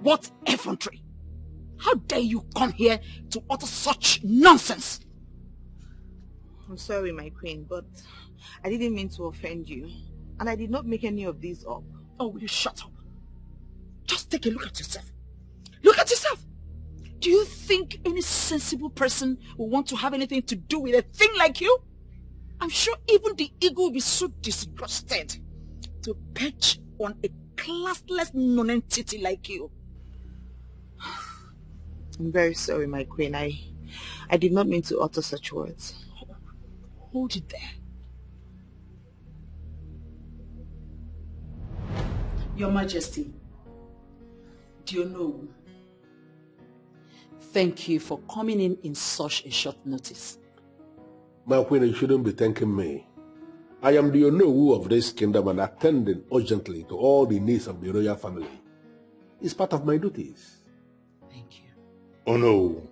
What effrontery! How dare you come here to utter such nonsense? I'm sorry, my queen, but I didn't mean to offend you. And I did not make any of these up. Oh, will you shut up? Just take a look at yourself. Look at yourself! Do you think any sensible person will want to have anything to do with a thing like you? I'm sure even the ego will be so disgusted to perch on a classless non-entity like you. I'm very sorry, my queen. I did not mean to utter such words. Hold it there. Your Majesty, do you know? Thank you for coming in such a short notice. My queen, you shouldn't be thanking me. I am the Onowu of this kingdom and attending urgently to all the needs of the royal family. It's part of my duties. Thank you. Oh no,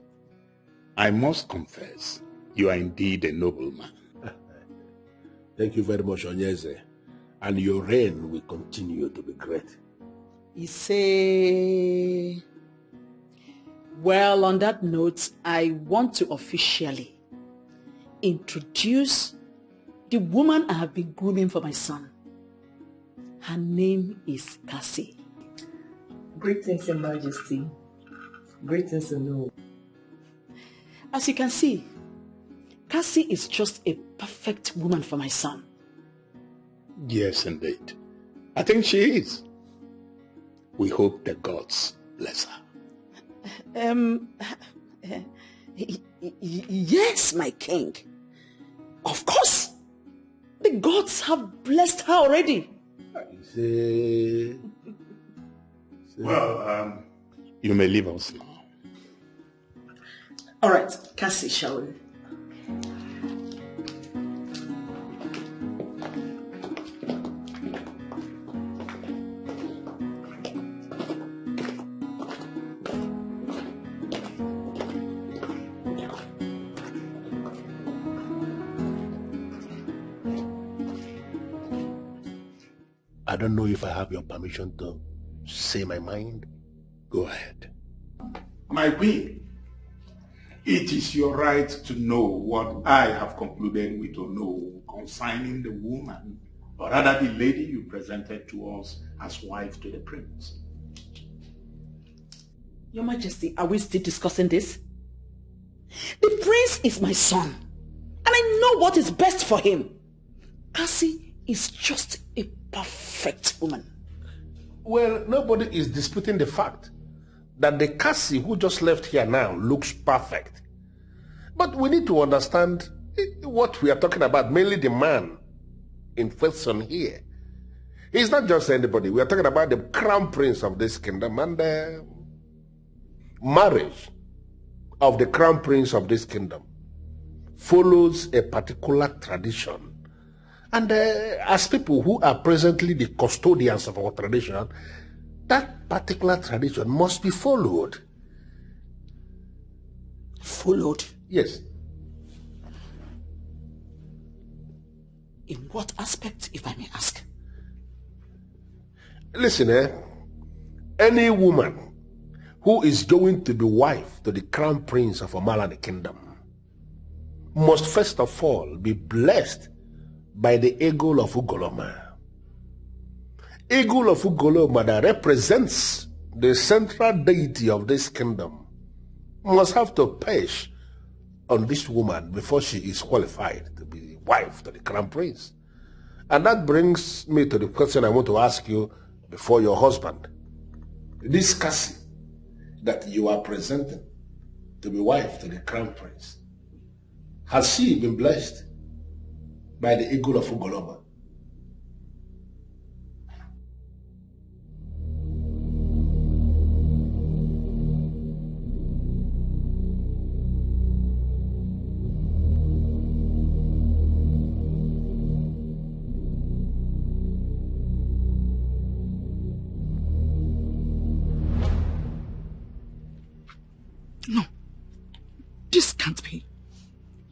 I must confess, you are indeed a nobleman. Thank you very much, Onyeze. And your reign will continue to be great. Well, on that note, I want to officially introduce the woman I have been grooming for my son. Her name is Cassie. Greetings, Your Majesty. Greetings, Ono. As you can see, Cassie is just a perfect woman for my son. Yes, indeed. I think she is. We hope the gods bless her. Yes, my king. Of course. The gods have blessed her already. Well, you may leave us now. All right, Cassie, shall we? I don't know if I have your permission to say my mind. Go ahead. My queen, it is your right to know what I have concluded with Ono concerning the woman, or rather the lady you presented to us as wife to the prince. Your Majesty, are we still discussing this? The prince is my son, and I know what is best for him. Cassie is just a perfect woman. Well, nobody is disputing the fact that the Cassie who just left here now looks perfect. But we need to understand what we are talking about, mainly the man in question here. He's not just anybody. We are talking about the crown prince of this kingdom, and the marriage of the crown prince of this kingdom follows a particular tradition. And as people who are presently the custodians of our tradition, that particular tradition must be followed. Followed? Yes. In what aspect, if I may ask? Listen, any woman who is going to be wife to the crown prince of Omalani kingdom must first of all be blessed by the eagle of Ugoloma. Eagle of Ugoloma that represents the central deity of this kingdom must have to perch on this woman before she is qualified to be wife to the crown prince. And that brings me to the question I want to ask you before your husband. This Cassie that you are presenting to be wife to the crown prince, has she been blessed by the eagle of Ugoloma? No, this can't be.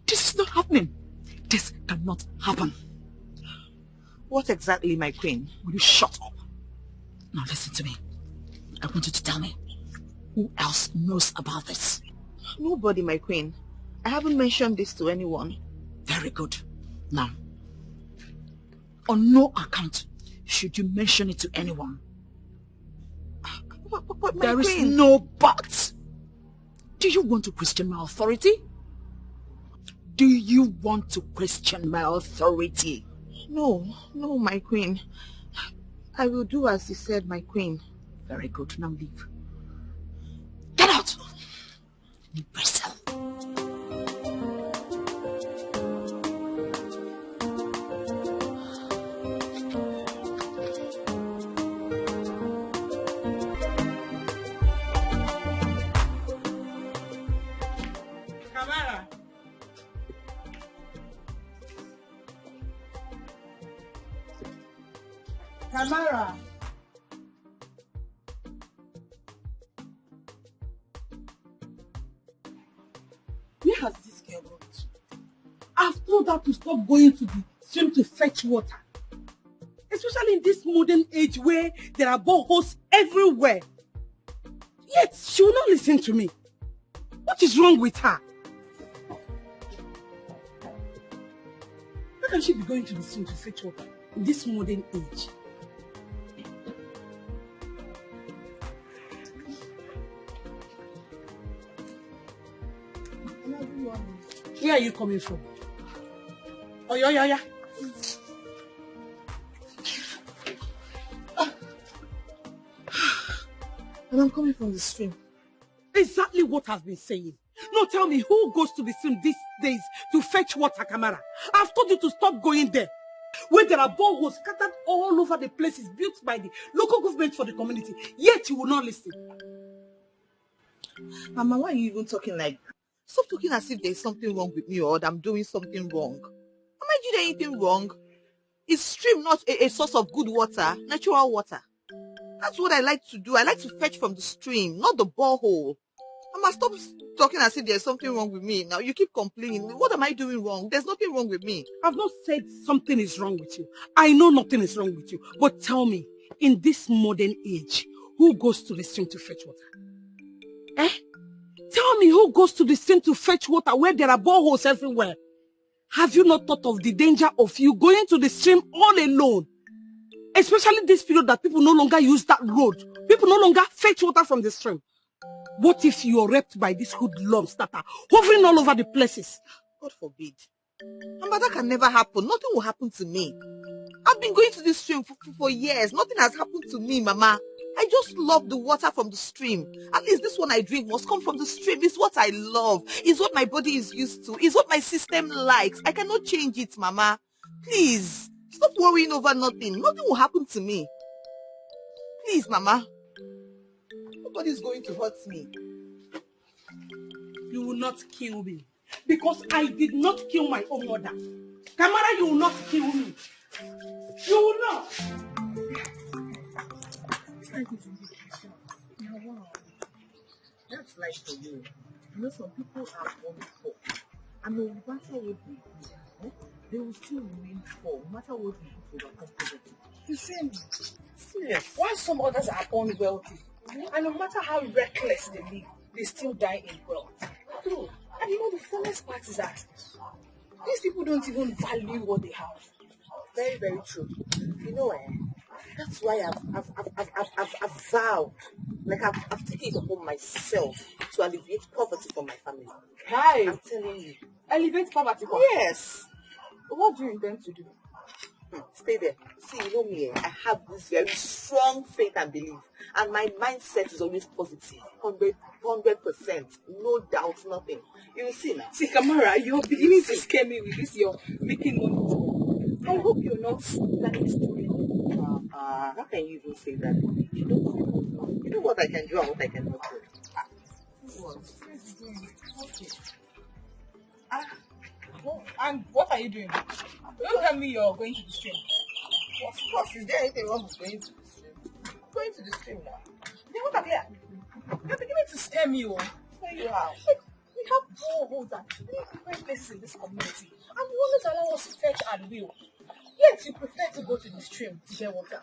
This is not happening. This cannot happen. What exactly, my queen? Will you shut up? Now listen to me. I want you to tell me, Who else knows about this? Nobody, my queen. I haven't mentioned this to anyone. Very good. Now, on no account should you mention it to anyone. But my There is queen. no but. Do you want to question my authority? Do you want to question my authority? No, my queen. I will do as you said, my queen. Very good. Now leave. Get out! Imbecile. Kamara. Where has this girl gone to? I've told her to stop going to the stream to fetch water. Especially in this modern age where there are boreholes everywhere. Yet she will not listen to me. What is wrong with her? How can she be going to the stream to fetch water in this modern age? Where are you coming from? Oh, yeah. And I'm coming from the stream. Exactly what I've been saying. Now tell me, who goes to the stream these days to fetch water, Kamara? I've told you to stop going there. Where there are boreholes scattered all over the places built by the local government for the community. Yet you will not listen. Mama, why are you even talking like that? Stop talking as if there's something wrong with me or that I'm doing something wrong. Am I doing anything wrong? Is stream not a source of good water, natural water? That's what I like to do. I like to fetch from the stream, not the borehole. Mama, stop talking as if there's something wrong with me. Now you keep complaining. What am I doing wrong? There's nothing wrong with me. I've not said something is wrong with you. I know nothing is wrong with you. But tell me, in this modern age, who goes to the stream to fetch water? Eh? Tell me, who goes to the stream to fetch water where there are boreholes everywhere? Have you not thought of the danger of you going to the stream all alone? Especially this period that people no longer use that road. People no longer fetch water from the stream. What if you are raped by these hoodlums that are hovering all over the places? God forbid. Mama, that can never happen. Nothing will happen to me. I've been going to this stream for years. Nothing has happened to me, Mama. I just love the water from the stream. At least this one I drink must come from the stream. It's what I love. It's what my body is used to. It's what my system likes. I cannot change it, Mama. Please, stop worrying over nothing. Nothing will happen to me. Please, Mama. Nobody's going to hurt me. You will not kill me. Because I did not kill my own mother. Kamara, you will not kill me. You will not. That's life for you. You know, some people are born poor. And no matter what they do, they will still remain poor, no matter what they do to overcome poverty. You see, Serious. while some others are born wealthy, and no matter how reckless they live, they still die in wealth. True. And you know, the funniest part is that these people don't even value what they have. Very, very true. You know, that's why I've vowed, like I've taken it upon myself to alleviate poverty for my family. Hi. I'm telling you. Elevate poverty. Yes. What do you intend to do? Stay there. See, you know me, I have this very strong faith and belief. And my mindset is always positive. 100%. No doubt, nothing. You will see now. See, Kamara, you're beginning to scare me with this. You're making money. I hope you're not planning to do it. How can you even say that? You know what I can do and what I cannot do. And what are you doing? Don't tell me you're going to the stream. Of course, is there anything wrong with going to the stream? I'm going to the stream now. Then what are you? You're beginning to scare me. Tell you how. We have boreholes at different places in this community, and you always allow us to fetch at will. Yet you prefer to go to the stream to get water.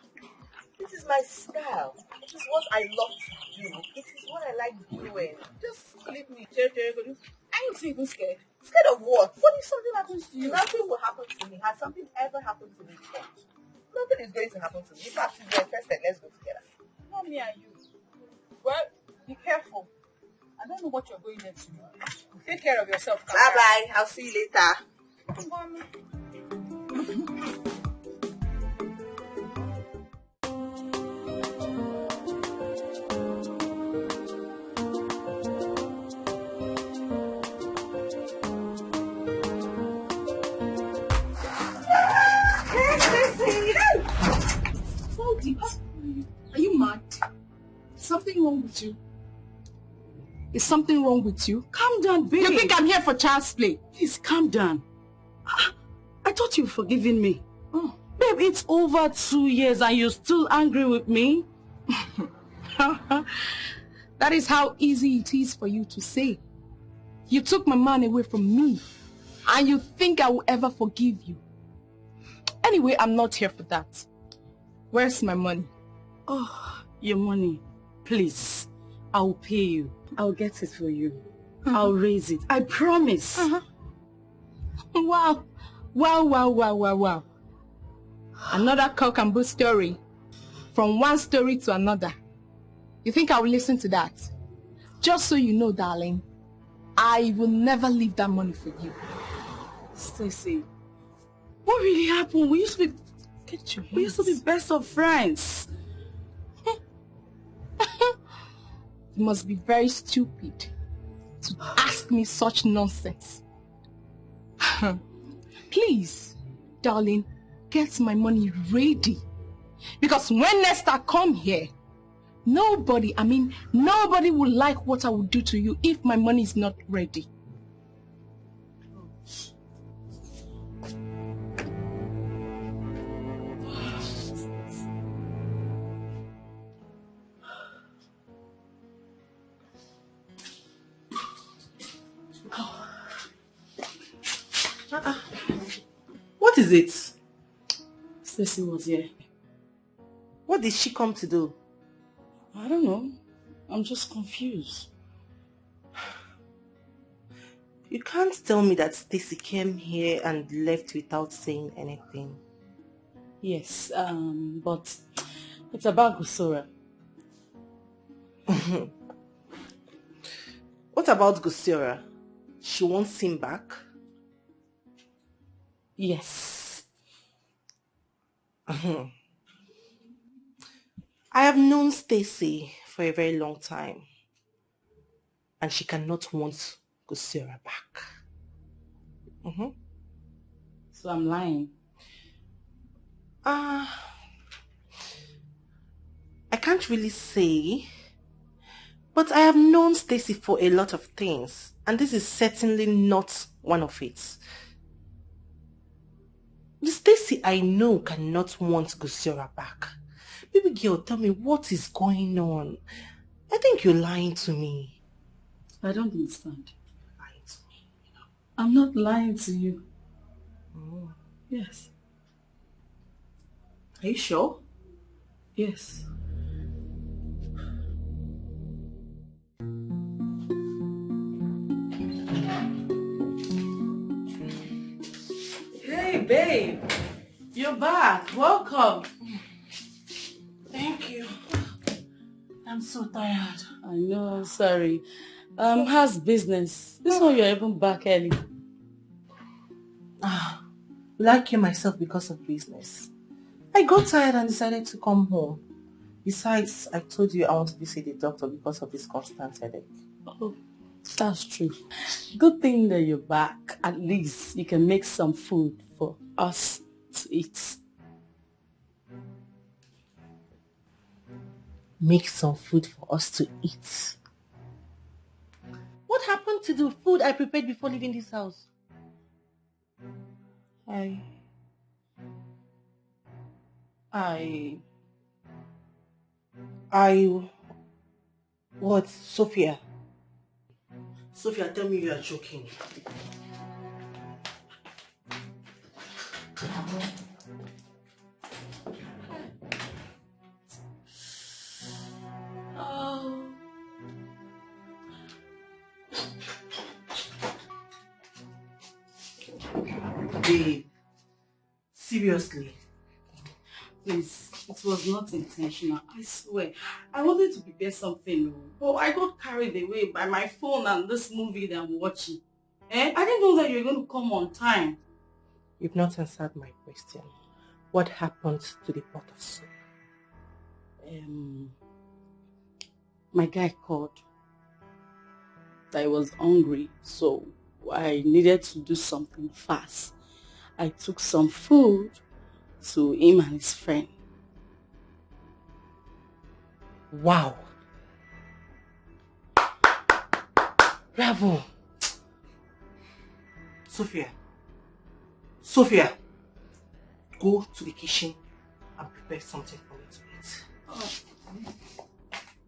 This is my style. is what I love to do. It is what I like doing. Just leave me. I ain't even scared. Scared of what? What if something happens to you? Nothing will happen to me. Has something ever happened to me before? Nothing is going to happen to me. In fact, if you're interested, let's go together. Not me and you. Well, be careful. I don't know what you're going there to do. Take care of yourself, Kamar. Bye-bye. I'll see you later. Mommy. Are you mad? Something wrong with you? Is something wrong with you? Calm down, babe. You think I'm here for child's play? Please, calm down. I thought you'd forgiven me. Oh. Babe, it's over 2 years and you're still angry with me? That is how easy it is for you to say. You took my man away from me and you think I will ever forgive you. Anyway, I'm not here for that. Where's my money? Oh, your money. Please, I'll pay you. I'll get it for you. I'll raise it. I promise. Wow. Wow. Another cock and bull story. From one story to another. You think I will listen to that? Just so you know, darling, I will never leave that money for you. Stacy, what really happened? We used to be best of friends. You must be very stupid to ask me such nonsense. Please, darling, get my money ready. Because when Nesta come here, nobody will like what I will do to you if my money is not ready. What is it? Stacy was here. What did she come to do? I don't know. I'm just confused. You can't tell me that Stacy came here and left without saying anything. Yes, but it's about Gusora. What about Gusora? She wants him back? Yes. I have known Stacy for a very long time. And she cannot want Gusora back. So I'm lying. I can't really say. But I have known Stacy for a lot of things. And this is certainly not one of it. The Stacy I know cannot want Gusora back. Baby girl, tell me what is going on. I think you're lying to me. I don't understand. Lying to me. I'm not lying to you. Oh. Yes. Are you sure? Yes. Hey, babe. You're back. Welcome. Thank you. I'm so tired. I know, sorry. How's business? This one you're even back early. Will I kill myself because of business? I got tired and decided to come home. Besides, I told you I want to visit the doctor because of this constant headache. Oh, that's true. Good thing that you're back. At least you can make some food for us to eat. Make some food for us to eat. What happened to the food I prepared before leaving this house? What, Sophia? Sophia, tell me you are joking. babe. Seriously. Please, it was not intentional, I swear. I wanted to prepare something, but I got carried away by my phone and this movie that I'm watching. I didn't know that you were going to come on time. You've not answered my question. What happened to the pot of soup? My guy called that I was hungry, so I needed to do something fast. I took some food to him and his friend. Wow. Bravo. Sophia, go to the kitchen and prepare something for me to eat. Oh.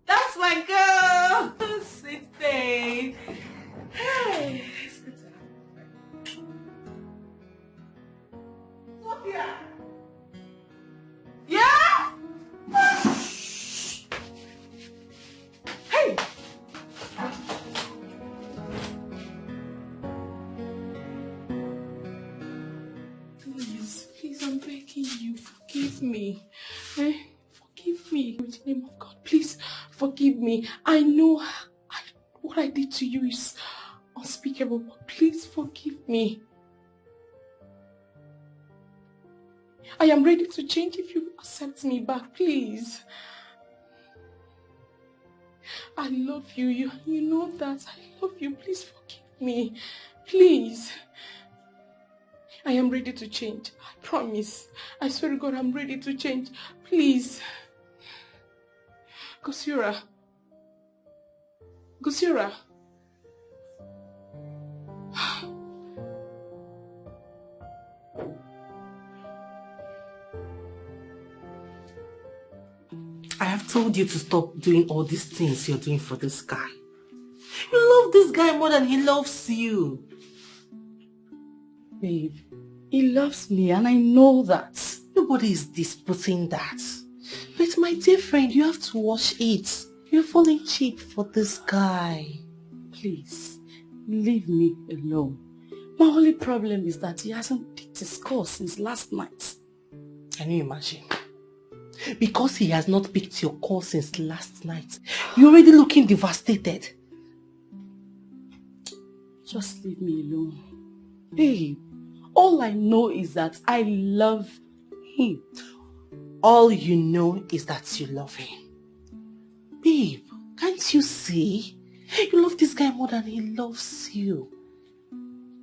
That's my girl! Sweet thing. Hey, it's good to have you. Sophia! Yeah? Hey! Please, I'm begging you, forgive me. Forgive me. In the name of God, please forgive me. I know what I did to you is unspeakable, but please forgive me. I am ready to change if you accept me back, please. I love you. You know that. I love you. Please forgive me. Please. I am ready to change. I promise. I swear to God, I'm ready to change. Please. Gosira. I have told you to stop doing all these things you're doing for this guy. You love this guy more than he loves you. Babe, he loves me and I know that. Nobody is disputing that. But my dear friend, you have to watch it. You're falling cheap for this guy. Please, leave me alone. My only problem is that he hasn't picked his course since last night. Can you imagine? Because he has not picked your call since last night, you're already looking devastated. Just leave me alone. Babe, all I know is that I love him. All you know is that you love him. Babe, can't you see? You love this guy more than he loves you.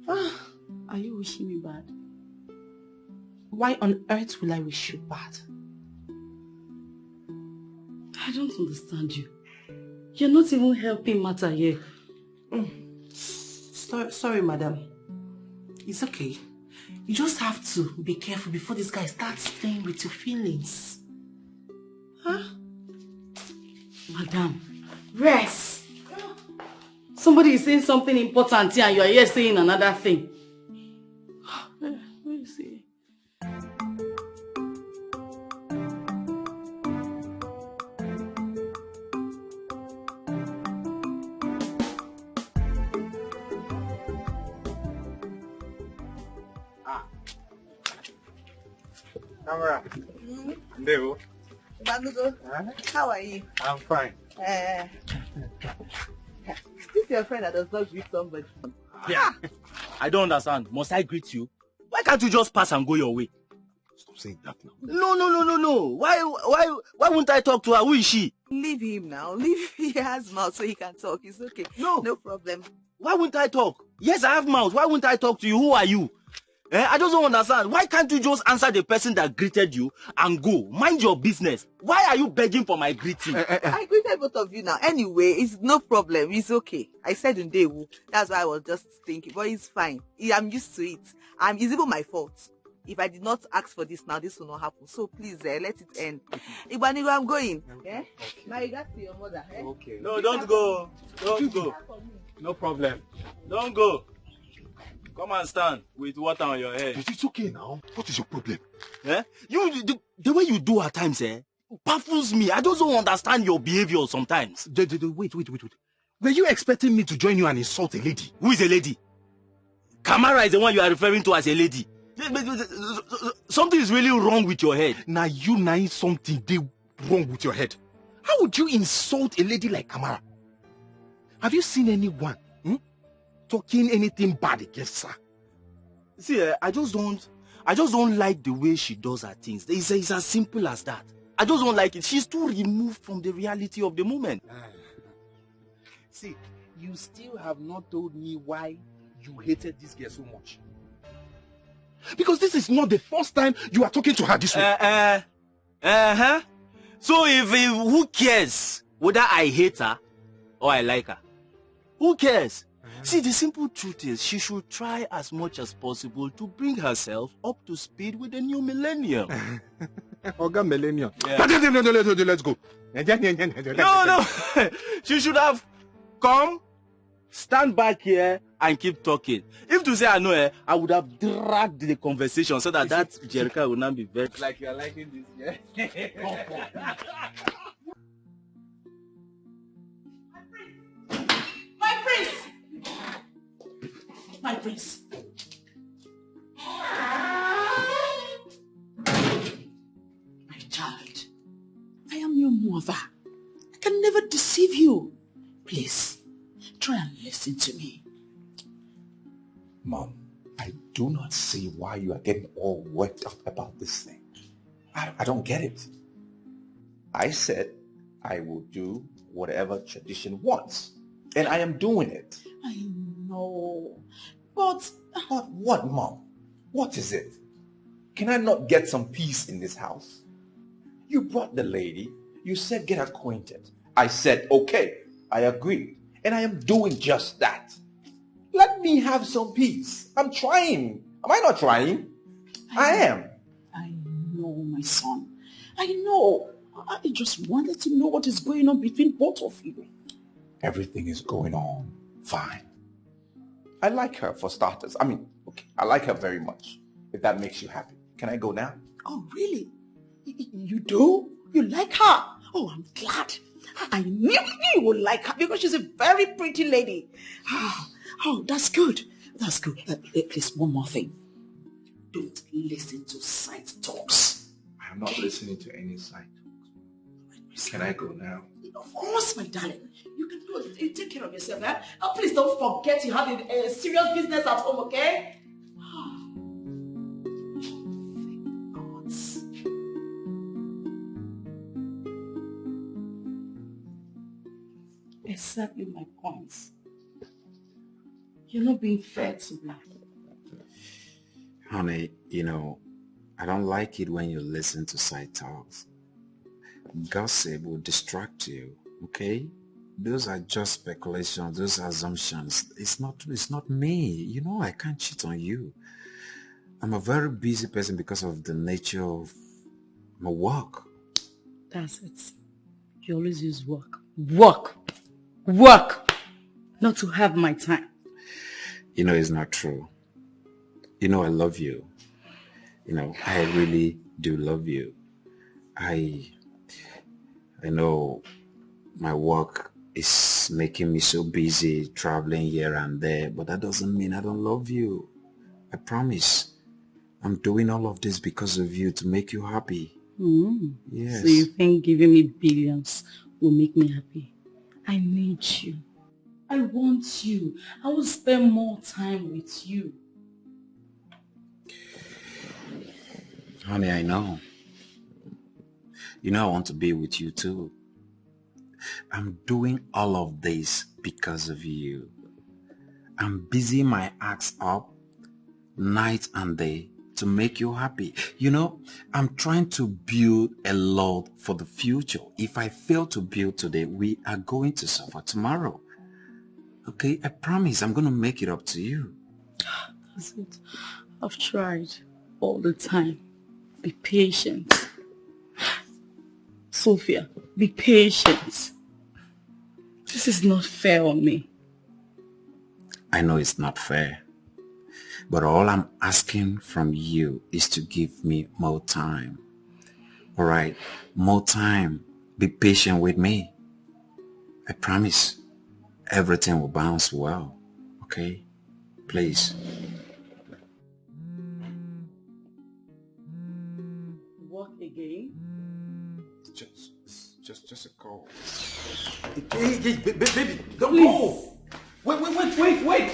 Are you wishing me bad? Why on earth will I wish you bad? I don't understand you. You're not even helping matter here. Sorry, madam. It's okay. You just have to be careful before this guy starts playing with your feelings. Madam, rest. Somebody is saying something important here and you are here saying another thing. Let me see. Kamar. Hello. Banugo, how are you? I'm fine. This is your friend that does not greet somebody. Yeah. I don't understand. Must I greet you? Why can't you just pass and go your way? Stop saying that now. No. Why won't I talk to her? Who is she? Leave him now. He has mouth so he can talk. It's okay. No problem. Why won't I talk? Yes, I have mouth. Why won't I talk to you? Who are you? I just don't understand. Why can't you just answer the person that greeted you and go? Mind your business. Why are you begging for my greeting? I greeted both of you now. Anyway, it's no problem. It's okay. I said Ndewu. That's why I was just thinking. But it's fine. I'm used to it. It's even my fault. If I did not ask for this now, this will not happen. So please, let it end. Ibanigo, I'm going. Okay. My regards to your mother. Okay. No, don't go. Don't go. No problem. Don't go. Come and stand with water on your head. It's okay now. What is your problem? The way you do at times, baffles me. I just don't understand your behavior sometimes. Wait. Were you expecting me to join you and insult a lady? Who is a lady? Kamara is the one you are referring to as a lady. Something is really wrong with your head. Now you know something they wrong with your head. How would you insult a lady like Kamara? Have you seen anyone talking anything bad against her? See, I just don't like the way she does her things. It's as simple as that. I just don't like it. She's too removed from the reality of the moment. See, you still have not told me why you hated this girl so much. Because this is not the first time you are talking to her this way. So if who cares whether I hate her or I like her? Who cares? See, the simple truth is she should try as much as possible to bring herself up to speed with the new millennium. Oga millennium. Yeah. No, let's go. No. She should have come, stand back here and keep talking. If to say I know her, I would have dragged the conversation so that Jerica would not be very... Like you're liking this, yeah? My prince! My prince! My child, I am your mother. I can never deceive you. Please, try and listen to me. Mom, I do not see why you are getting all worked up about this thing. I don't get it. I said I will do whatever tradition wants, and I am doing it. I know, but... But what, Mom? What is it? Can I not get some peace in this house? You brought the lady. You said get acquainted. I said, okay, I agree. And I am doing just that. Let me have some peace. I'm trying. Am I not trying? I am. I know, my son. I know. I just wanted to know what is going on between both of you. Everything is going on fine. I like her for starters. I mean, okay, I like her very much. If that makes you happy. Can I go now? Oh, really? You do? You like her? Oh, I'm glad. I knew you would like her because she's a very pretty lady. Oh, that's good. That's good. Please, one more thing. Don't listen to side talks. I'm not listening to any side talks. Can I go now? Of course, my darling. You can go. Take care of yourself, eh? Oh, please don't forget you have a serious business at home, okay? Exactly my points. You're not being fair to me. Honey, I don't like it when you listen to side talks. Gossip will distract you, okay? Those are just speculations, those are assumptions. It's not me. I can't cheat on you. I'm a very busy person because of the nature of my work. That's it. You always use work. Work! Not to have my time. It's not true. I love you. I really do love you. I know my work is making me so busy traveling here and there, but that doesn't mean I don't love you. I promise. I'm doing all of this because of you, to make you happy. Yes. So you think giving me billions will make me happy? I need you. I want you. I will spend more time with you. Honey, I know. I want to be with you too. I'm doing all of this because of you. I'm busy my ass up night and day to make you happy. I'm trying to build a lot for the future. If I fail to build today, we are going to suffer tomorrow. Okay, I promise I'm going to make it up to you. That's it. I've tried all the time. Be patient. Sophia, be patient. This is not fair on me. I know it's not fair. But all I'm asking from you is to give me more time. All right, more time. Be patient with me. I promise everything will bounce well. Okay? Please. okay? Just a call. Hey, baby, don't go. Wait.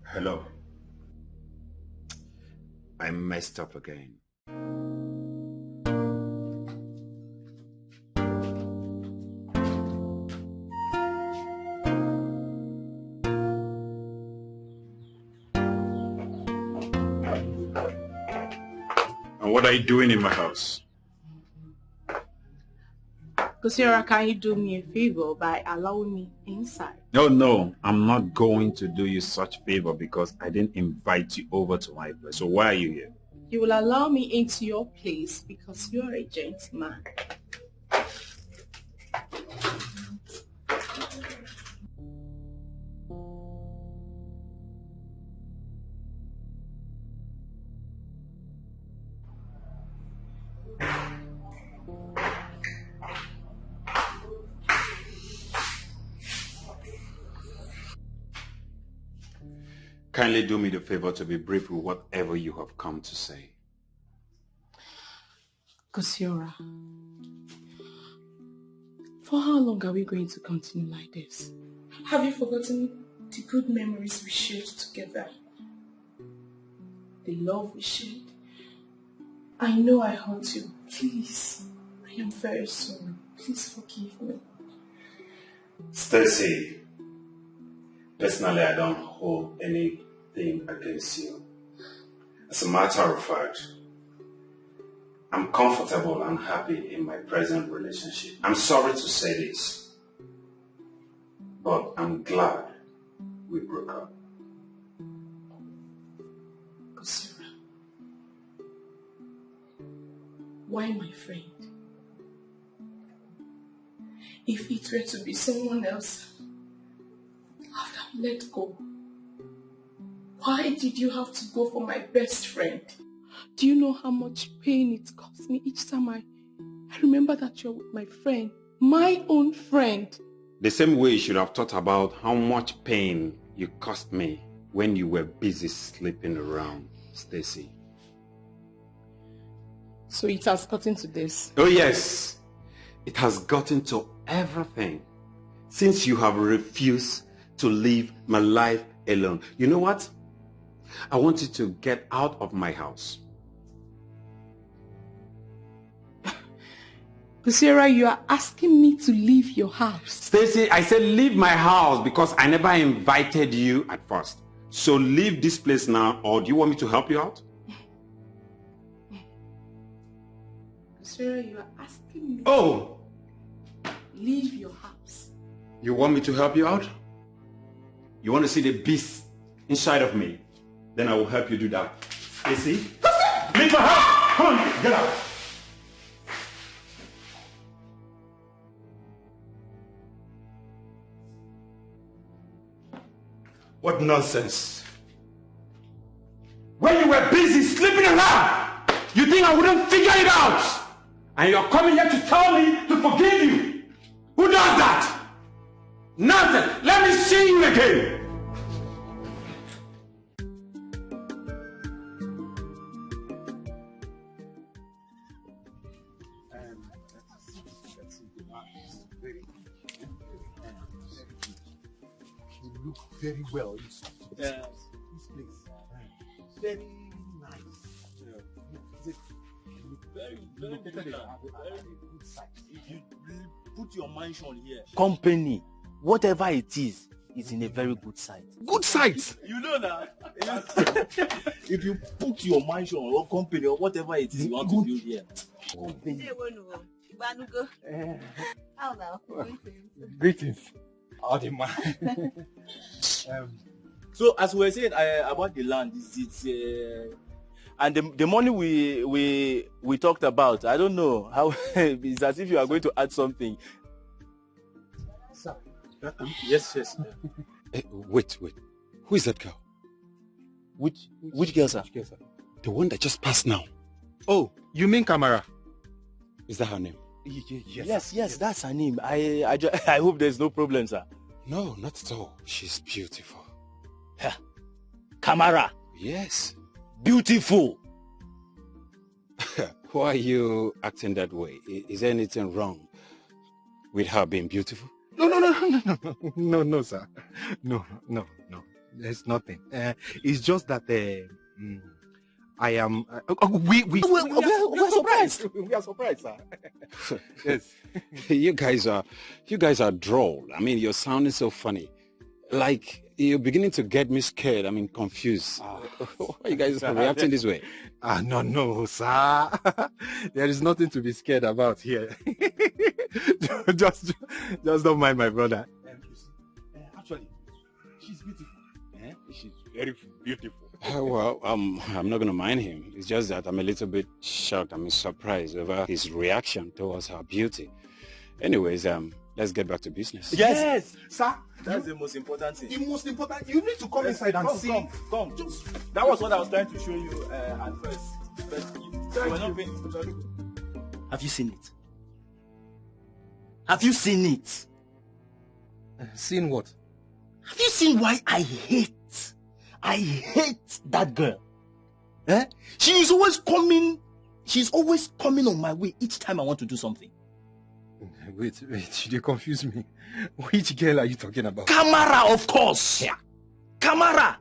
Hello. I messed up again. And what are you doing in my house? Kosiora, can you do me a favor by allowing me inside? No, I'm not going to do you such favor because I didn't invite you over to my place. So why are you here? You will allow me into your place because you're a gentleman. Kindly do me the favor to be brief with whatever you have come to say. Kosiora, for how long are we going to continue like this? Have you forgotten the good memories we shared together? The love we shared? I know I hurt you. Please, I am very sorry. Please forgive me. Stacy, personally I don't hold anything against you. As a matter of fact, I'm comfortable and happy in my present relationship. I'm sorry to say this, but I'm glad we broke up. Kosiora, why my friend? If it were to be someone else, I would have let go. Why did you have to go for my best friend? Do you know how much pain it cost me each time I remember that you're with my friend, my own friend? The same way you should have thought about how much pain you cost me when you were busy sleeping around, Stacy. So it has gotten to this? Oh yes, it has gotten to everything. Since you have refused to leave my life alone. You know what? I want you to get out of my house. Kosiora, you are asking me to leave your house. Stacy, I said leave my house because I never invited you at first. So leave this place now, or do you want me to help you out? Kosiora, you are asking me to leave your house. You want me to help you out? You want to see the beast inside of me? Then I will help you do that. Stacy, leave my house! Come on, get out! What nonsense! When you were busy sleeping around, you think I wouldn't figure it out? And you're coming here to tell me to forgive you? Who does that? Nonsense! Let me see you again! You look very well. This place. Very nice. Very good site. If you put your mansion here, company, whatever it is in a very good site. Good site. You know that. If you put your mansion or company or whatever it is you want to build here. How now? Greetings. So as we were saying about the land, and the money we talked about, I don't know how. It's as if you are going to add something. Sir. Yes. Hey, wait. Who is that girl? Which girl, sir? The one that just passed now. Oh, you mean Kamar? Is that her name? Yes, that's her name. I hope there's no problem, sir. No, not at all. She's beautiful. Kamara. Yes. Beautiful. Why are you acting that way? Is there anything wrong with her being beautiful? No, sir. No. There's nothing. It's just that I am. We're surprised. We are surprised, sir. Yes. You guys are droll. I mean, you're sounding so funny. Like you're beginning to get me scared. I mean, confused. Why are you guys reacting this way? No, sir. There is nothing to be scared about here. just don't mind my brother. Actually, she's beautiful. She's very beautiful. Well, I'm not going to mind him. It's just that I'm a little bit shocked. I'm surprised over his reaction towards her beauty. Anyways, let's get back to business. Yes, sir. That's the most important thing. The most important. You need to come inside and see. Come. That was what I was trying to show you at first. But you were not paying attention. Have you seen it? Have you seen it? Seen what? Have you seen why I hate that girl? She's always coming on my way each time I want to do something. Wait, you confuse me. Which girl are you talking about? Kamara, of course. Yeah. Kamara.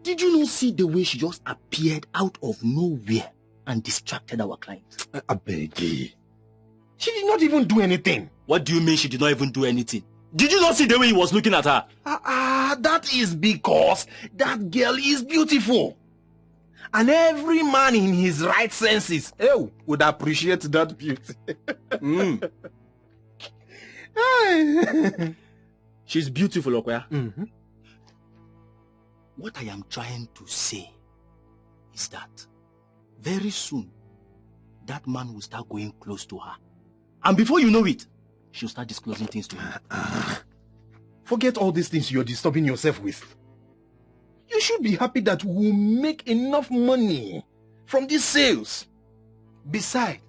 Did you not see the way she just appeared out of nowhere and distracted our client? I beg you. She did not even do anything. What do you mean she did not even do anything? Did you not see the way he was looking at her? That is because that girl is beautiful. And every man in his right senses would appreciate that beauty. She's beautiful, Okoya. Mm-hmm. What I am trying to say is that very soon that man will start going close to her. And before you know it, she'll start disclosing things to him. Forget all these things you're disturbing yourself with. You should be happy that we'll make enough money from these sales. Besides,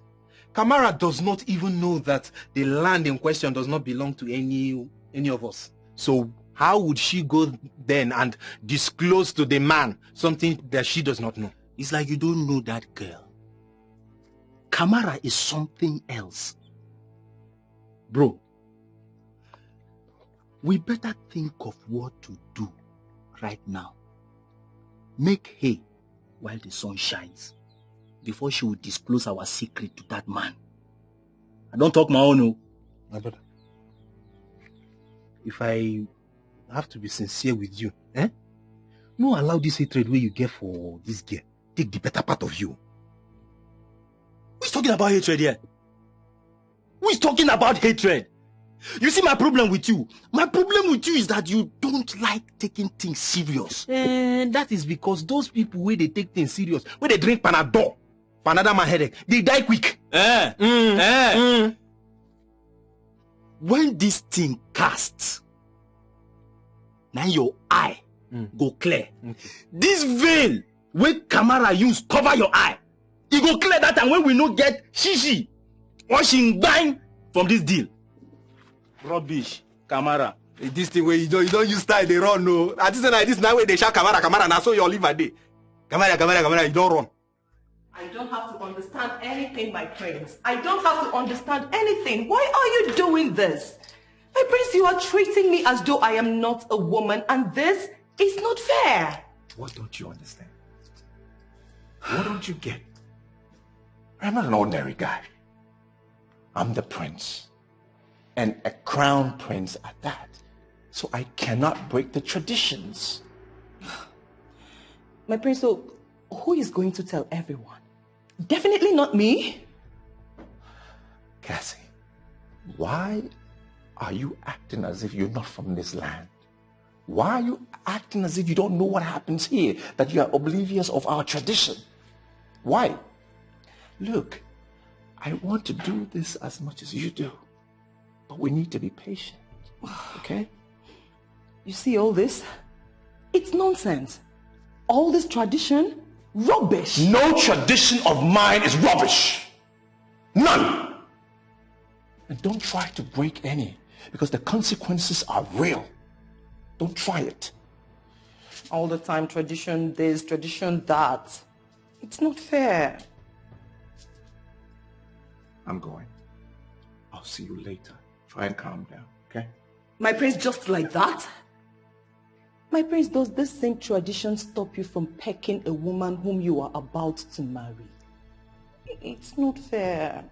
Kamara does not even know that the land in question does not belong to any of us. So how would she go then and disclose to the man something that she does not know? It's like you don't know that girl. Kamara is something else. Bro, we better think of what to do right now. Make hay while the sun shines before she will disclose our secret to that man. I don't talk my own, no. My brother, if I have to be sincere with you, no allow this hatred where you get for this girl take the better part of you. Who's talking about hatred here? Who is talking about hatred? You see my problem with you? My problem with you is that you don't like taking things serious. And that is because those people where they take things serious, where they drink Panadol for another man headache, they die quick. When this thing casts, now your eye go clear. Okay. This veil where Kamara use cover your eye, it go clear that time when we no get shishi or shingbang from this deal. Rubbish, Kamara. This thing where you don't use style, they run, no. At this like this now where they shout Kamara, now so you live a day. Kamara, you don't run. I don't have to understand anything, my prince. I don't have to understand anything. Why are you doing this? My prince, you are treating me as though I am not a woman, and this is not fair. What don't you understand? What don't you get? I'm not an ordinary guy. I'm the prince. And a crown prince at that. So I cannot break the traditions. My prince, so who is going to tell everyone? Definitely not me. Cassie, why are you acting as if you're not from this land? Why are you acting as if you don't know what happens here, that you are oblivious of our tradition? Why? Look, I want to do this as much as you do, but we need to be patient, okay? You see all this? It's nonsense. All this tradition, rubbish. No tradition of mine is rubbish. None. And don't try to break any, Because the consequences are real. Don't try it. All the time, tradition this, tradition that. It's not fair. I'm going. I'll see you later. Try and calm down, okay? My prince, just like that? My prince, does this same tradition stop you from pecking a woman whom you are about to marry? It's not fair.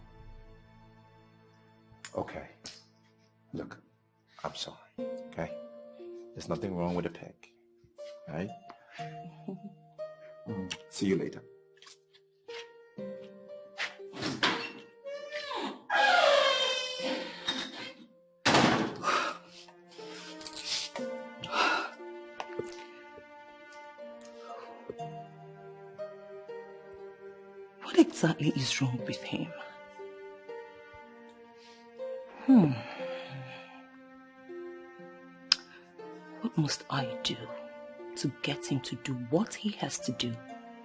Okay. Look, I'm sorry, okay? There's nothing wrong with a peck, right? See you later. What exactly is wrong with him? What must I do to get him to do what he has to do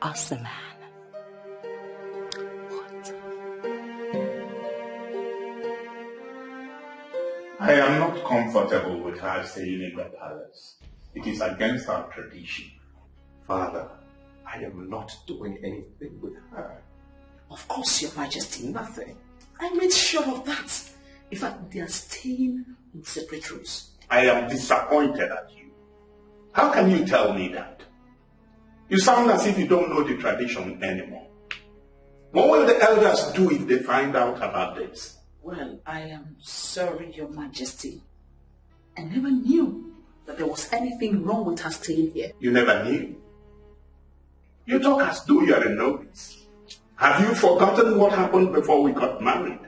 as a man? What? I am not comfortable with her staying in the palace. It is against our tradition. Father, I am not doing anything with her. Of course, Your Majesty, nothing. I made sure of that. In fact, they are staying in separate rooms. I am disappointed at you. How can you tell me that? You sound as if you don't know the tradition anymore. What will the elders do if they find out about this? Well, I am sorry, Your Majesty. I never knew that there was anything wrong with her staying here. You never knew. You talk as though you are a novice. Have you forgotten what happened before we got married?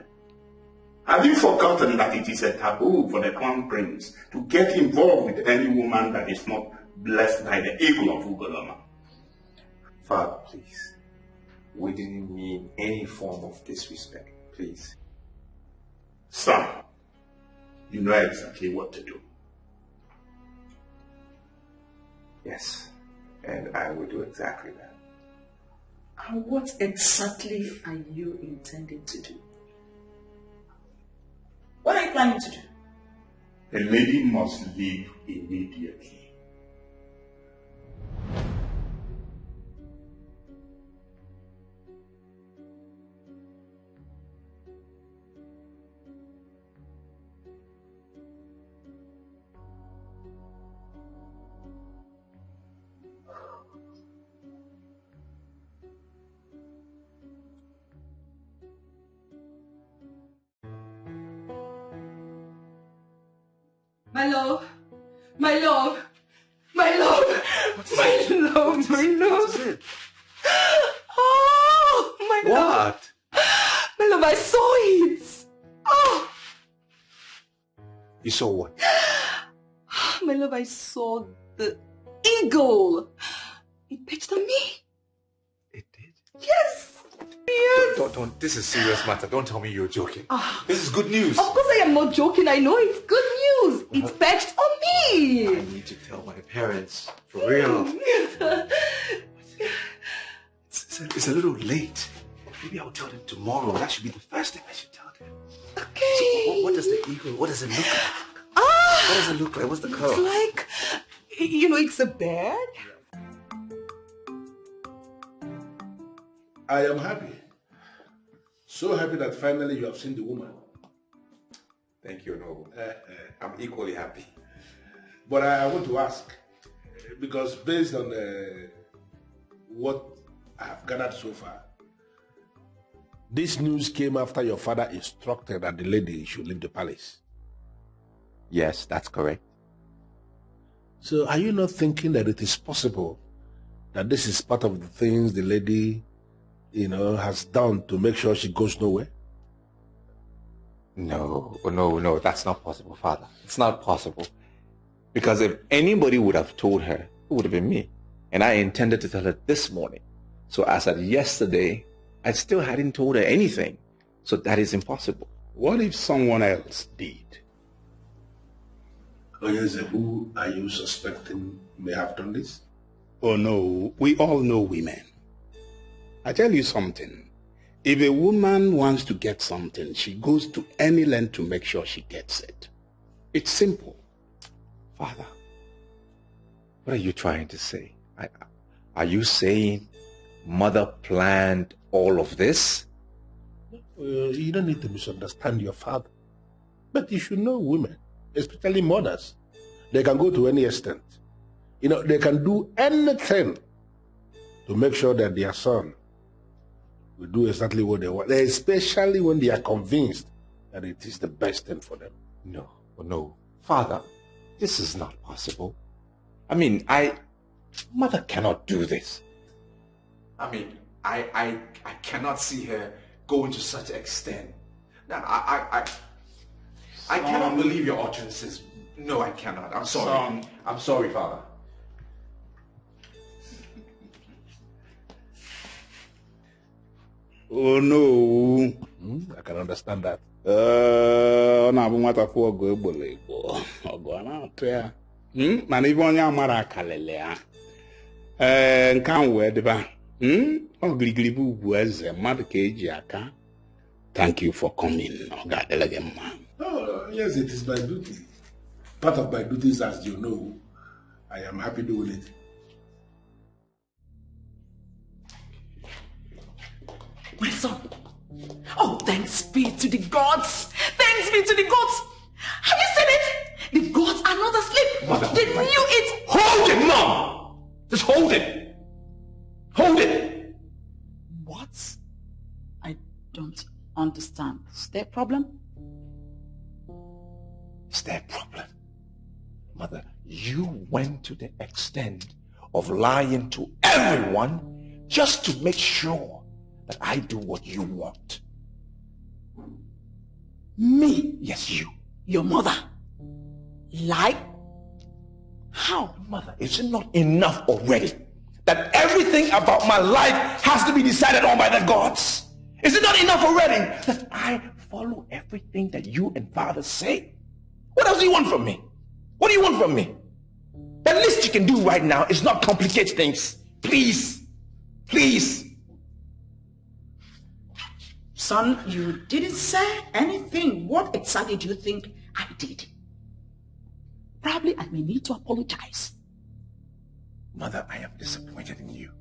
Have you forgotten that it is a taboo for the crown prince to get involved with any woman that is not blessed by the eagle of Ugoloma? Father, please. We didn't mean any form of disrespect, please. Son, you know exactly what to do. Yes, and I will do exactly that. And what exactly are you intending to do? What are you planning to do? The lady must leave immediately. My love, my love, my love, my love, my love. What is it? Oh, my love. What? My love, I saw it. Oh. You saw what? My love, I saw the eagle. It pitched on me. It did? Yes. Yes. Don't. This is serious matter. Don't tell me you're joking. This is good news. Of course I am not joking. I know it's good news. It's perched on me. I need to tell my parents. For real. It's a little late. Maybe I'll tell them tomorrow. That should be the first thing I should tell them. Okay. So what does the eagle, what does it look like? What does it look like? What's the color? It's like, it's a bird. I am happy. So happy that finally you have seen the woman. Thank you, Noble. I'm equally happy. But I want to ask, because based on what I have gathered so far, this news came after your father instructed that the lady should leave the palace. Yes, that's correct. So are you not thinking that it is possible that this is part of the things the lady, has done to make sure she goes nowhere? No, that's not possible, Father. It's not possible. Because if anybody would have told her, it would have been me. And I intended to tell her this morning. So as of yesterday, I still hadn't told her anything. So that is impossible. What if someone else did? Oyeze, who are you suspecting may have done this? Oh no, we all know women. I tell you something. If a woman wants to get something, she goes to any length to make sure she gets it. It's simple. Father, what are you trying to say? Are you saying Mother planned all of this? You don't need to misunderstand your father. But you should know women, especially mothers. They can go to any extent. They can do anything to make sure that their son will do exactly what they want, especially when they are convinced that it is the best thing for them. No. Father, this is not possible. Mother cannot do this. I cannot see her going to such an extent. Now, I cannot believe your utterances. No, I cannot. I'm sorry. Son. I'm sorry, Father. Oh no. I can understand that. Na-abụ nwata fụ ọgụ egbolo egbo ọgụ a na-atụ ya mana ibe onye amara akalele ya nke ahụ wee dịba ọ girigiri bụ ugwu eze mmadụ ka eji aka. Thank you for coming. Ọ ga-adịla gị mma. Yes, it is my duty. Part of my duties, as you know. I am happy doing it. My son. Oh, thanks be to the gods. Thanks be to the gods. Have you seen it? The gods are not asleep. Mother, they knew it. Hold it, Mom! Just hold it. Hold it. What? I don't understand. Is there a problem? Is there a problem? Mother, you went to the extent of lying to everyone just to make sure that I do what you want. Me? Yes, you. Your mother? Lie? How? Mother, is it not enough already that everything about my life has to be decided on by the gods? Is it not enough already that I follow everything that you and Father say? What else do you want from me? What do you want from me? The least you can do right now is not complicate things. Please. Please. Son, you didn't say anything. What exactly do you think I did? Probably I may need to apologize. Mother, I am disappointed in you.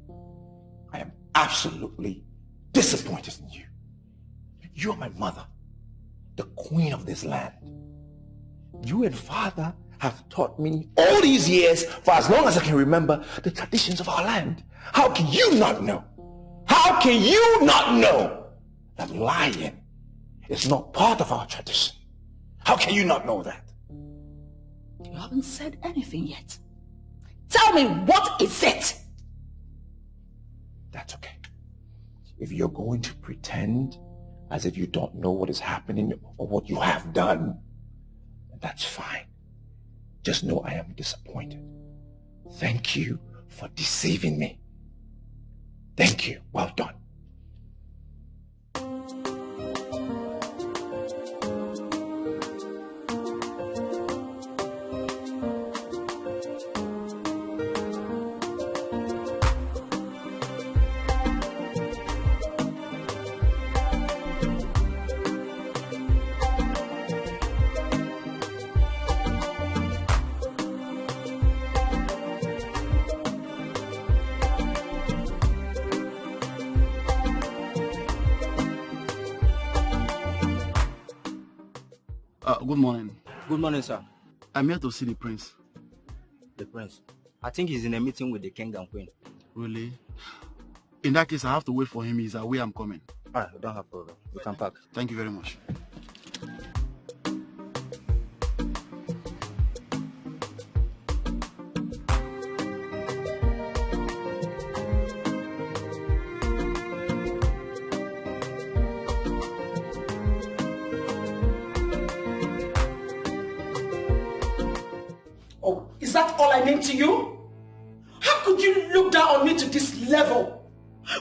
I am absolutely disappointed in you. You are my mother, the queen of this land. You and Father have taught me all these years, for as long as I can remember, the traditions of our land. How can you not know? How can you not know that lying is not part of our tradition? How can you not know that? You haven't said anything yet. Tell me, what is it? That's okay. If you're going to pretend as if you don't know what is happening or what you have done, that's fine. Just know I am disappointed. Thank you for deceiving me. Thank you. Well done. Good morning. Good morning, sir. I'm here to see the prince. The prince? I think he's in a meeting with the king and queen. Really? In that case, I have to wait for him. He's away. I'm coming. All right, don't have problem. You can pack. Thank you very much. Is that all I meant to you? How could you look down on me to this level?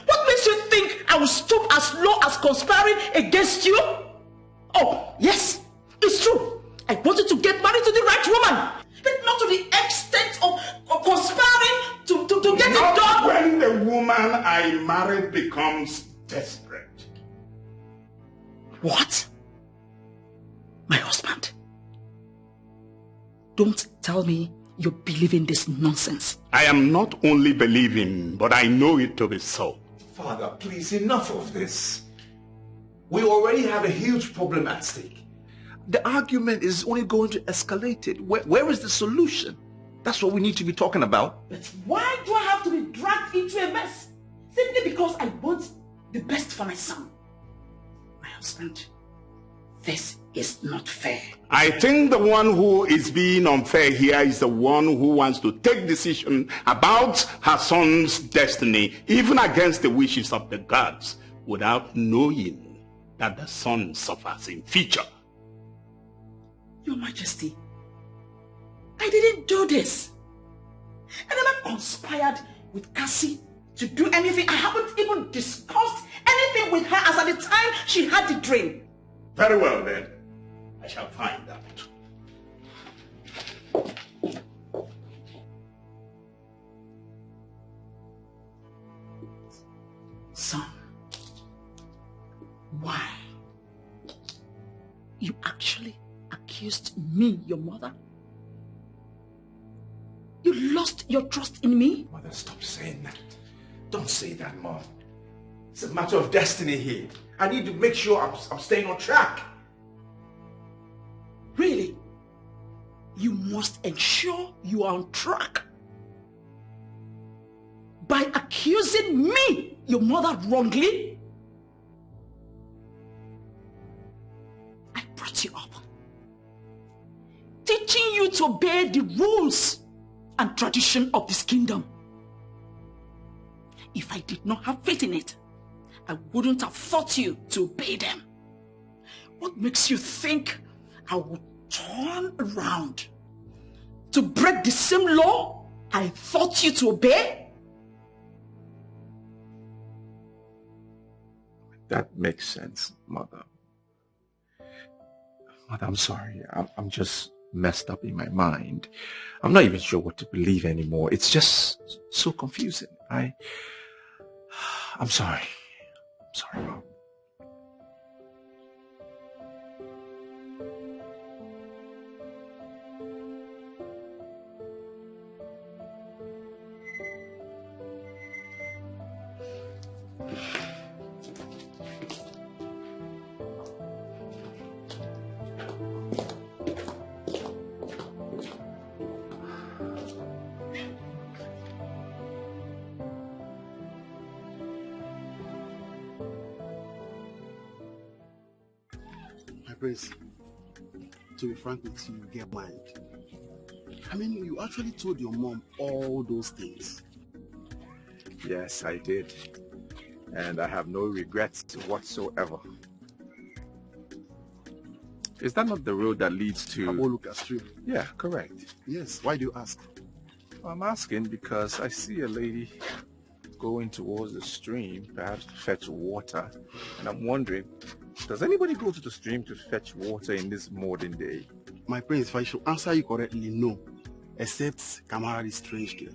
What makes you think I will stoop as low as conspiring against you? Oh, yes, it's true. I wanted to get married to the right woman, but not to the extent of conspiring to get it done. When the woman I married becomes desperate. What? My husband? Don't tell me you're believing this nonsense. I am not only believing, but I know it to be so. Father, please, enough of this. We already have a huge problem at stake. The argument is only going to escalate it. Where is the solution? That's what we need to be talking about. But why do I have to be dragged into a mess? Simply because I want the best for my son. My husband, this is not fair. I think the one who is being unfair here is the one who wants to take decision about her son's destiny, even against the wishes of the gods, without knowing that the son suffers in future. Your Majesty, I didn't do this. I never conspired with Cassie to do anything. I haven't even discussed anything with her as at the time she had the dream. Very well then. I shall find out. Son, why? You actually accused me, your mother? You lost your trust in me? Mother, stop saying that. Don't say that, Mom. It's a matter of destiny here. I need to make sure I'm staying on track. Really? You must ensure you are on track. By accusing me, your mother, wrongly? I brought you up, teaching you to obey the rules and tradition of this kingdom. If I did not have faith in it, I wouldn't have taught you to obey them. What makes you think I would turn around to break the same law I taught you to obey? That makes sense, Mother. Mother, I'm sorry. I'm just messed up in my mind. I'm not even sure what to believe anymore. It's just so confusing. I'm sorry. I'm sorry, Mom. Prince, to be frank with you, you get mind. I mean, you actually told your mom all those things. Yes, I did. And I have no regrets whatsoever. Is that not the road that leads to... Aboluka Stream? Yeah, correct. Yes, why do you ask? I'm asking because I see a lady going towards the stream, perhaps to fetch water. And I'm wondering, does anybody go to the stream to fetch water in this modern day? My prince, if I should answer you correctly, no. Except Kamar is strange girl.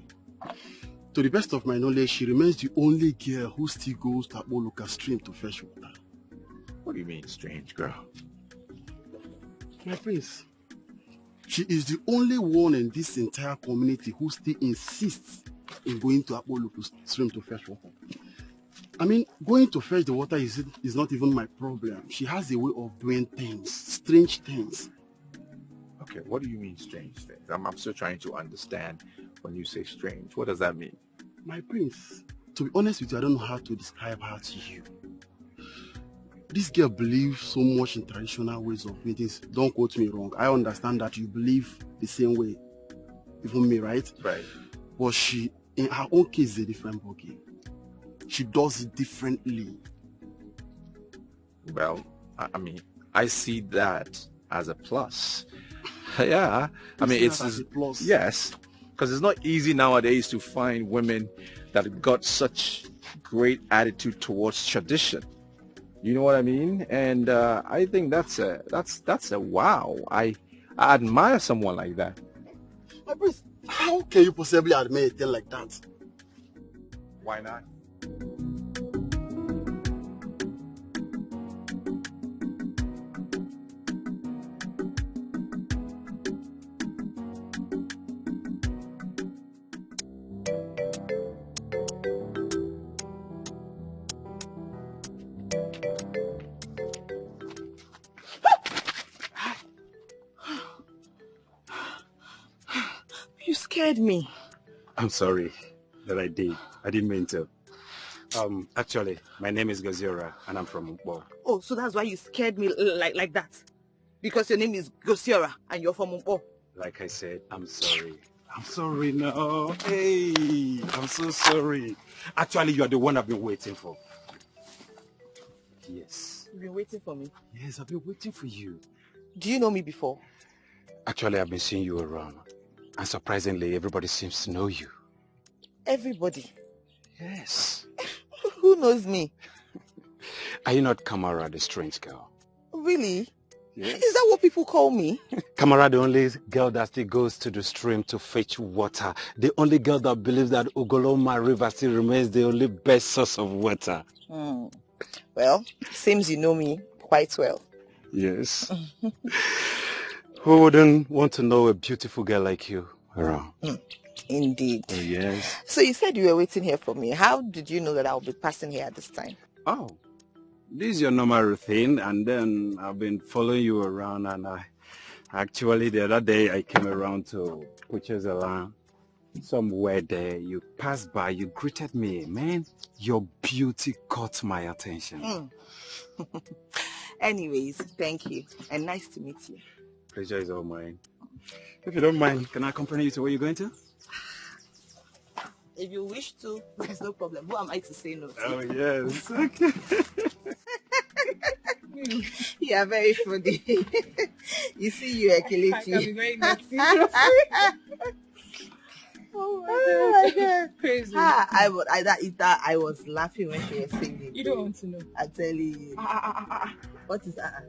To the best of my knowledge, she remains the only girl who still goes to Aboluka Stream to fetch water. What do you mean, strange girl? My prince, she is the only one in this entire community who still insists in going to Aboluka Stream to fetch water. I mean, going to fetch the water is not even my problem. She has a way of doing things, strange things. Okay, what do you mean strange things? I'm still trying to understand when you say strange. What does that mean? My prince, to be honest with you, I don't know how to describe her to you. This girl believes so much in traditional ways of doing things. Don't quote me wrong. I understand that you believe the same way. Even me, right? Right. But she, in her own case, is a different ballgame. She does it differently. Well, I mean, I see that as a plus. Yeah, I mean, it's a plus. Yes, because it's not easy nowadays to find women that have got such great attitude towards tradition. You know what I mean? And I think that's a wow. I admire someone like that. My prince, how can you possibly admire a thing like that? Why not? scared me. I'm sorry that I did. I didn't mean to. Actually, my name is Gora and I'm from Mpo. Oh, so that's why you scared me like that? Because your name is Gosiora and you're from Mpo. Like I said, I'm sorry. I'm sorry now. Hey, I'm so sorry. Actually, you are the one I've been waiting for. Yes. You've been waiting for me? Yes, I've been waiting for you. Do you know me before? Actually, I've been seeing you around. And surprisingly, everybody seems to know you. Everybody? Yes. Who knows me? Are you not Kamar, the strange girl? Really? Yes. Is that what people call me? Kamar, the only girl that still goes to the stream to fetch water. The only girl that believes that Ugoloma River still remains the only best source of water. Well, seems you know me quite well. Yes. Who wouldn't want to know a beautiful girl like you around? Indeed. Oh, yes. So you said you were waiting here for me. How did you know that I'll be passing here at this time? Oh, this is your normal routine, and then I've been following you around, and actually the other day I came around to Butcher's Alarm. Somewhere there, you passed by, you greeted me. Man, your beauty caught my attention. Anyways, thank you, and nice to meet you. Pleasure is all mine. If you don't mind, can I accompany you to where you're going to? If you wish to, there's no problem. Who am I to say no to? Oh, yes. Okay. You are very funny. You see, you are killing I can be very naughty. Oh my God. Crazy. I was laughing when she was singing. You don't want to know. I tell you. What is that?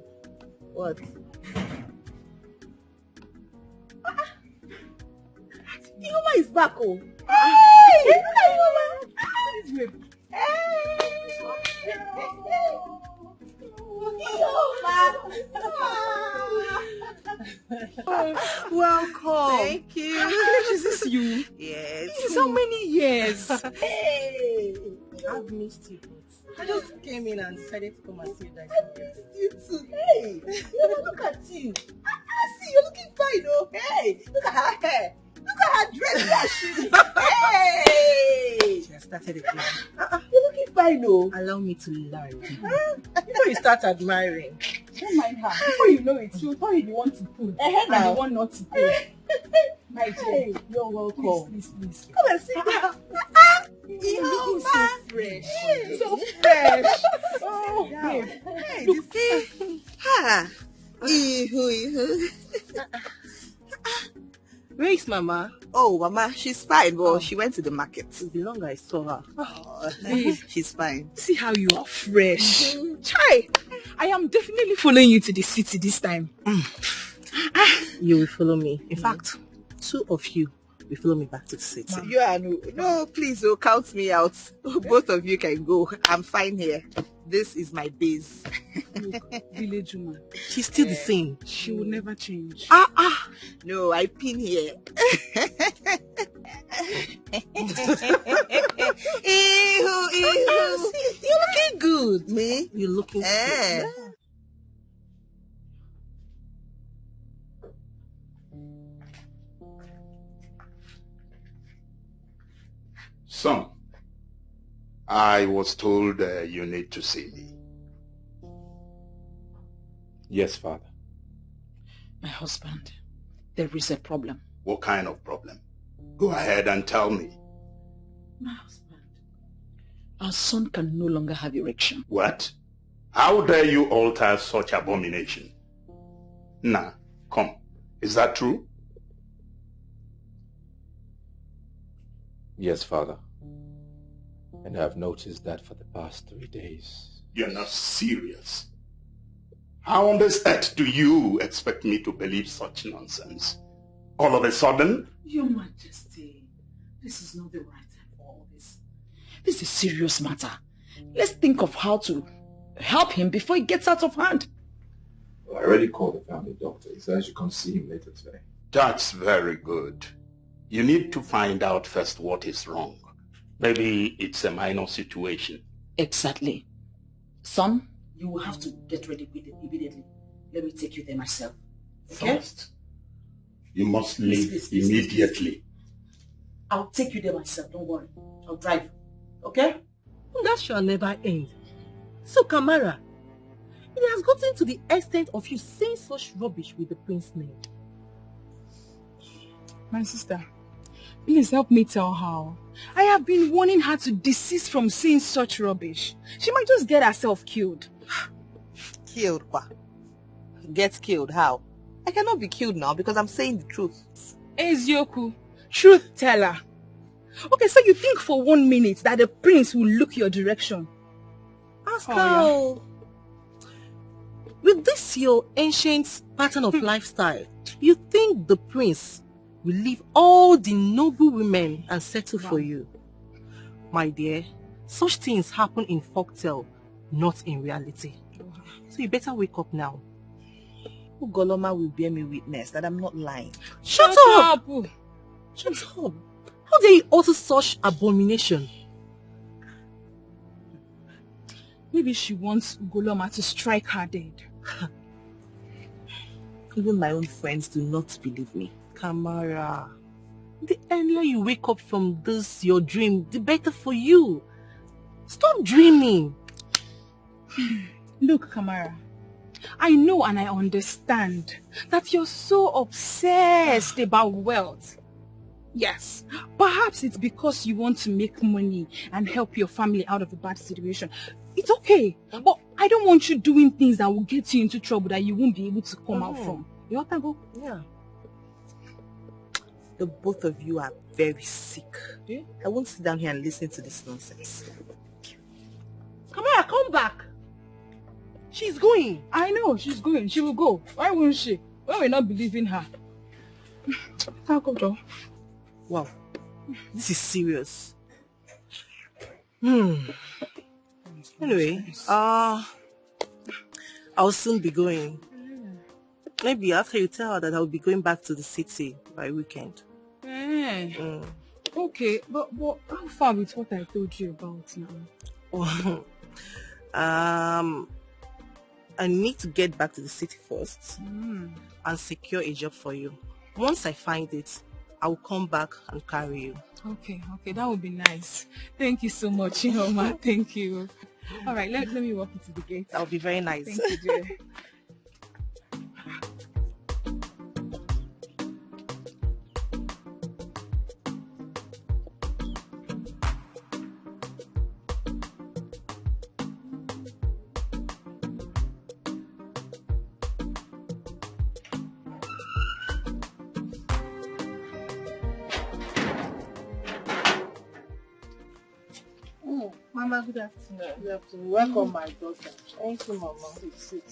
What? Ioma is back, oh. Hey! Welcome. Thank you. Is this you? Yes. So many years. Hey. I've missed you, but I just came in and decided to come and see you guys. I missed you too. Hey, look at you. I see you're looking fine, oh. Hey, look at her hair. Look at her dress. That shoes. Hey. She has started again. You're looking fine, oh. Allow me to learn. Before you start admiring, don't mind her. Before you know it, she'll tell you the one to pull and the one not to pull. My dear, you're welcome. Please. Come and sit down. You're looking so fresh. Hey. So fresh. Oh, babe. Hey, you see? Ha. Ihu. Where is Mama? Oh, Mama, she's fine, but she went to the market. The longer I saw her. Oh, she's fine. See how you are fresh. Chai, I am definitely following you to the city this time. You will follow me. In fact, two of you will follow me back to the city. You are no, please, count me out. Both of you can go. I'm fine here. This is my base. Look, village woman. She's still the same. She will never change. No, I pin here. You're looking good. Me? You're looking good. Son, I was told you need to see me. Yes, Father. My husband, there is a problem. What kind of problem? Go ahead and tell me. My husband, our son can no longer have erection. What? How dare you alter such abomination? Nah, come. Is that true? Yes, Father. And I've noticed that for the past 3 days. You're not serious. How on this earth do you expect me to believe such nonsense? All of a sudden? Your Majesty, this is not the right time for all this. This is a serious matter. Let's think of how to help him before it gets out of hand. Well, I already called the family doctor. He said I should come see him later today. That's very good. You need to find out first what is wrong. Maybe it's a minor situation. Exactly. Son, you will have to get ready immediately. Let me take you there myself. Okay? First, you must leave immediately. I'll take you there myself, don't worry. I'll drive. Okay? That shall never end. So, Kamara, it has gotten to the extent of you saying such rubbish with the prince's name. My sister, please help me tell her. I have been warning her to desist from saying such rubbish. She might just get herself killed. Killed, kwa? Get killed, how? I cannot be killed now because I'm saying the truth. Ezioku, truth teller. Okay, so you think for 1 minute that the prince will look your direction? Ask her. With this your ancient pattern of lifestyle, you think the prince will leave all the noble women and settle for you? My dear, such things happen in folktale, not in reality. So you better wake up now. Ugoloma will bear me witness that I'm not lying. Shut up! Shut up! How dare you utter such abomination? Maybe she wants Ugoloma to strike her dead. Even my own friends do not believe me. Kamara, the earlier you wake up from this, your dream, the better for you. Stop dreaming. Look, Kamara, I know and I understand that you're so obsessed about wealth. Yes, perhaps it's because you want to make money and help your family out of a bad situation. It's okay, but I don't want you doing things that will get you into trouble that you won't be able to come out from. You want to go? Yeah. The both of you are very sick. Yeah? I won't sit down here and listen to this nonsense. Kamara, come back. She's going. I know, she's going. She will go. Why won't she? Why will not believe in her? I'll go, Joe. Wow. This is serious. Anyway, I'll soon be going. Maybe after you tell her that I'll be going back to the city by weekend. Okay, but how far with what I told you about now? I need to get back to the city first and secure a job for you. Once I find it, I will come back and carry you. Okay, that would be nice. Thank you so much, Ioma. Thank you. All right, let me walk you to the gate. That would be very nice. Thank you, dear. Mama, good afternoon. Good afternoon. Welcome, my daughter. Thank you, Mama. Sit.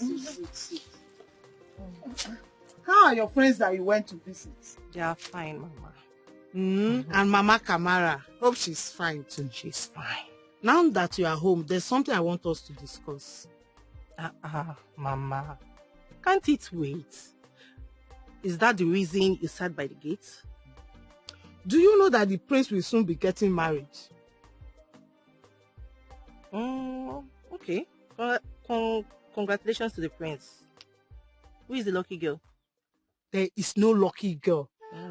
How are your friends that you went to visit? They are fine, Mama. And Mama Kamara, hope she's fine too. She's fine. Now that you are home, there's something I want us to discuss. Mama, can't it wait? Is that the reason you sat by the gate? Do you know that the prince will soon be getting married? Okay. Congratulations to the prince. Who is the lucky girl? There is no lucky girl.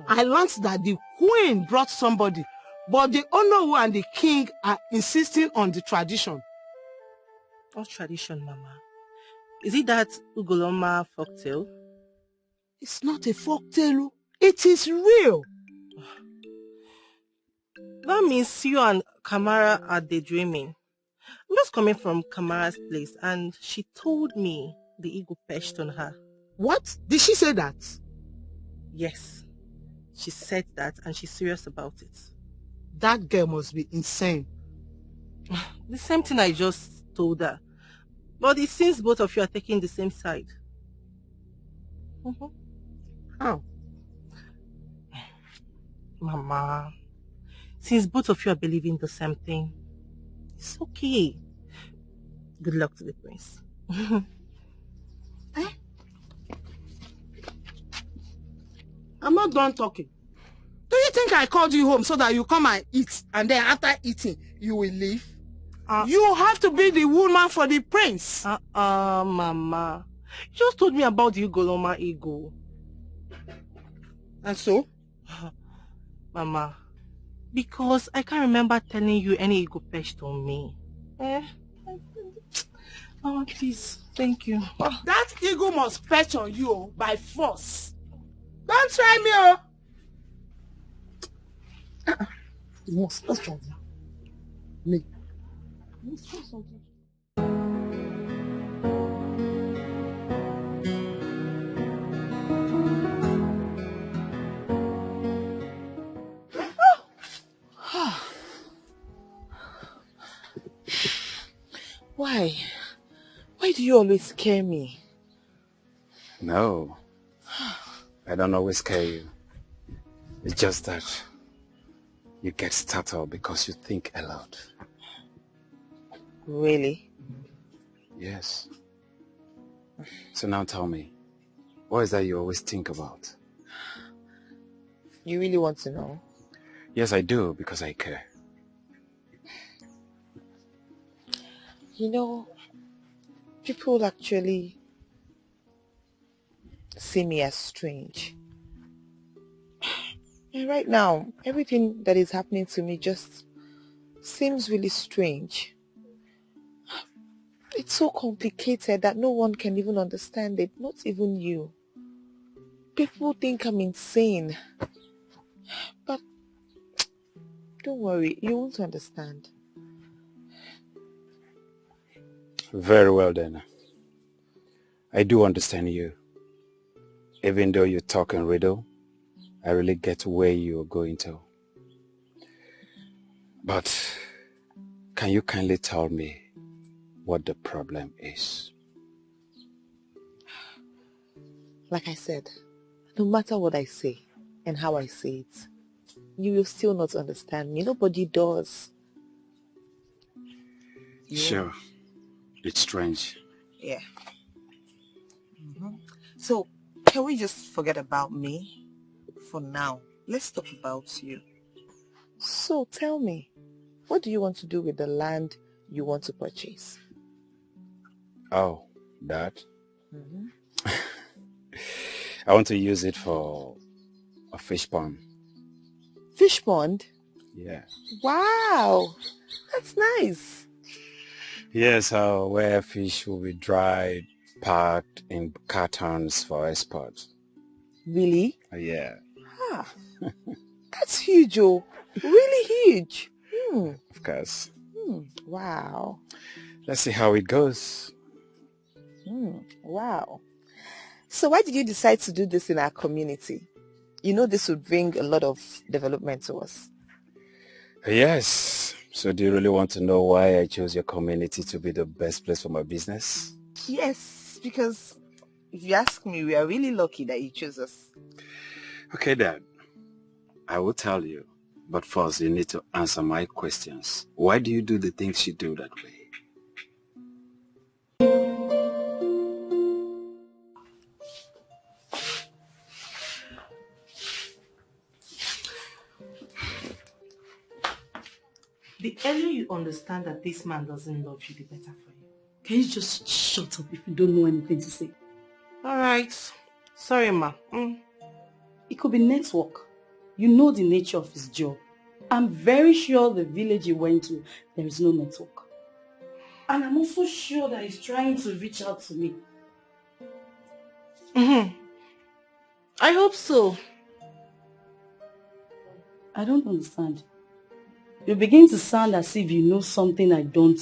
I learned that the queen brought somebody, but the Onowu and the king are insisting on the tradition. What tradition, Mama? Is it that Ugoloma folktale? It's not a folktale. It is real. That means you and Kamara are daydreaming. I'm just coming from Kamara's place and she told me the ego perched on her. What? Did she say that? Yes. She said that and she's serious about it. That girl must be insane. The same thing I just told her. But it seems both of you are taking the same side. How? Mama, since both of you are believing the same thing, it's okay. Good luck to the prince. I'm not done talking. Do you think I called you home so that you come and eat, and then after eating, you will leave? You have to be the woman for the prince. Mama. You just told me about the Ugoloma ego. And so? Mama, Because I can't remember telling you any ego pest on me. Eh? Oh, please. Thank you. That ego must fetch on you by force. Don't try me, oh. You must trust me. Me. Why? Why do you always scare me? No, I don't always scare you. It's just that you get startled because you think a lot. Really? Yes. So now tell me, what is that you always think about? You really want to know? Yes, I do, because I care. You know, people actually see me as strange. And right now, everything that is happening to me just seems really strange. It's so complicated that no one can even understand it, not even you. People think I'm insane. But don't worry, you won't understand. Very well then. I do understand you. Even though you talk in riddle, I really get where you're going to. But can you kindly tell me what the problem is? Like I said, no matter what I say and how I say it, you will still not understand me. Nobody does. Sure. It's strange. Yeah. So, can we just forget about me for now? Let's talk about you. So, tell me, what do you want to do with the land you want to purchase? Oh, that? I want to use it for a fish pond. Fish pond? Yeah. Wow, that's nice. Yes, where fish will be dried, packed in cartons for export. Really? Yeah. Ah, that's huge, oh. Really huge. Of course. Wow. Let's see how it goes. Wow. So why did you decide to do this in our community? You know this would bring a lot of development to us. Yes. So do you really want to know why I chose your community to be the best place for my business? Yes, because if you ask me, we are really lucky that you chose us. Okay, Dad. I will tell you. But first, you need to answer my questions. Why do you do the things you do that way? The earlier you understand that this man doesn't love you, the better for you. Can you just shut up if you don't know anything to say? Alright. Sorry, ma. It could be network. You know the nature of his job. I'm very sure the village he went to, there is no network. And I'm also sure that he's trying to reach out to me. I hope so. I don't understand. You begin to sound as if you know something I don't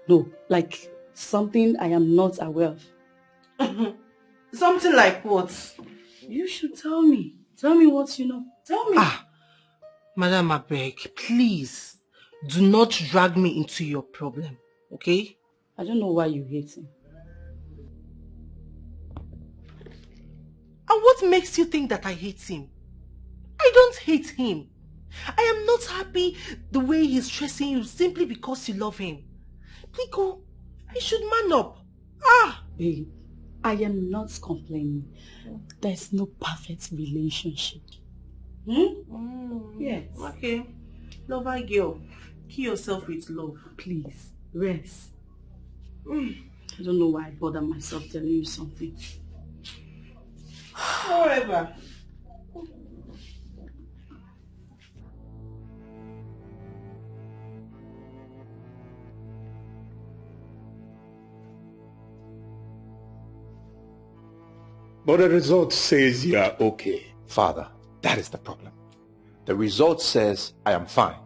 know. Like something I am not aware of. Something like what? You should tell me. Tell me what you know. Tell me. Madam, I beg, please, do not drag me into your problem, okay? I don't know why you hate him. And what makes you think that I hate him? I don't hate him. I am not happy the way he's stressing you simply because you love him. Pico, you should man up. Babe, I am not complaining. There's no perfect relationship. Yes. Okay. Lover girl, kill yourself with love. Please, rest. I don't know why I bother myself telling you something. Whatever. But the result says you are okay. Father, that is the problem. The result says I am fine.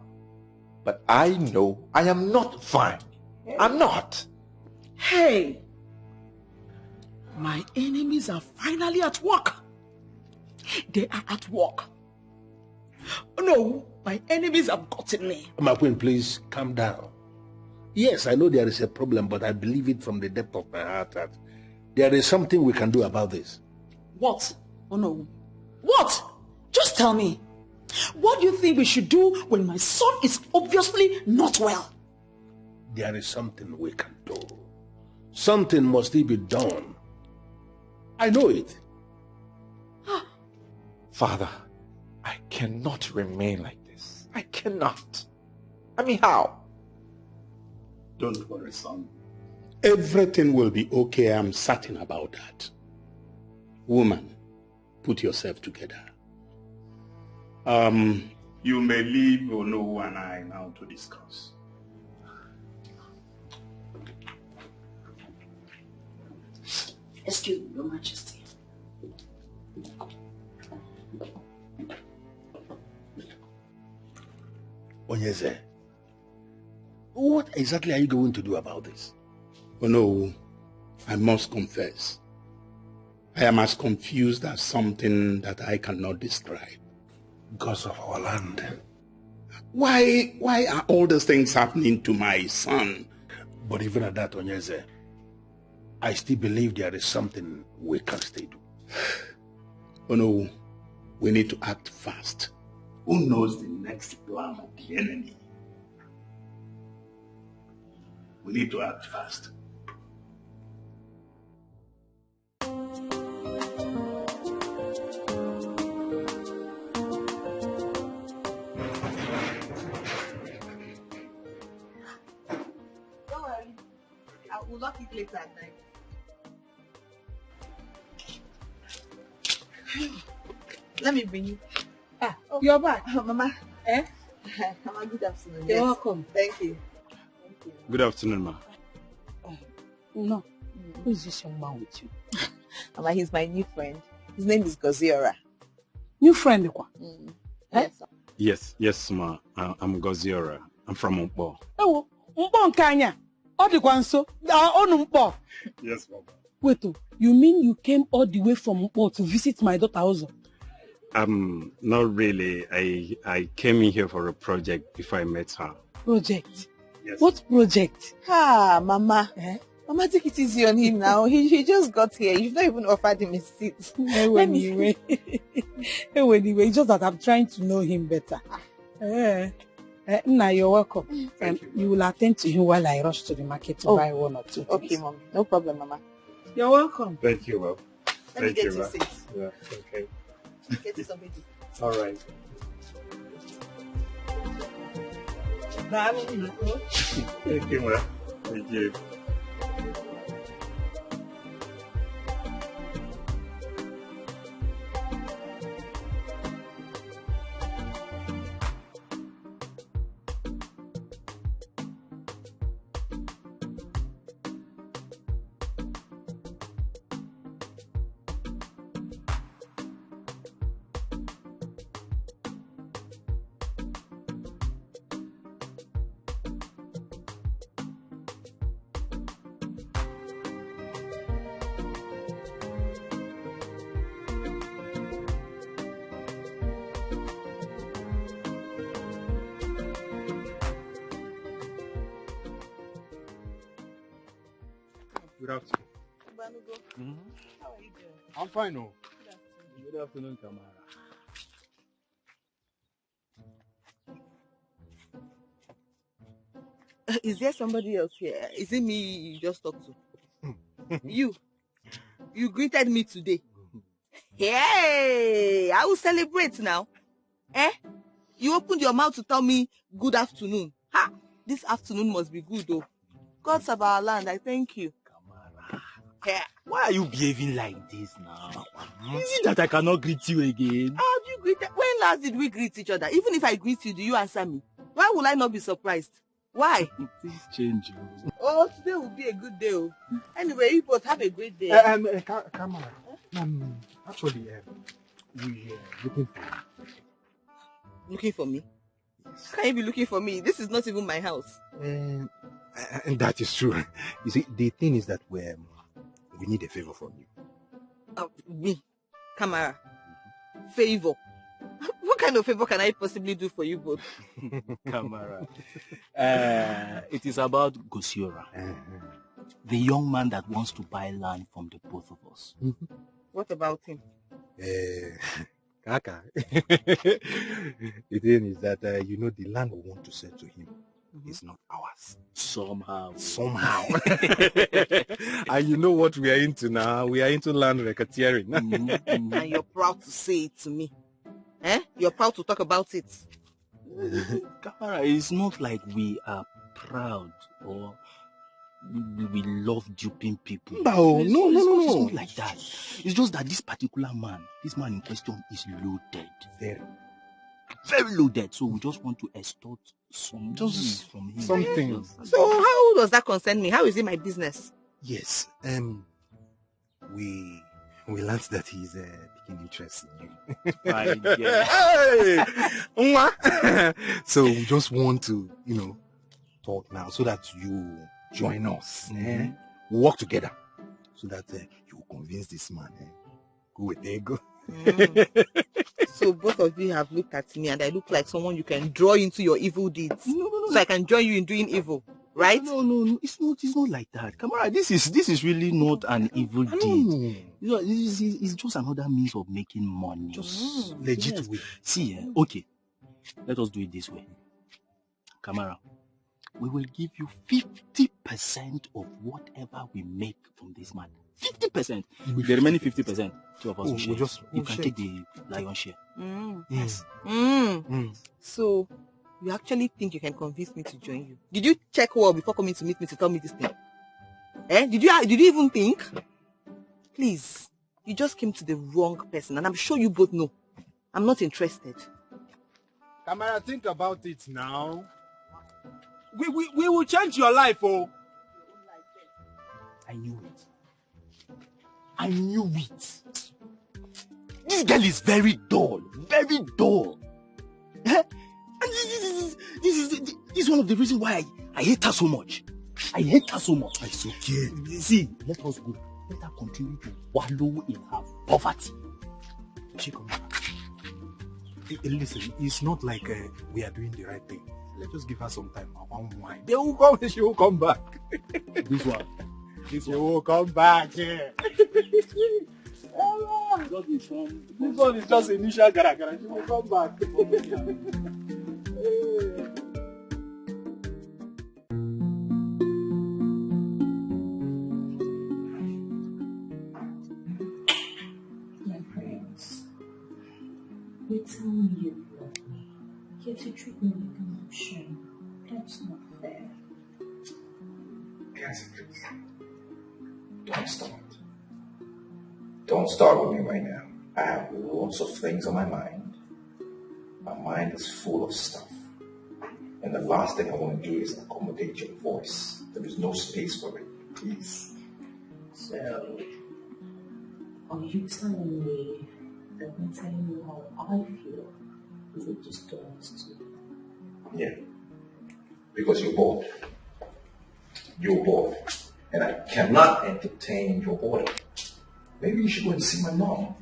But I know I am not fine. I'm not. Hey! My enemies are finally at work. They are at work. No, my enemies have gotten me. My queen, please calm down. Yes, I know there is a problem, but I believe it from the depth of my heart that there is something we can do about this. What? Oh no. What? Just tell me. What do you think we should do when my son is obviously not well? There is something we can do. Something must be done. I know it. Father, I cannot remain like this. I cannot. I mean, how? Don't worry, son. Everything will be okay. I'm certain about that. Woman, put yourself together. You may leave Ono and I now to discuss. Excuse me, Your Majesty. Onyeze, what exactly are you going to do about this? Oh no, I must confess. I am as confused as something that I cannot describe. Because of our land. Why are all these things happening to my son? But even at that, Onyeze, I still believe there is something we can still do. Oh no, we need to act fast. Who knows the next plan of the enemy? We need to act fast. We'll lock it later at night. Let me bring you. You're back. Mama. Eh? Mama, good afternoon. You're Yes. welcome. Thank you. Good afternoon, ma. No. Who is this young man with you? Mama, he's my new friend. His name is Gora. New friend? Yes. Yes, ma. I'm Goziora. I'm from Mpo. Oh, Mpo Nkanya. All the Kwanso. Oh, Mpo. Yes, Mama. Wait, you mean you came all the way from Mpo to visit my daughter also? Not really. I came in here for a project before I met her. Project? Yes. What project? Mama. Mama, take it easy on him now. He just got here. You've not even offered him a seat. Anyway, it's just that I'm trying to know him better. Now you're welcome. You will attend to him while I rush to the market to buy one or two things. Okay, Mom. No problem, Mama. You're welcome. Thank you, Mom. Let me get you a seat. Yeah, okay. Get you something. All right. Thank you, Mom. Thank you. Good afternoon. How are you doing? I'm fine, oh. Good afternoon, Kamar. Is there somebody else here? Is it me you just talked to? You greeted me today. Hey, I will celebrate now. You opened your mouth to tell me good afternoon. Ha! This afternoon must be good, though. Gods of our land, I thank you. Yeah. Why are you behaving like this now? Is it that I cannot greet you again? How do you greet? When last did we greet each other? Even if I greet you, do you answer me? Why will I not be surprised? Why? Things change. Oh, today will be a good day. Anyway, you both have a great day. Kamar, Actually, we are looking for you. Looking for me? Can you be looking for me? This is not even my house. And that is true. You see, the thing is that we need a favor from you. Me? Kamar? Favor? What kind of favor can I possibly do for you both? Kamara. It is about Gosiora. The young man that wants to buy land from the both of us. What about him? Kaka. The thing is that, the land we want to sell to him is not ours. Somehow. And you know what we are into now? We are into land racketeering. And you're proud to say it to me. You're proud to talk about it. Kamara, it's not like we are proud or we love duping people. No. It's not like that. It's just that this man in question is loaded. Very loaded. So we just want to extort some from him. Something. So how does that concern me? How is it my business? Yes. We learned that he's taking interest in you. Hey! So we just want to, talk now so that you join us. We work together so that you convince this man. Go with ego. So both of you have looked at me and I look like someone you can draw into your evil deeds. No. So I can join you in doing evil, right? No. It's not like that. Kamara, this is really not an evil deed. It's just another means of making money. Just legit way. See, okay. Let us do it this way. Kamara, we will give you 50% of whatever we make from this man. 50%. The remaining 50%, two of us you can take the lion's share. Yes. So, you actually think you can convince me to join you? Did you check well before coming to meet me to tell me this thing? Did you even think? Please, you just came to the wrong person and I'm sure you both know. I'm not interested. Kamara, think about it now. We will change your life, oh. I knew it. This girl is very dull. Very dull. And this is one of the reasons why I hate her so much. It's okay. See, let us go. Let her continue to wallow in her poverty. Listen, it's not like we are doing the right thing. Let's just give her some time. Unwind. She will come back. This one. She will come back. Yeah. This one is just initial gara. She will come back. My friends, you tell me you love me, yet you treat me like an option. That's not fair. Cassie, please. Don't start. Don't start with me right now. I have lots of things on my mind. My mind is full of stuff. And the last thing I want to do is accommodate your voice. There is no space for it. Please. So, are you telling me that me telling you how I feel is it just us two? Yeah. Because you're bored. You're bored. And I cannot entertain your order. Maybe you should go and see my mom.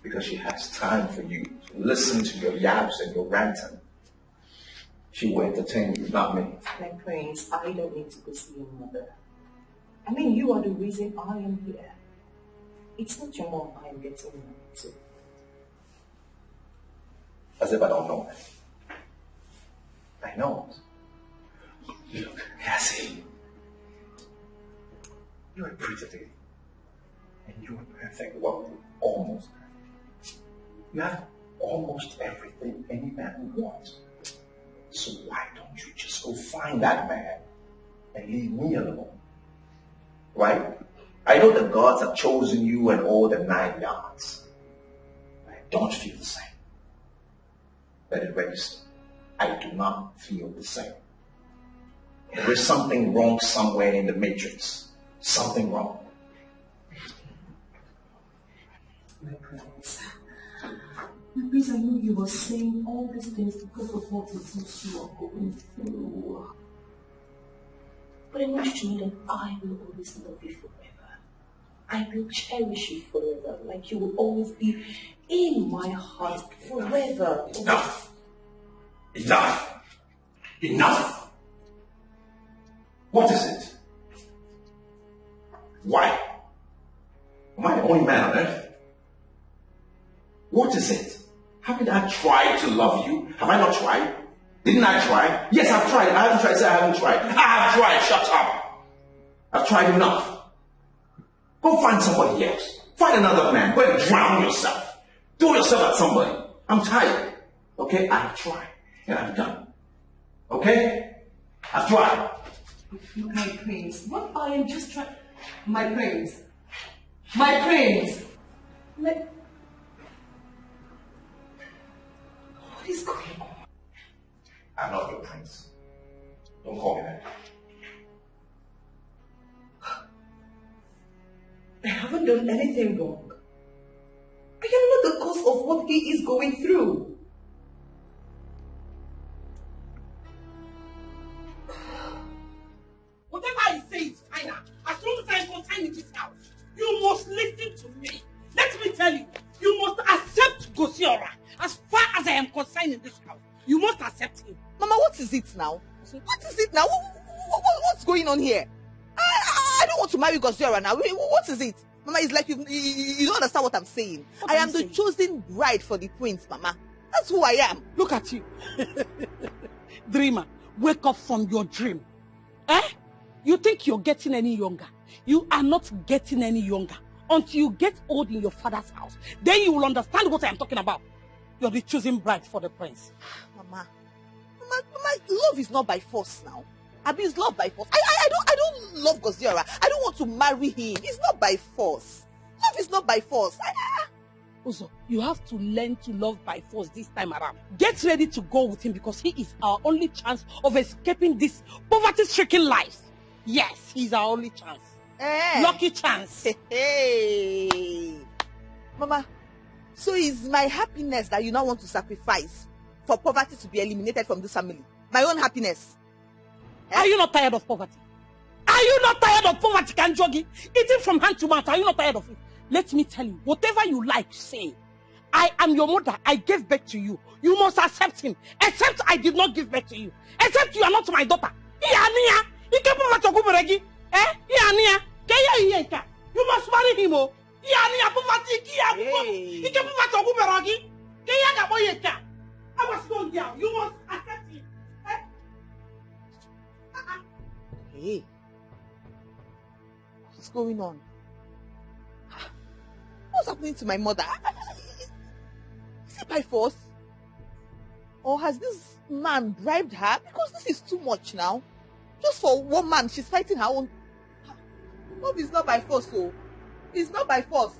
Because she has time for you to listen to your yaps and your ranting. She will entertain you, not me. My prince, I don't need to go see your mother. I mean, you are the reason I am here. It's not your mom I am getting married to. As if I don't know that. I know it. Look, Cassie. You're a pretty lady. And you're perfect. Well, almost perfect. You have almost everything any man would want. So why don't you just go find that man and leave me alone? Right? I know the gods have chosen you and all the 9 yards. But I don't feel the same. Let it register. I do not feel the same. There is something wrong somewhere in the matrix. Something wrong. My prince. My prince, I know you were saying all these things because of what it is you are going through. But I want you to know that I will always love you forever. I will cherish you forever, like you will always be in my heart forever. Enough! Enough! Enough! What is it? Why? Am I the only man on earth? What is it? Haven't I tried to love you? Have I not tried? Didn't I try? Yes, I've tried. I haven't tried. Say I haven't tried. I have tried. Shut up. I've tried enough. Go find somebody else. Find another man. Go and drown yourself. Throw yourself at somebody. I'm tired. Okay? I've tried. And I'm done. Okay? I've tried. My prince, what I am just trying... My prince. My prince. What is going on? I'm not your prince. Don't call me that. I haven't done anything wrong. I am not the cause of what he is going through. Whatever I say is final. As long as I am confined in this house, you must listen to me. Let me tell you, you must accept Gosiora. As far as I am concerned in this house, you must accept him. Mama, what is it now? What is it now? What's going on here? I don't want to marry Gosiora now. What is it? Mama, it's like you don't understand what I'm saying. I am the chosen bride for the prince, Mama. That's who I am. Look at you. Dreamer, wake up from your dream. Eh? You think you're getting any younger? You are not getting any younger until you get old in your father's house. Then you will understand what I am talking about. You're the chosen bride for the prince. Mama, love is not by force now. I mean, it's love by force. I don't love Gosiora. I don't want to marry him. It's not by force. Love is not by force. Also, you have to learn to love by force this time around. Get ready to go with him because he is our only chance of escaping this poverty-stricken life. Yes, he's our only chance. Lucky chance. Hey. Mama, so is my happiness that you now want to sacrifice for poverty to be eliminated from this family? My own happiness? Are you not tired of poverty? Are you not tired of poverty, Kanjogi? Eating from hand to mouth, are you not tired of it? Let me tell you, whatever you like, say. I am your mother. I gave birth to you. You must accept him. Except I did not give birth to you. Except you are not my daughter. You must marry him. I was going down. You must accept him. Hey. What's going on? What's happening to my mother? Is it by force? Or has this man bribed her? Because this is too much now. Just for one man, she's fighting her own. Love is not by force, so. It's not by force.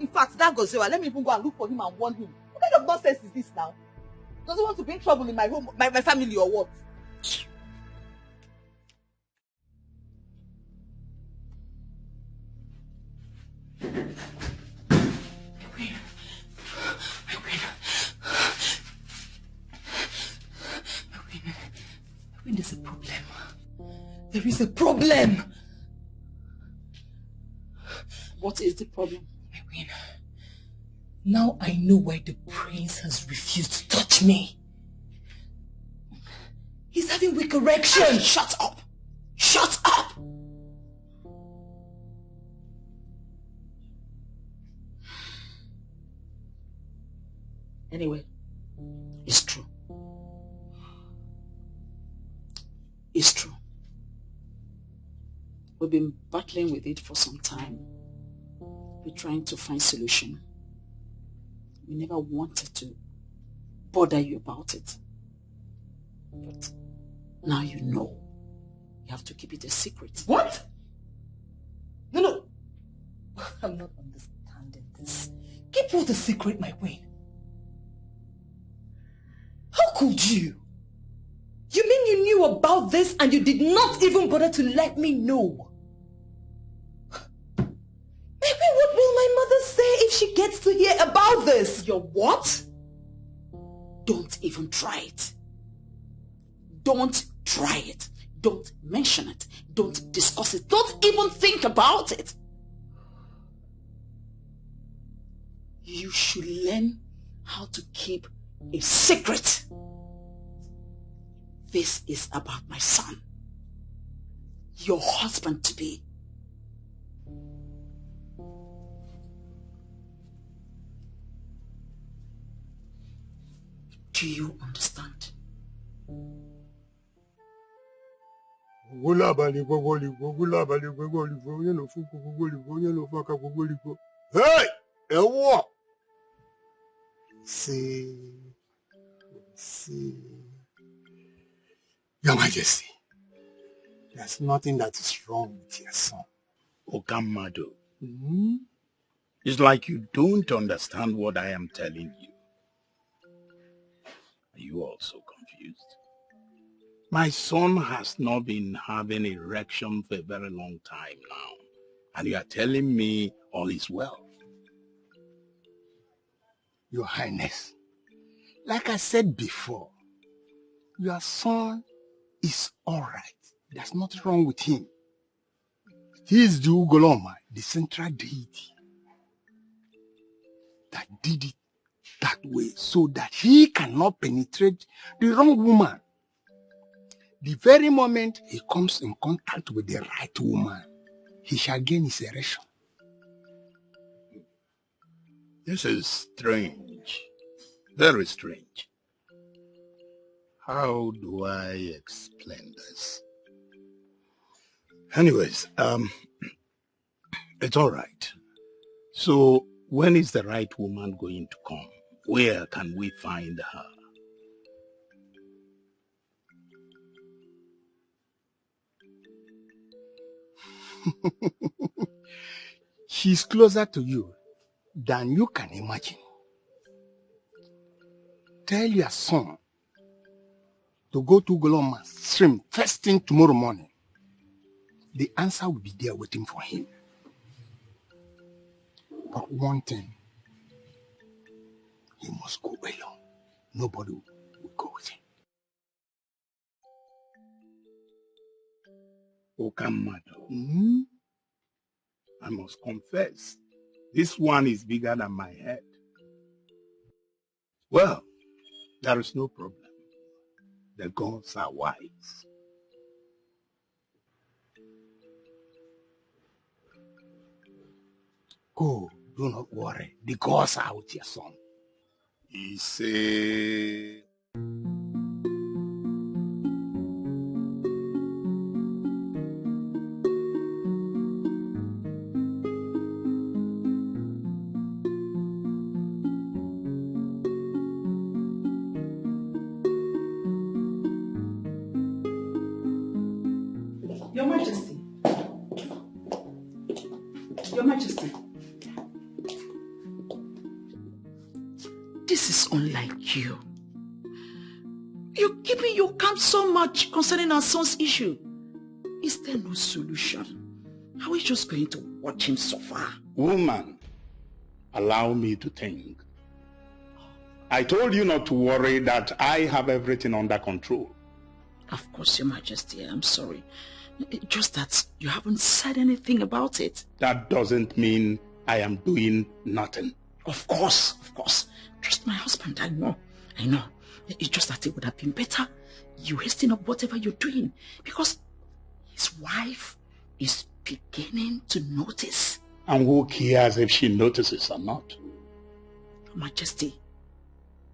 In fact, that goes let me even go and look for him and warn him. What kind of nonsense is this now? Does he want to bring trouble in my home, my family, or what? There's a problem. There is a problem. What is the problem? My queen, now I know why the prince has refused to touch me. He's having weak erection. Shut up. Shut up. Anyway, it's true. It's true. We've been battling with it for some time. We're trying to find solution. We never wanted to bother you about it. But now you know. You have to keep it a secret. What? No. I'm not understanding this. Keep what a secret, my queen. How could you? You mean you knew about this and you did not even bother to let me know? My queen, what will my mother say if she gets to hear about this? Your what? Don't even try it. Don't try it. Don't mention it. Don't discuss it. Don't even think about it. You should learn how to keep a secret. This is about my son. Your husband-to-be. Do you understand? Hey! See, Your Majesty, there's nothing that is wrong with your son. Okamado, it's like you don't understand what I am telling you. Are you also confused? My son has not been having erection for a very long time now, and you are telling me all is well. Your Highness, like I said before, your son is all right. There's nothing wrong with him. He is the Ugoloma, the central deity, that did it that way so that he cannot penetrate the wrong woman. The very moment he comes in contact with the right woman, he shall gain his erection. This is strange. Very strange. How do I explain this? Anyways, it's all right. So, when is the right woman going to come? Where can we find her? She's closer to you than you can imagine. Tell your son to go to Goloma's stream first thing tomorrow morning. The answer will be there waiting for him. But one thing, he must go alone. Nobody will go with him. Okamado, I must confess, this one is bigger than my head. Well, there is no problem. The gods are wise. Go, do not worry. The gods are with your son. He say... Your Majesty. Your Majesty. This is unlike you. You're keeping your calm so much concerning our son's issue. Is there no solution? Are we just going to watch him suffer? Woman, allow me to think. I told you not to worry, that I have everything under control. Of course, Your Majesty, I'm sorry. Just that you haven't said anything about it. That doesn't mean I am doing nothing. Of course, of course. Trust my husband, I know. I know. It's just that it would have been better you hasten up whatever you're doing, because his wife is beginning to notice. And who cares if she notices or not? Your Majesty,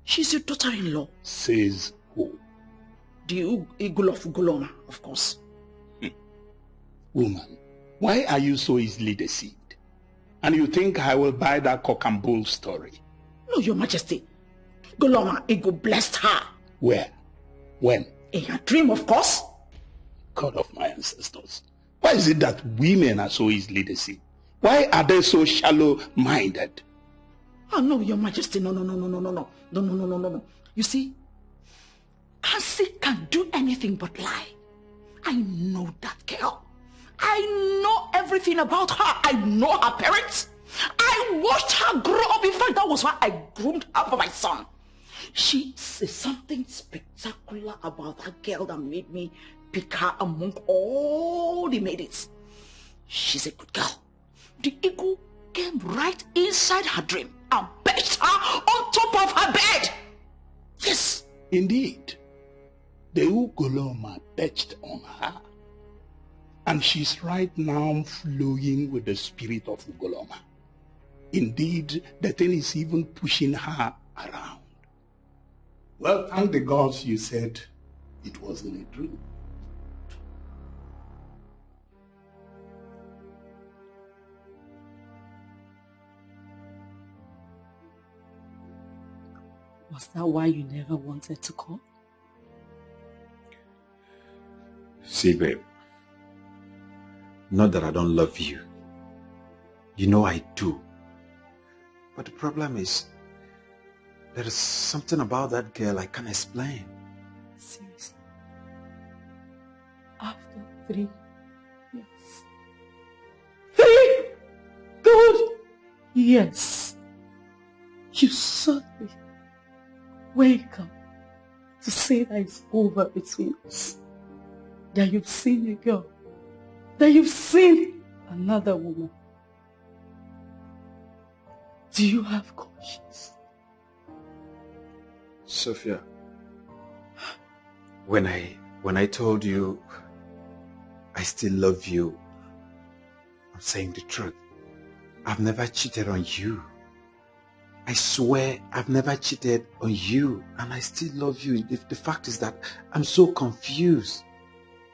she's your daughter-in-law. Says who? The Igul of Ugoloma, of course. Woman, why are you so easily deceived? And you think I will buy that cock and bull story? No, Your Majesty. Goloma Igul blessed her. Where? When? In her dream, of course. God of my ancestors. Why is it that women are so easily deceived? Why are they so shallow-minded? Oh, no, Your Majesty. No. You see, Kasi can't do anything but lie. I know that girl. I know everything about her. I know her parents. I I watched her grow up. In fact, that was why I groomed her for my son. She said something spectacular about that girl that made me pick her among all the maidens. She's a good girl. The eagle came right inside her dream and perched her on top of her bed. Yes. Indeed. The Ugoloma perched on her. And she's right now flowing with the spirit of Ugoloma. Indeed, the thing is even pushing her around. Well, thank the gods you said it wasn't a dream. Was that why you never wanted to come? See, babe, not that I don't love you. You know I do. But the problem is, there is something about that girl I can't explain. Seriously? After 3 years? 3 good years. You sought me. Welcome to say that it's over between us. That you've seen a girl. That you've seen another woman. Do you have conscience? Sophia, when I told you I still love you, I'm saying the truth. I've never cheated on you. I swear I've never cheated on you, and I still love you. The fact is that I'm so confused.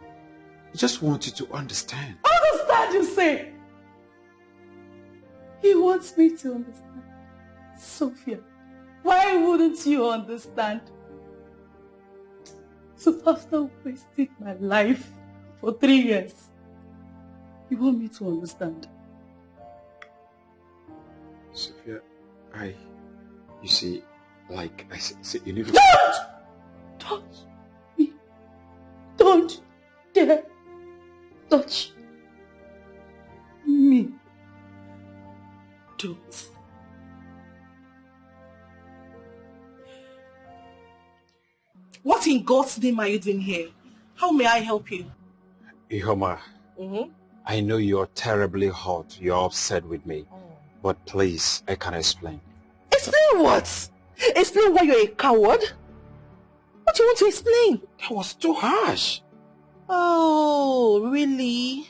I just want you to understand. Understand, you say? He wants me to understand. Sophia, why wouldn't you understand? So after wasting my life for 3 years, you want me to understand? Sophia, you see, like I said, you need to... Don't touch me. Don't dare touch me. Don't. What in God's name are you doing here? How may I help you? Ihoma, I know you're terribly hot. You're upset with me. But please, I can explain. Explain what? Explain why you're a coward? What do you want to explain? That was too harsh. Oh, really?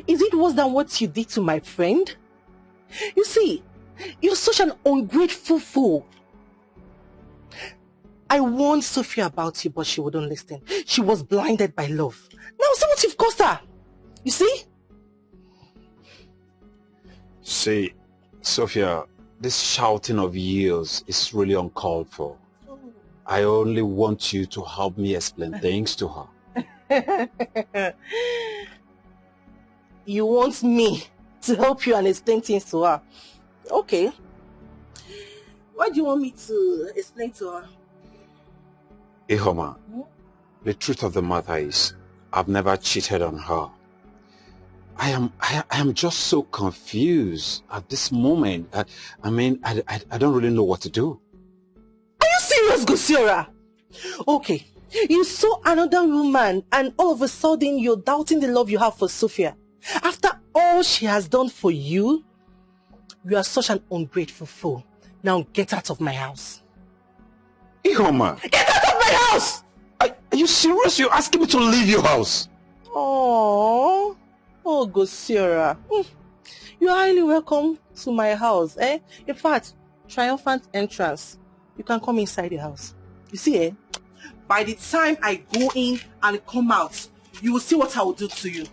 Is it worse than what you did to my friend? You see, you're such an ungrateful fool. I warned Sophia about you, but she wouldn't listen. She was blinded by love. Now see what you've cost her. You see? See, Sophia, this shouting of yours is really uncalled for. I only want you to help me explain things to her. You want me to help you and explain things to her? Okay. What do you want me to explain to her? Ihoma, the truth of the matter is, I've never cheated on her. I am just so confused at this moment. I don't really know what to do. Are you serious, Gosiora? Okay, you saw another woman and all of a sudden you're doubting the love you have for Sophia. After all she has done for you, you are such an ungrateful fool. Now get out of my house. Ihoma! Get out of my house! Are you serious? You're asking me to leave your house? Oh, Gosiora. You're highly welcome to my house. In fact, triumphant entrance. You can come inside the house. You see, by the time I go in and come out, you will see what I will do to you.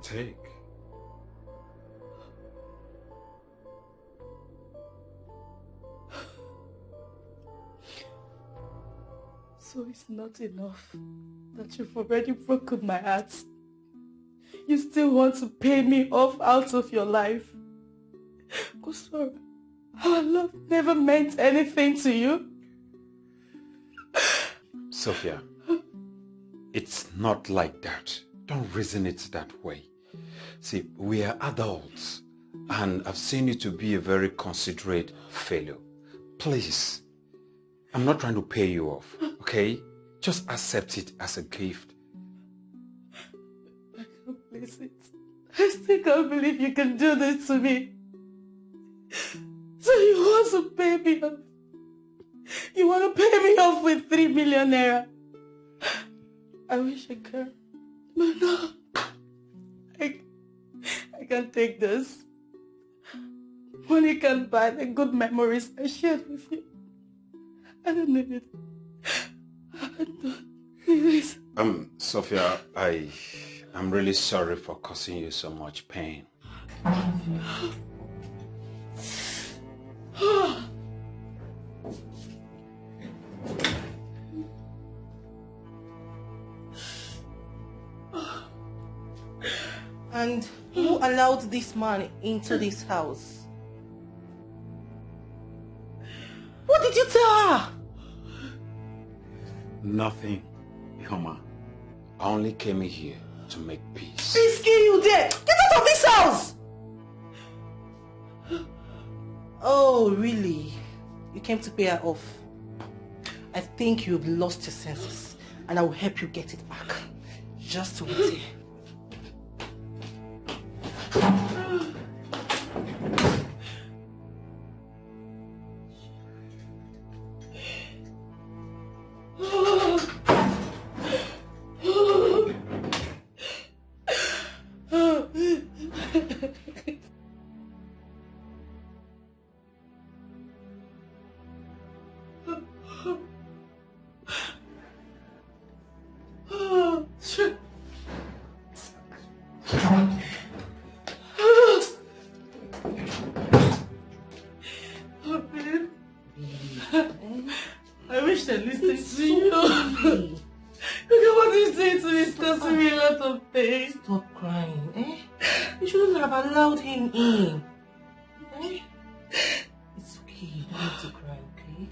Take. So it's not enough that you've already broken my heart. You still want to pay me off out of your life. Goswara, Our love never meant anything to you? Sophia, it's not like that. Don't reason it that way. See, we are adults, and I've seen you to be a very considerate fellow. Please, I'm not trying to pay you off, okay? Just accept it as a gift. I can't believe it. I still can't believe you can do this to me. So you want to pay me off? You want to pay me off with 3 million naira? I wish I could. But no. I can't take this. Money can't buy the good memories I shared with you. I don't need it. I don't need it. Sophia, I'm really sorry for causing you so much pain. And who allowed this man into this house? What did you tell her? Nothing, Kamar. I only came here to make peace. Peace kill you there! Get out of this house! Oh, really? You came to pay her off? I think you've lost your senses, and I will help you get it back. Just wait here. I wish I listened to you. Look at what you say to me. It's causing me a lot of pain. Stop crying, eh? You shouldn't have allowed him in. Eh? It's okay, you don't have to cry, okay?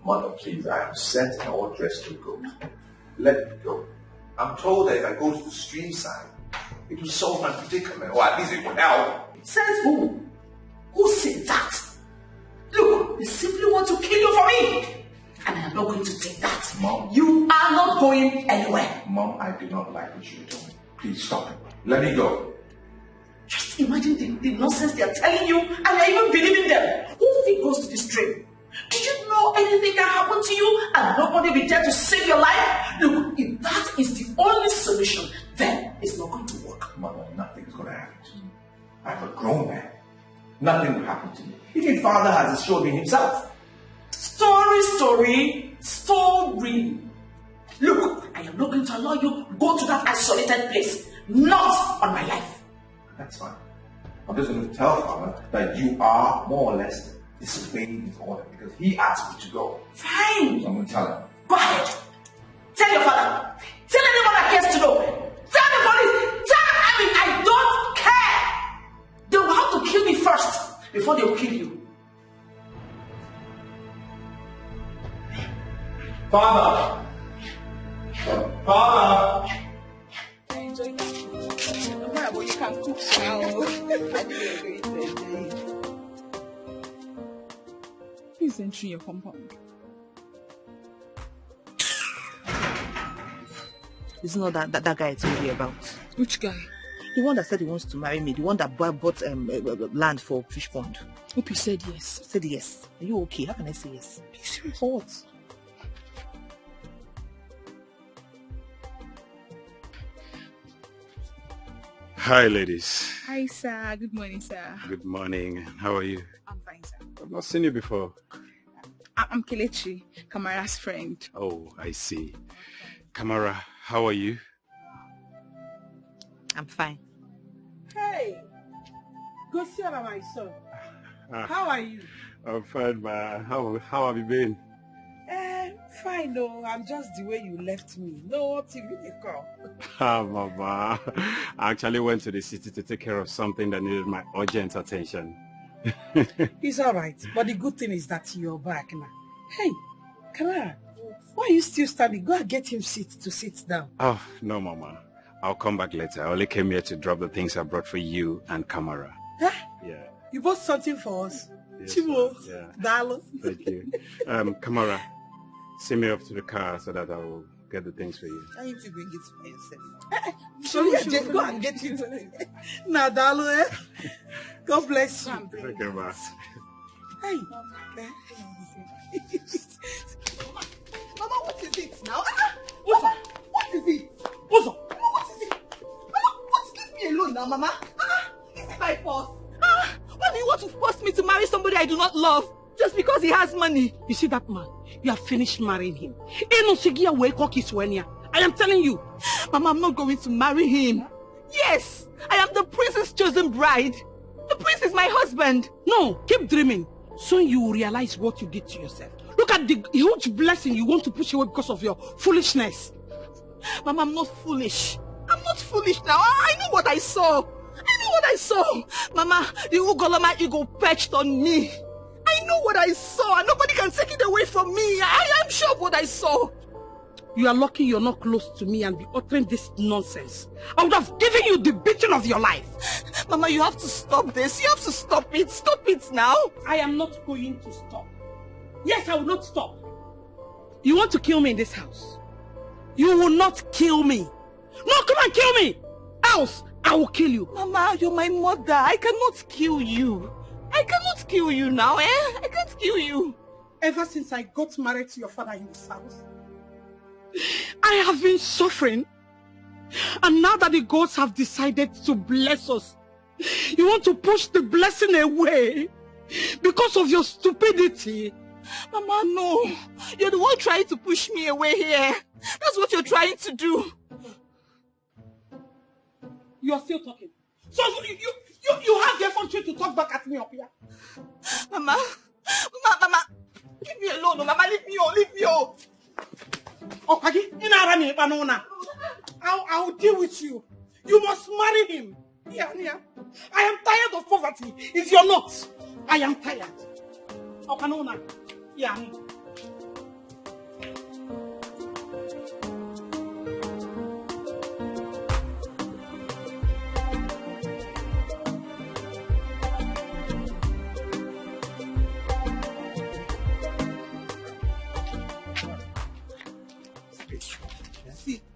Mother, please, I am set and all dressed to go. Let me go. I'm told that if I go to the stream side, it will solve my predicament, or at least it will help. Says who? Who said that? Look, they simply want to kill you for me. And I am not going to take that. Mom. You are not going anywhere. Mom, I do not like what you're doing. Please stop it. Let me go. Just imagine the nonsense they are telling you and you're even believing them. Who think goes to the stream? Do you know anything can happen to you and nobody be there to save your life? Look, if that is the only solution, then it's not going to work. Mother, nothing is going to happen to me. I'm a grown man. Nothing will happen to me. Even Father has assured me himself. Story. Look, I am not going to allow you go to that isolated place. Not on my life. That's fine. I'm just going to tell Father that you are more or less disobeying his order because he asked me to go. Fine. So I'm going to tell him. Go ahead. Tell your father. Tell anyone that cares to know. Tell the police. I don't care. They will have to kill me first before they will kill you. Father! Father! You can cook Please enter your compound. Isn't all that guy I told you about? Which guy? The one that said he wants to marry me. The one that bought land for fish pond. Hope you said yes. Said yes. Are you okay? How can I say yes? Be serious. For what? Hi, ladies. Hi, sir. Good morning, sir. Good morning. How are you? I'm fine, sir. I've not seen you before. I'm Kelechi, Kamara's friend. Oh, I see. Kamara, how are you? I'm fine. Hey, go see about my son. How are you? I'm fine, ma. How have you been? Fine, no. I'm just the way you left me. No, TV they call. Mama. I actually went to the city to take care of something that needed my urgent attention. It's all right. But the good thing is that you're back now. Hey, Kamar, why are you still standing? Go and get him to sit down. Oh, no, Mama. I'll come back later. I only came here to drop the things I brought for you and Kamara. Huh? Yeah. You bought something for us? Yes, Chimo, yeah. Dalo. Thank you. Kamara, send me off to the car so that I will get the things for you. I need to bring it for yourself. Sure, go and get it. Nah, Dalo, eh? God bless you. Thank you, Ma. Hey. Mama, what is it now? Mama, what is it? What's Mama, what is it? Mama, leave me alone now, Mama. Is it by force? Why do you want to force me to marry somebody I do not love? Just because he has money? You see that man? You have finished marrying him. I am telling you. Mama, I'm not going to marry him. Yes, I am the prince's chosen bride. The prince is my husband. No, keep dreaming. Soon you will realize what you did to yourself. Look at the huge blessing you want to push away because of your foolishness. Mama, I'm not foolish. I'm not foolish now. I know what I saw. I know what I saw. Mama, the Ugoloma ego perched on me. I know what I saw and nobody can take it away from me. I am sure of what I saw. You are lucky you're not close to me and be uttering this nonsense. I would have given you the beating of your life. Mama, you have to stop this. You have to stop it. Stop it now. I am not going to stop. Yes, I will not stop. You want to kill me in this house? You will not kill me. No, come and kill me. Else, I will kill you. Mama, you're my mother. I cannot kill you. I cannot kill you now, eh? I can't kill you. Ever since I got married to your father in this house, I have been suffering. And now that the gods have decided to bless us, you want to push the blessing away because of your stupidity. Mama, no. You're the one trying to push me away here. That's what you're trying to do. You are still talking. So you have the effrontery to talk back at me up here. Mama, leave me alone. Mama, leave me alone. Leave me alone. I will deal with you. You must marry him. Yeah. I am tired of poverty. If you're not, I am tired. Yeah.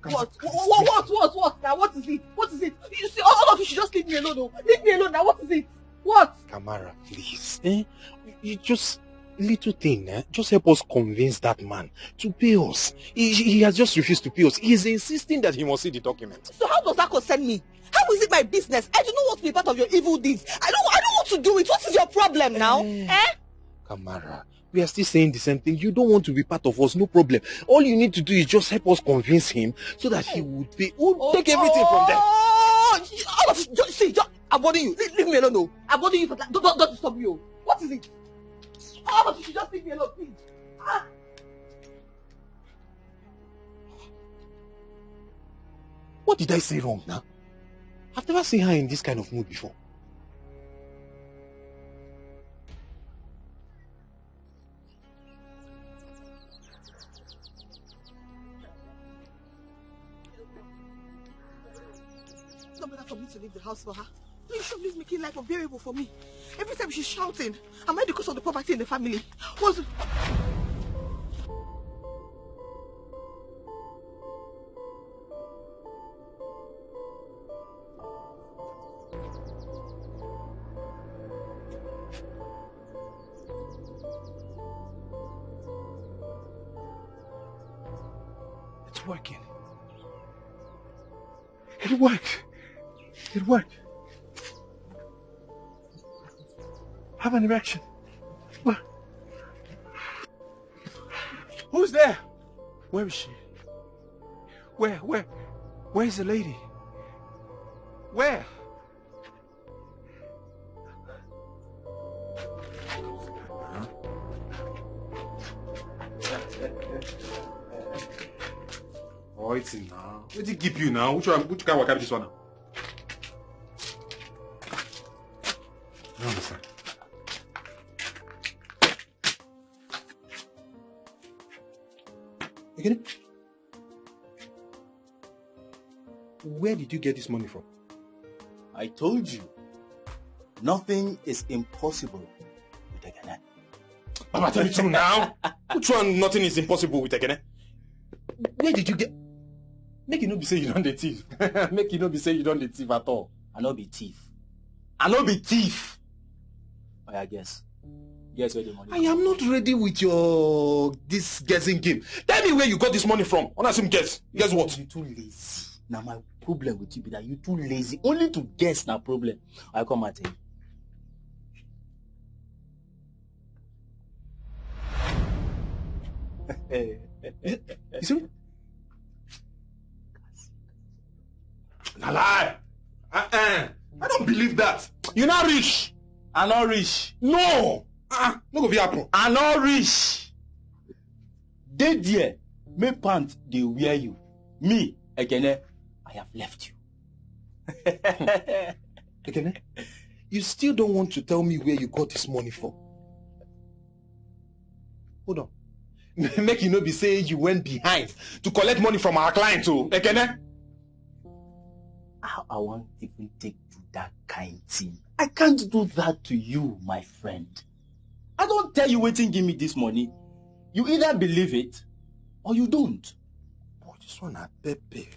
What? Now, what is it? What is it? You see, all of you should just leave me alone, though. Leave me alone now. What is it? What? Kamara, please. You just little thing, just help us convince that man to pay us. He has just refused to pay us. He is insisting that he must see the document. So how does that concern me? How is it my business? I do not want to be part of your evil deeds. I don't want to do it. What is your problem now? Kamara, we are still saying the same thing. You don't want to be part of us, no problem. All you need to do is just help us convince him so that he would pay. We'll take everything from them. I'm warning you. Leave me alone, no. I'm warning you for that. Don't disturb me. What is it? All of you should just leave me alone, please. What did I say wrong now? I've never seen her in this kind of mood before. It's not better for me to leave the house for her. You should be making life unbearable for me. Every time she's shouting, am I the cause of the poverty in the family? What's... It's working. It worked. It worked. Have an erection. What? Who's there? Where is she? Where is the lady? Where? Oh, it's in now. Where did it keep you now? Which kind of work this one now? I don't understand. Again? Where did you get this money from? I told you, nothing is impossible with Ekene. Baba, tell me true now. Which one, nothing is impossible with Ekene? Where did you get... Make you not be say you don't the thief. Make you not be say you don't the thief at all. I no be thief. I no be thief. Oh yeah, guess. Guess where the money I am not ready with your... this guessing game. Tell me where you got this money from. I want to guess. Guess what? You too lazy. Now my problem with you be that you too lazy. Only to guess na problem. I come and tell you. You see? Na lie. I don't believe that. You're not rich. I'm not rich. No. No go be happen. I'm not rich. Dey there, me pant they wear you. Me, Ekene, I have left you. Ekene, you still don't want to tell me where you got this money from. Hold on. Make you not be saying you went behind to collect money from our clients, oh, Ekene. How I won't even take to that kind thing. I can't do that to you, my friend. I don't tell you waiting give me this money. You either believe it or you don't. Boy, this one a pepe.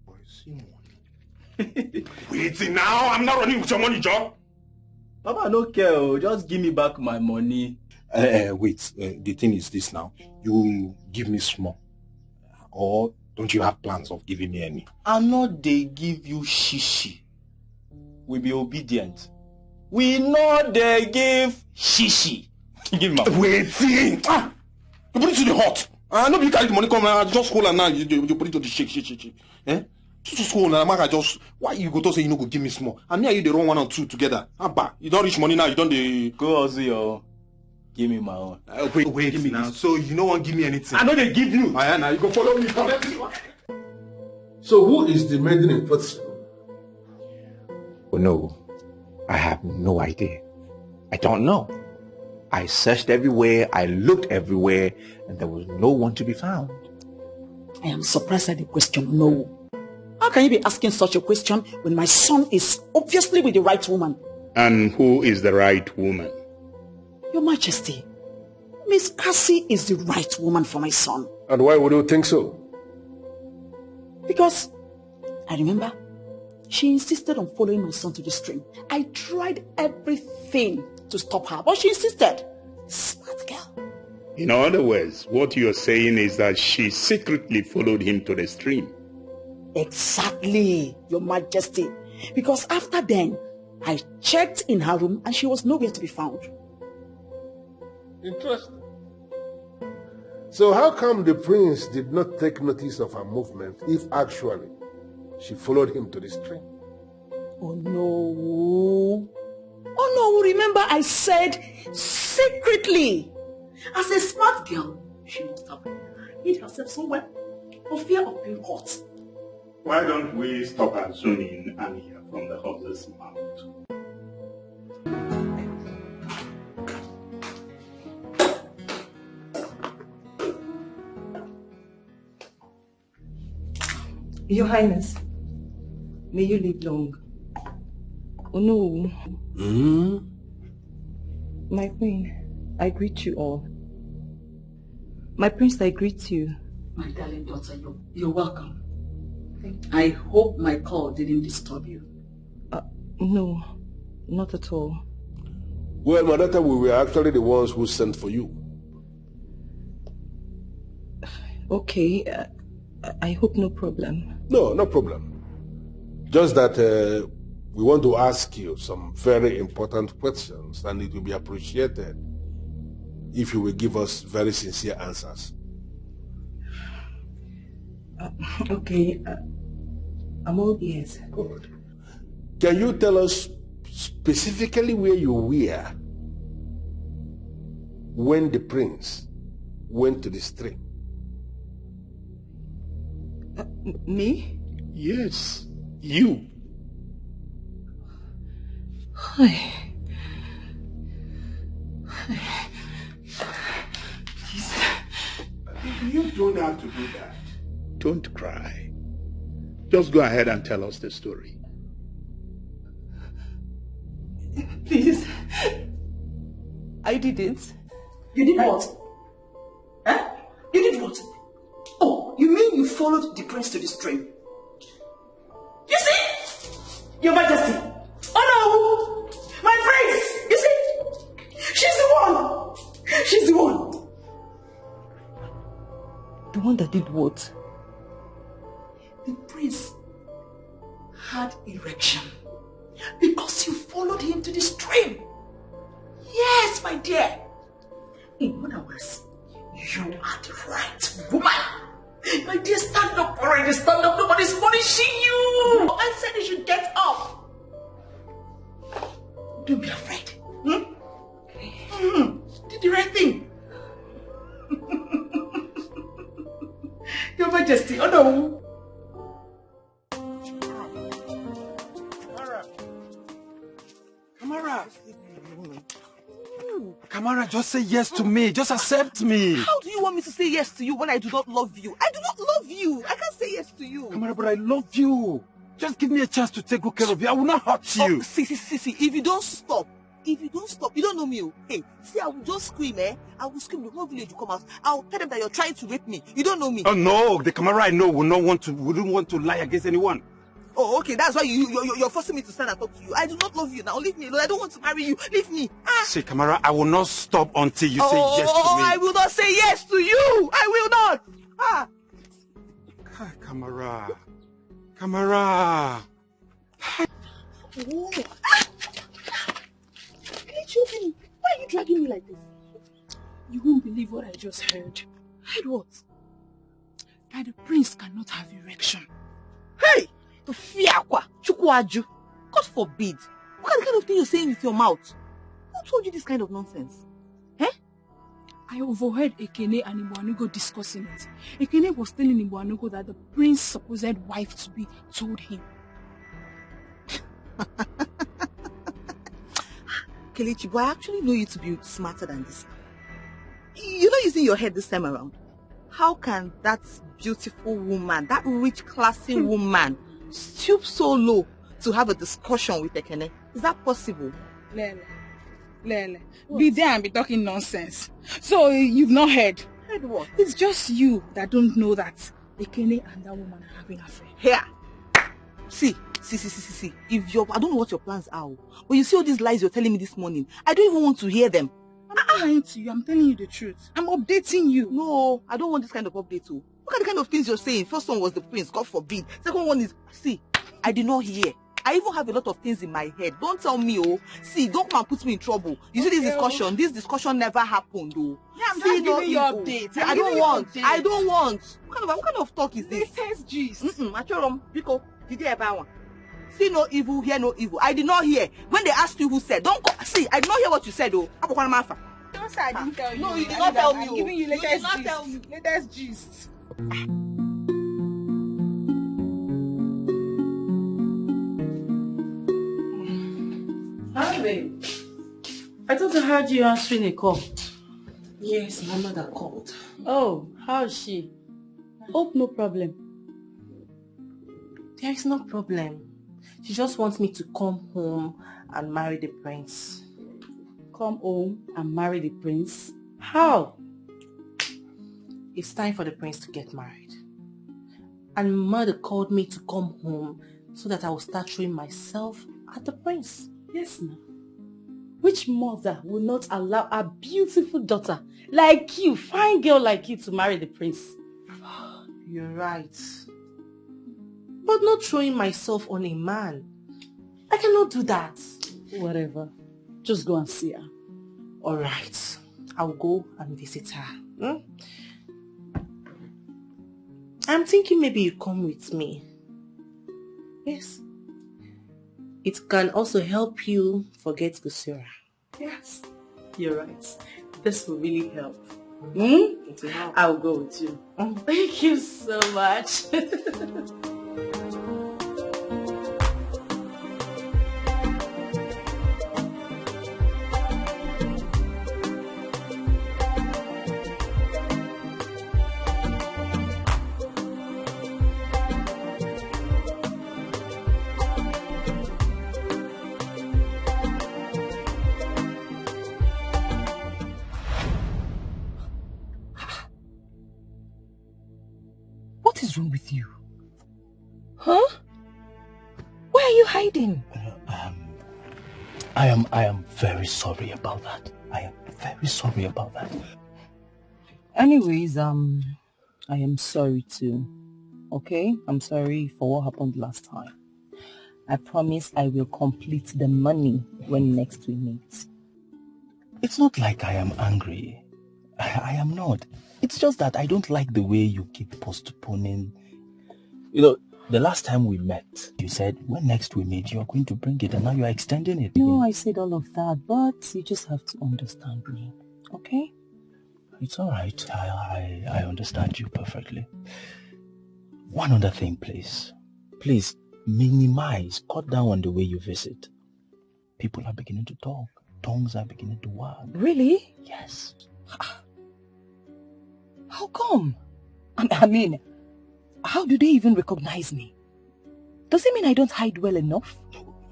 Boy, see money. Waiting now, I'm not running with your money, Joe. Papa, I don't care. Just give me back my money. Wait, the thing is this now. You give me small. Or don't you have plans of giving me any? I'm not they give you shishi. We be obedient. We know they give shishi. Give me my waiting. You put it to the hot. Nobody carry the money come just hold and now you put it to the shake. Eh? Just hold and I just why you go to say you no go give me small? And me and you they run 1 or 2 together. Abba, you don't reach money now, you don't the go also your give me my own. Wait give me now. So you no want give me anything. I know they give you. Now you go follow me. So who is the maiden in person? Oh no, I have no idea. I don't know. I searched everywhere, I looked everywhere, and there was no one to be found. I am surprised at the question, no. How can you be asking such a question when my son is obviously with the right woman? And who is the right woman? Your Majesty, Miss Cassie is the right woman for my son. And why would you think so? Because I remember she insisted on following my son to the stream. I tried everything to stop her, but she insisted. Smart girl. In other words, what you're saying is that she secretly followed him to the stream. Exactly, Your Majesty. Because after then, I checked in her room and she was nowhere to be found. Interesting. So how come the prince did not take notice of her movement if actually she followed him to the stream? Oh no. Oh no, remember I said secretly. As a smart girl, she must have hid herself somewhere for fear of being caught. Why don't we stop assuming and hear from the horse's mouth? Your Highness, may you live long. Oh no. My queen, I greet you all. My prince, I greet you. My darling daughter, you're welcome. I hope my call didn't disturb you. No, not at all. Well, my daughter, we were actually the ones who sent for you. Okay, I hope no problem. No, no problem. Just that we want to ask you some very important questions, and it will be appreciated if you will give us very sincere answers. Okay, I'm all ears. Good. Can you tell us specifically where you were when the prince went to the stream? Me? Yes, you. You don't have to do Don't cry. Just go ahead and tell us the story. Please. I did it. You did what? Huh? You did what? Oh, you mean you followed the prince to the stream? You see? Your Majesty. Oh no! My prince! You see? She's the one! She's the one! The one that did what? The prince had erection because you followed him to the stream. Yes, my dear. In other words, you are the right woman. My dear, stand up already. Stand up. Nobody's punishing you. I said you should get up. Don't be afraid. Did the right thing. Your Majesty. Oh no. Kamara. Kamara, just say yes to me. Just accept me. How do you want me to say yes to you when I do not love you? I do not love you. I can't say yes to you. Kamara, but I love you. Just give me a chance to take good care of you. I will not hurt you. Oh, see, if you don't stop, you don't know me. Hey, see, I will just scream, eh? I will scream, the whole village will come out. I'll tell them that you're trying to rape me. You don't know me. Oh no, the Kamara I know wouldn't want to lie against anyone. Oh, okay, that's why you're forcing me to stand and talk to you. I do not love you. Now leave me alone. I don't want to marry you. Leave me. See, Kamara, I will not stop until you say yes to me. I will not say yes to you. I will not. Kamara. Kamara. Oh. Why are you dragging me like this? You won't believe what I just heard. Heard what? That the prince cannot have erection. Hey! To fear kwa, chukwaju. God forbid. What kind of thing you're saying with your mouth? Who told you this kind of nonsense? Eh? I overheard Ekene and Imbuanugo discussing it. Ekene was telling Imbuanugo that the prince's supposed wife to be told him. Kelechi, but I actually know you to be smarter than this. You're not using your head this time around. How can that beautiful woman, that rich, classy woman, stoop so low to have a discussion with Ekene? Is that possible? Lele. Be there and be talking nonsense. So you've not heard? Heard what? It's just you that don't know that Ekene and that woman are having an affair. Here. See. If I don't know what your plans are, but you see all these lies you're telling me this morning, I don't even want to hear them. I'm not lying to you. I'm telling you the truth. I'm updating you. No, I don't want this kind of update. Look at the kind of things you're saying. First one was the prince, God forbid. Second one is, see, I did not hear. I even have a lot of things in my head. Don't tell me, see, don't come and put me in trouble. You see this discussion never happened, Yeah, I'm just giving you updates. I don't want. What kind of talk is this? Latest gist. Machorom, Biko, did you ever want? See no evil, hear no evil. I did not hear. When they asked you who said, don't go. See, I did not hear what you said, though. Don't say I didn't tell you. No, you did not tell me. I'm giving you latest gist. Tell me. Latest gist. Hi, babe. I thought I heard you answering a call. Yes, my mother called. Oh, how is she? Hope no problem. There is no problem. She just wants me to come home and marry the prince. Come home and marry the prince? How? It's time for the prince to get married. And mother called me to come home so that I will start showing myself at the prince. Yes, ma'am. Which mother will not allow a beautiful daughter like you, fine girl like you, to marry the prince? You're right. But not throwing myself on a man. I cannot do that. Whatever. Just go and see her. Alright. I'll go and visit her. I'm thinking maybe you come with me. Yes. It can also help you forget Gusura. Yes. You're right. This will really help. It will help. I'll go with you. Thank you so much. are you hiding? I am very sorry about that. I am very sorry about that. Anyways, I am sorry too. Okay? I'm sorry for what happened last time. I promise I will complete the money when next we meet. It's not like I am angry. I am not. It's just that I don't like the way you keep postponing. You know, the last time we met, you said when next we meet, you're going to bring it, and now you're extending it. No, I said all of that, but you just have to understand me. Okay? It's all right. I understand you perfectly. One other thing, please. Please, minimize, cut down on the way you visit. People are beginning to talk. Tongues are beginning to wag. Really? Yes. How come? I mean, how do they even recognize me? Does it mean I don't hide well enough?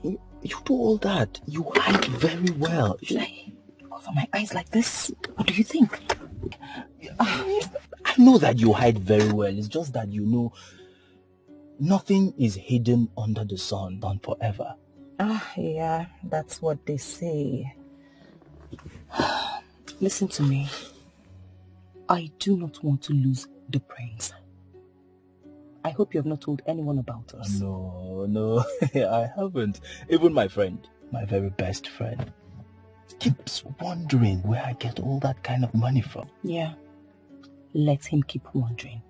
You do all that. You hide very well. Should I cover my eyes like this? What do you think? I know that you hide very well. It's just that you know nothing is hidden under the sun, done forever. Yeah, that's what they say. Listen to me. I do not want to lose the prince. I hope you have not told anyone about us. No, I haven't. Even my friend, my very best friend, keeps wondering where I get all that kind of money from. Yeah, let him keep wondering.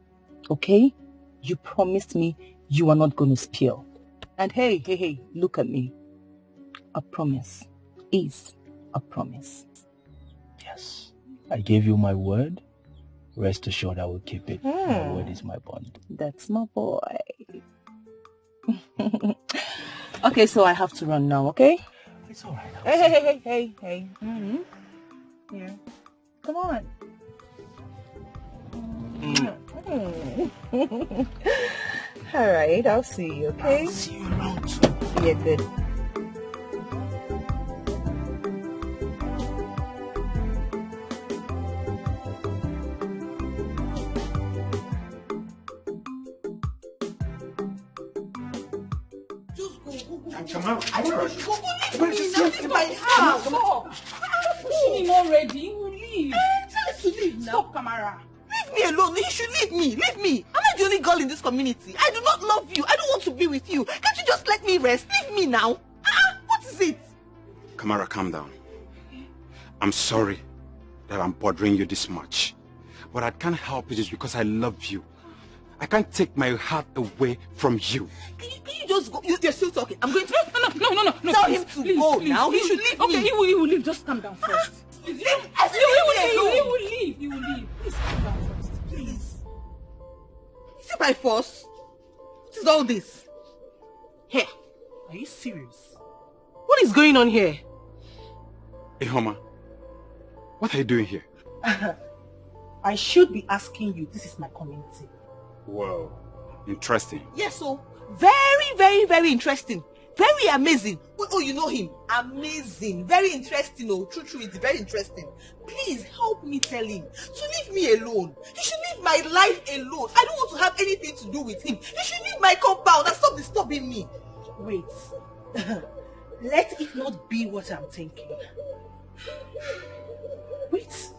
Okay? You promised me you are not going to spill. And hey, look at me. A promise is a promise. Yes, I gave you my word. Rest assured I will keep it. My word is my bond. That's my boy. Okay, so I have to run now, okay? It's alright. Hey. Mm-hmm. Yeah. Come on. Alright, I'll see you, okay? I'll see you around too. Yeah, good. Kamar, This is my house. Stop. Pushing him already. He will leave. Tell us to leave now. Stop, Kamara. Leave me alone. You should leave me. Leave me. I'm not the only girl in this community. I do not love you. I don't want to be with you. Can't you just let me rest? Leave me now. What is it? Kamara, calm down. I'm sorry that I'm bothering you this much. But I can't help it. It's because I love you. I can't take my heart away from you. Can you just go? You're still talking. I'm going to... No. Tell Please, him to please, go please, now. please. He should leave Okay, me. he will leave. Just calm down first. He will leave. He will leave. Please calm down first. Please. Is it by force? What is all this? Here. Are you serious? What is going on here? Hey, Homa. What are you doing here? I should be asking you. This is my community. Whoa. Interesting. Yes, so very interesting. Very amazing. Oh, you know him. Amazing. Very interesting. Oh, true. It's very interesting. Please help me tell him to leave me alone. He should leave my life alone. I don't want to have anything to do with him. He should leave my compound and stop disturbing me. Wait. Let it not be what I'm thinking. Wait.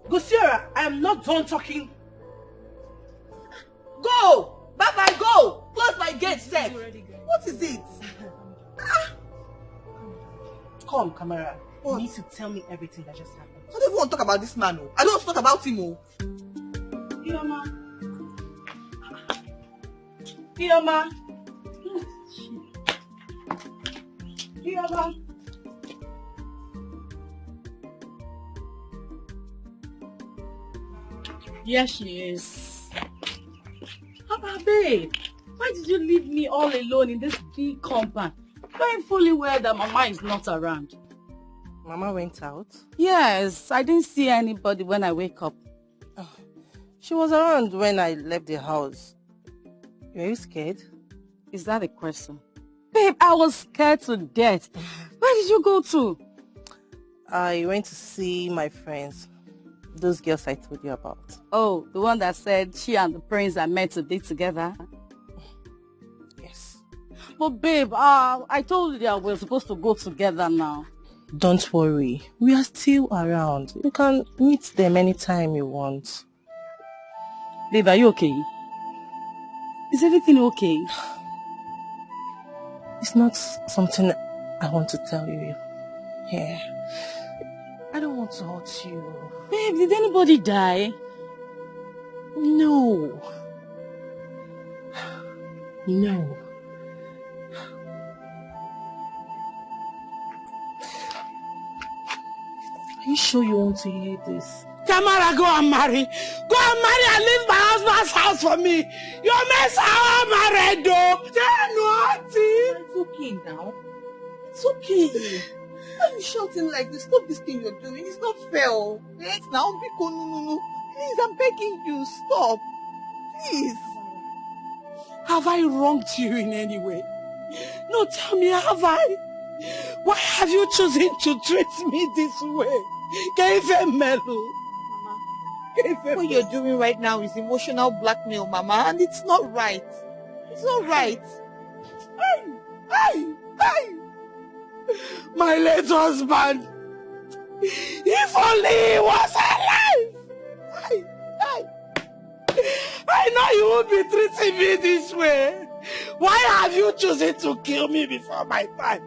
Gosiera, I am not done talking. Go! Bye-bye, go! Close my gate, Seth. What is it? Come, Kamara. You need to tell me everything that just happened. I don't even want to talk about this man. I don't want to talk about him. Ioma. Yes, she is. Papa, babe, why did you leave me all alone in this big compound, knowing fully well that Mama is not around? Mama went out? Yes, I didn't see anybody when I wake up. She was around when I left the house. Were you scared? Is that a question? Babe, I was scared to death. Where did you go to? I went to see my friends. Those girls I told you about. Oh, the one that said she and the prince are meant to be together? Yes. But babe, I told you that we're supposed to go together now. Don't worry. We are still around. You can meet them anytime you want. Babe, are you okay? Is everything okay? It's not something I want to tell you here. I don't want to hurt you. Babe, did anybody die? No. No. Are you sure you want to hear this? Kamara, go and marry. Go and marry and leave my husband's house for me. Your mess are married though. They're naughty. It's okay now. It's okay. Why are you shouting like this? Stop this thing you're doing. It's not fair. Yes, now, Biko, no. Please, I'm begging you. Stop. Please. Have I wronged you in any way? No, tell me, have I? Why have you chosen to treat me this way? What you're doing right now is emotional blackmail, Mama, and it's not right. It's not right. Hey! My late husband! If only he was alive! I know you won't be treating me this way. Why have you chosen to kill me before my time?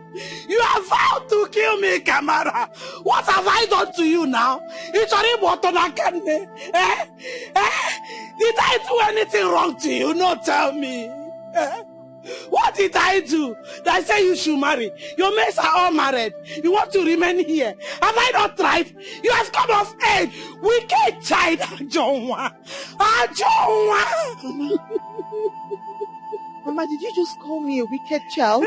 You have vowed to kill me, Kamara. What have I done to you now? Did I do anything wrong to you? No, tell me. What did I do that say you should marry? Your mates are all married. You want to remain here. Have I not tried? You have come of age. Wicked child, Ajonwa. Mama, did you just call me a wicked child?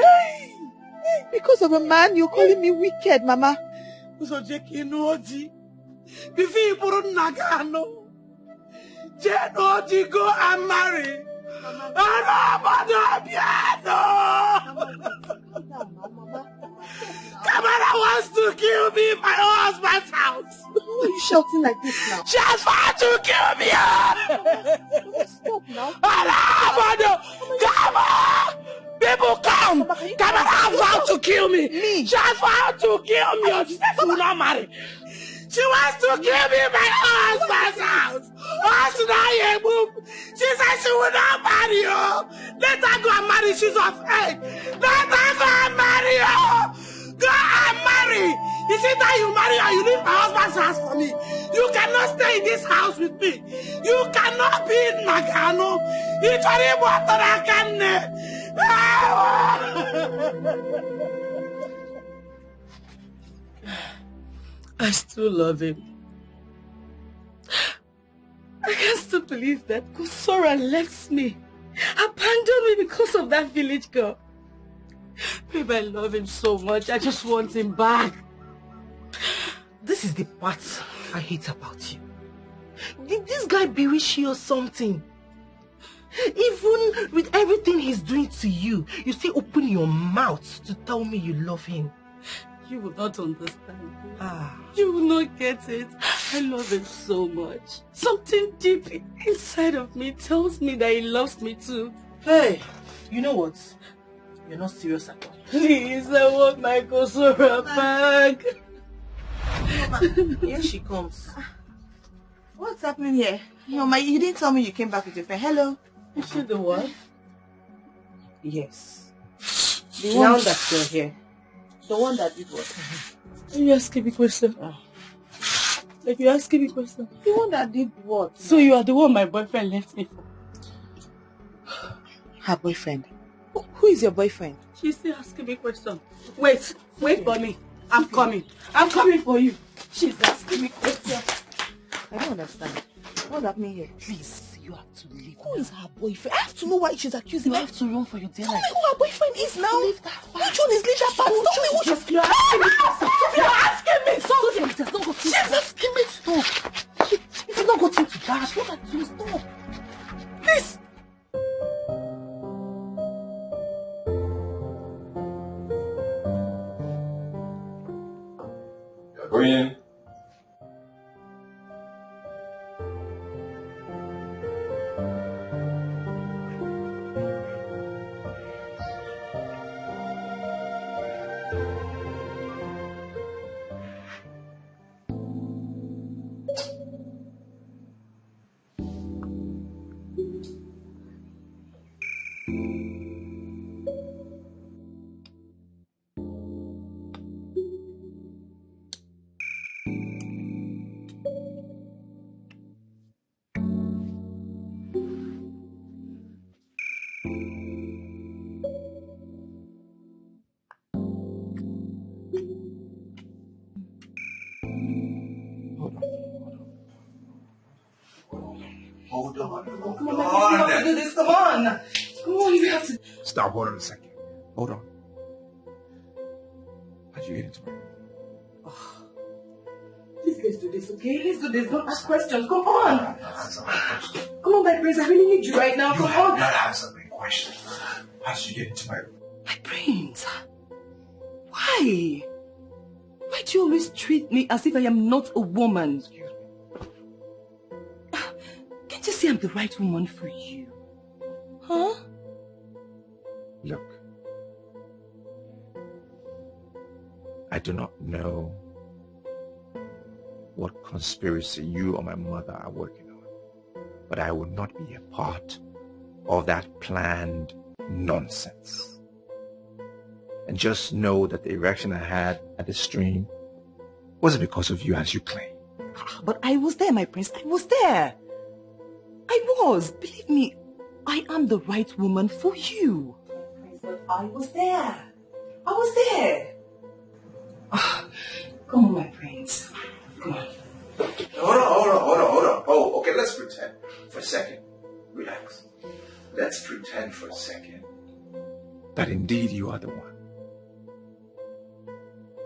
Because of a man, you're calling me wicked, Mama. So Jekinodi, before you put on Nagano, Jenodi, go and marry. Kamara wants to kill me in my husband's house. Why are you shouting like this now? She has vowed to kill me. Stop now. Come on! People come! Kamara has vowed to kill me. She has vowed to kill me. She said she will not marry. She wants to kill me in my husband's house. She said she will not marry you. Let her go and marry. She's of age. Let her go and marry you. Go and marry. Is it that you marry or you leave my husband's house for me? You cannot stay in this house with me. You cannot be in Nagano. It's only what I can. I still love him. I can't still believe that Gora left me, abandoned me because of that village girl. Babe, I love him so much. I just want him back. This is the part I hate about you. Did this guy bewitch you or something? Even with everything he's doing to you, you still open your mouth to tell me you love him. You will not understand. You will not get it. I love him so much. Something deep inside of me tells me that he loves me too. Hey, you know what? You're not serious at all. Please, I want my Gora back. Here she comes. What's happening here? Mama, you didn't tell me you came back with your friend. Hello? Is she the one? Yes. The one that you're here. The one that did what? Are you asking me question? Like you asking me question? The one that did what? So you are the one my boyfriend left me for? Her boyfriend? Who is your boyfriend? She's still asking me question. Wait for me. I'm coming for you. She's asking me question. I don't understand. What's happening here? Please, you have to leave. Who is her boyfriend? I have to know why she's accusing me. You have to run for your dear life. Tell me who her boyfriend is now. Leave that part. Which one is leave that part? Tell me who she's... You're asking me something. She's asking me. Stop. If you not got into that, what are you? Stop. Please. Go in. Come on, we have to do this. Come on. Come on, we have to. Stop, hold on a second. Hold on. How'd you get into my room? Please, let's do this, okay? Let's do this. Don't ask questions. Come on. Come on, my prince. I really need you right now. Come on. Not answer my question. How'd you get into my room? My prince. Why? Why do you always treat me as if I am not a woman? Can't you see I'm the right woman for you? Huh? Look. I do not know what conspiracy you or my mother are working on, but I will not be a part of that planned nonsense. And just know that the erection I had at the stream wasn't because of you as you claim. But I was there, my prince. I was there. I was. Believe me, I am the right woman for you. But I was there. I was there. Come on, my prince. Come on. Hold on. Oh, okay, let's pretend for a second. Relax. Let's pretend for a second that indeed you are the one.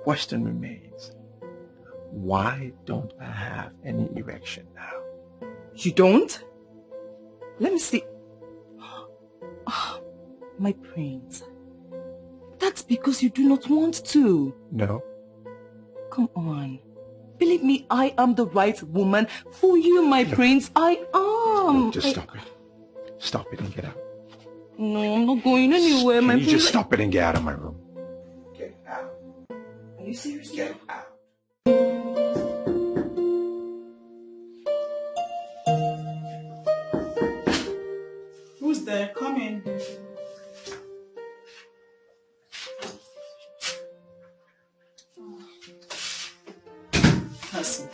Question remains. Why don't I have any erection now? You don't? Let me see. Oh, my prince. That's because you do not want to. No. Come on. Believe me, I am the right woman for you, my prince. I am. Look, just stop it. Stop it and get out. No, I'm not going anywhere, my Can you prince. just stop it and get out of my room? Get out. Are you serious? Get out. Who's there? Come in. Cassie.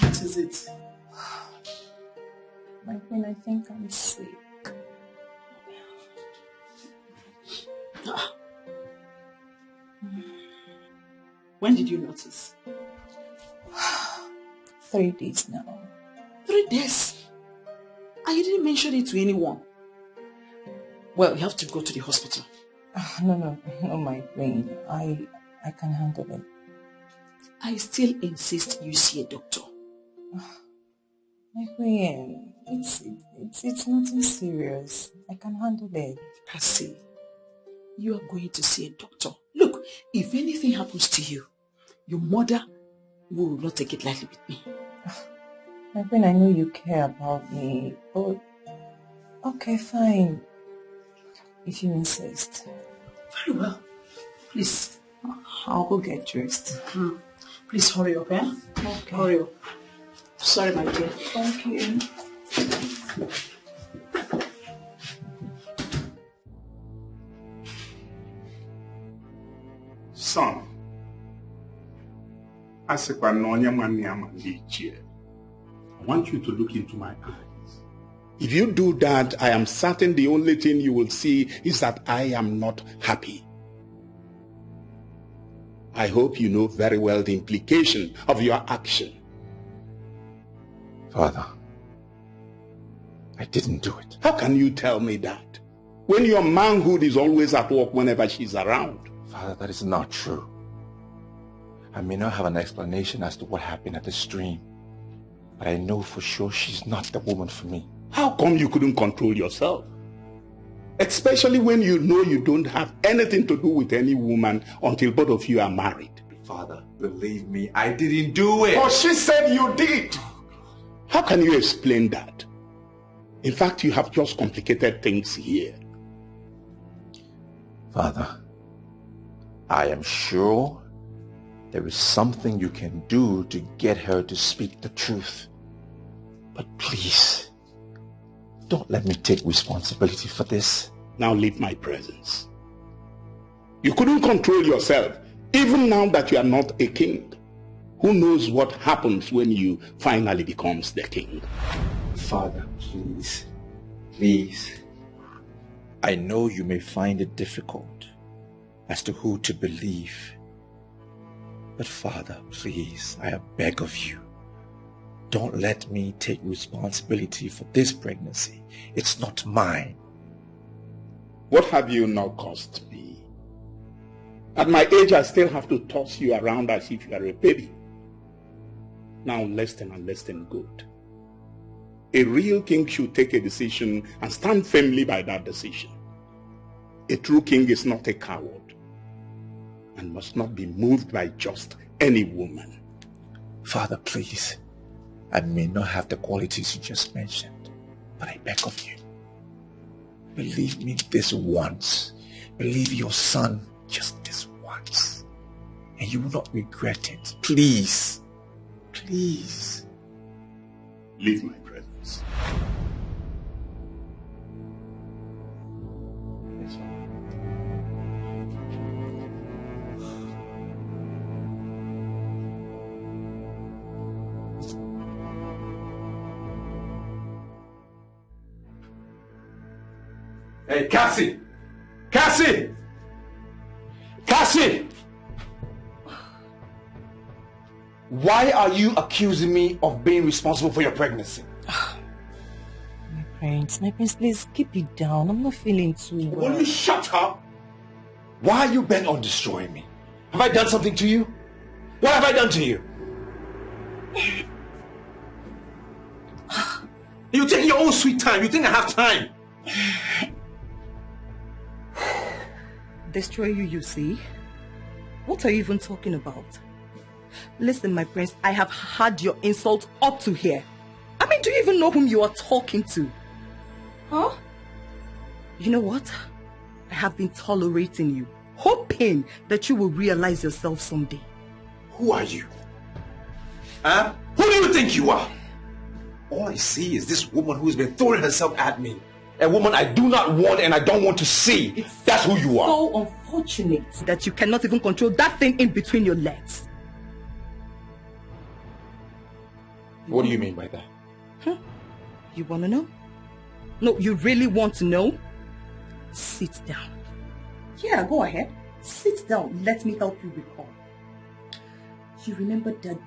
What is it? My queen, I think I'm sick. When did you notice? 3 days now. 3 days? And you didn't mention it to anyone? Well, you have to go to the hospital. No, my queen. I can handle it. I still insist you see a doctor. My queen, it's nothing serious. I can handle it. Cassie, you are going to see a doctor. Look, if anything happens to you, your mother will not take it lightly with me. My queen, I know you care about me, but okay, fine. If you insist. Very well. Please, I'll go get dressed. Please hurry up, eh? Okay. Hurry up. Sorry, my dear. Thank you. Son, I want you to look into my eyes. If you do that, I am certain the only thing you will see is that I am not happy. I hope you know very well the implication of your action. Father, I didn't do it. How can you tell me that? When your manhood is always at work whenever she's around. Father, that is not true. I may not have an explanation as to what happened at the stream, but I know for sure she's not the woman for me. How come you couldn't control yourself? Especially when you know you don't have anything to do with any woman until both of you are married. Father, believe me, I didn't do it. But she said you did. How can you explain that? In fact, you have just complicated things here. Father, I am sure there is something you can do to get her to speak the truth. But please, don't let me take responsibility for this. Now leave my presence. You couldn't control yourself, even now that you are not a king. Who knows what happens when you finally becomes the king? Father, please. I know you may find it difficult as to who to believe. But Father, please, I beg of you, Don't let me take responsibility for this pregnancy. It's not mine. What have you now caused me? At my age, I still have to toss you around as if you are a baby. Now listen and listen good. A real king should take a decision and stand firmly by that decision. A true king is not a coward and must not be moved by just any woman. Father, please. I may not have the qualities you just mentioned, but I beg of you. Believe me this once. Believe your son just this once. And you will not regret it. Please. Please. Leave my presence. Hey, Cassie! Cassie! Cassie! Why are you accusing me of being responsible for your pregnancy? My prince, please keep it down. I'm not feeling too well. Will you shut up? Why are you bent on destroying me? Have I done something to you? What have I done to you? You take your own sweet time. You think I have time? Destroy you, you see? What are you even talking about? Listen, my prince, I have had your insult up to here. I mean, do you even know whom you are talking to? Huh? You know what? I have been tolerating you, hoping that you will realize yourself someday. Who are you? Huh? Who do you think you are? All I see is this woman who has been throwing herself at me. A woman I do not want and I don't want to see. That's who you are. So unfortunate that you cannot even control that thing in between your legs. What do you mean by that? Huh? You want to know? No, you really want to know? Sit down. Yeah, go ahead. Sit down. Let me help you recall. You remember that day?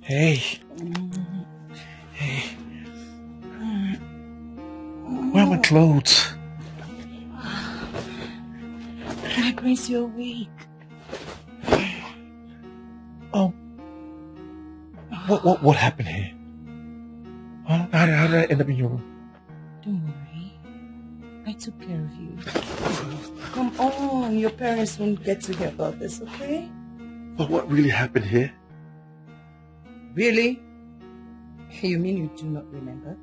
Hey. Where are my clothes? My prince, you're weak. Oh. What happened here? Huh? How did I end up in your room? Don't worry. I took care of you. Come on, your parents won't get to hear about this, okay? But what really happened here? Really? You mean you do not remember?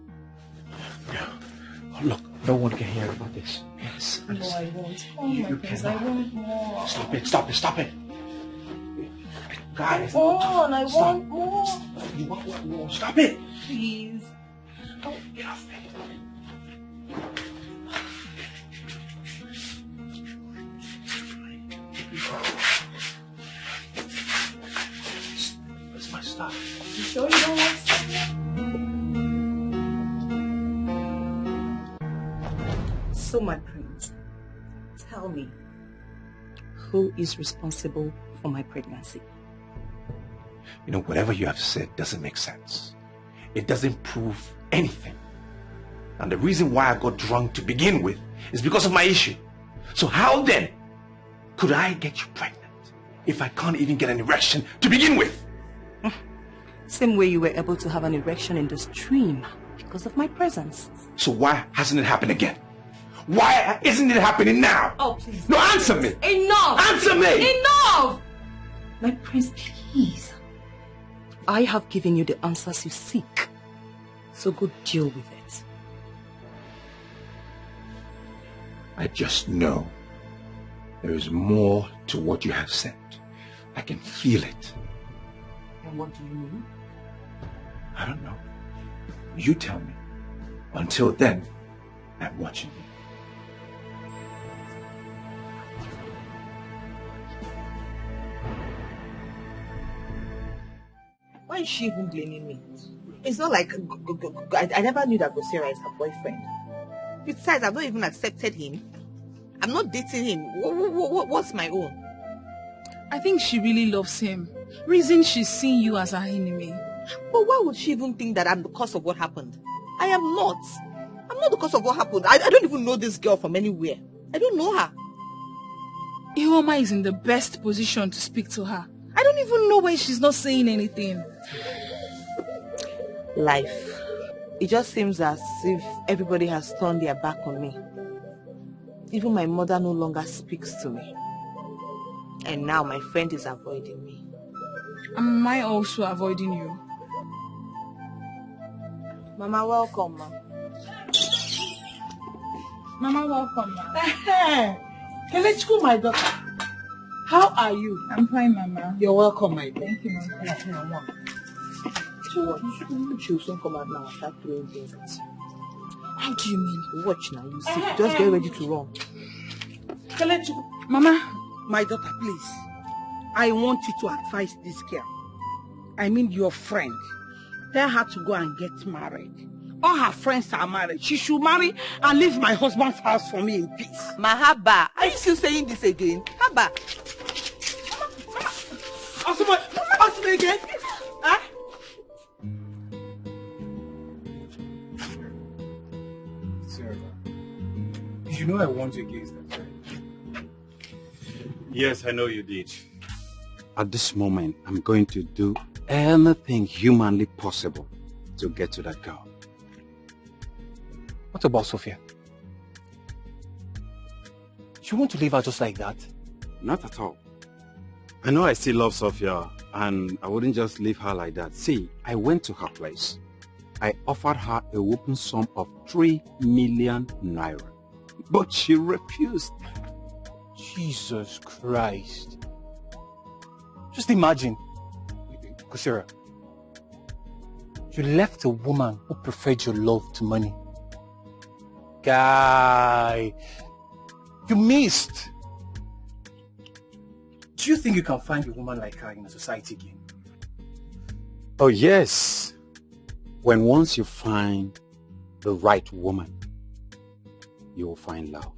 Oh, look, no one can hear about this. Yes. No, I won't. Oh my goodness, I want more. Stop it. Guys, come on, I want more. You want what more? Stop it. Please. Oh, get off me. Where's my stuff? You sure you don't want something? So, my prince, tell me, who is responsible for my pregnancy? You know, whatever you have said doesn't make sense. it doesn't prove anything. And the reason why I got drunk to begin with is because of my issue. So how then could I get you pregnant if I can't even get an erection to begin with? Same way you were able to have an erection in the stream because of my presence. So why hasn't it happened again? Why isn't it happening now? Oh, please. No, answer me. Enough. Answer me. Enough. My prince, please. I have given you the answers you seek. So go deal with it. I just know there is more to what you have said. I can feel it. And what do you mean? I don't know. You tell me. Until then, I'm watching you. Why is she even blaming me? It's not like I never knew that Gosira is her boyfriend. Besides, I've not even accepted him. I'm not dating him. What's my own? I think she really loves him. Reason she's seeing you as her enemy. But why would she even think that I'm the cause of what happened? I am not. I'm not the cause of what happened. I don't even know this girl from anywhere. I don't know her. Ioma is in the best position to speak to her. I don't even know why she's not saying anything. Life. It just seems as if everybody has turned their back on me. Even my mother no longer speaks to me. And now my friend is avoiding me. Am I also avoiding you? Mama, welcome, ma. Mama, welcome, ma. Kelechku, my daughter. How are you? I'm fine, Mama. You're welcome, my dear. Thank you, Mama. She will soon come out now and start throwing things at you. How do you mean? Watch now, you see. Just get ready to run. Kelechku. Mama. My daughter, please. I want you to advise this girl. I mean your friend. Tell her to go and get married. All her friends are married. She should marry and leave my husband's house for me in peace. Mahaba, are you still saying this again? Haba. Ask me again. Huh? Sarah, you know I warned you against that, right? Yes, I know you did. At this moment, I'm going to do anything humanly possible to get to that girl. What about Sophia? You want to leave her just like that? Not at all. I know I still love Sophia, and I wouldn't just leave her like that. See, I went to her place. I offered her a whopping sum of 3 million naira. But she refused. Jesus Christ. Just imagine, Kusira, you left a woman who preferred your love to money. Guy, you missed. Do you think you can find a woman like her in a society again? Oh yes. When once you find the right woman, you will find love.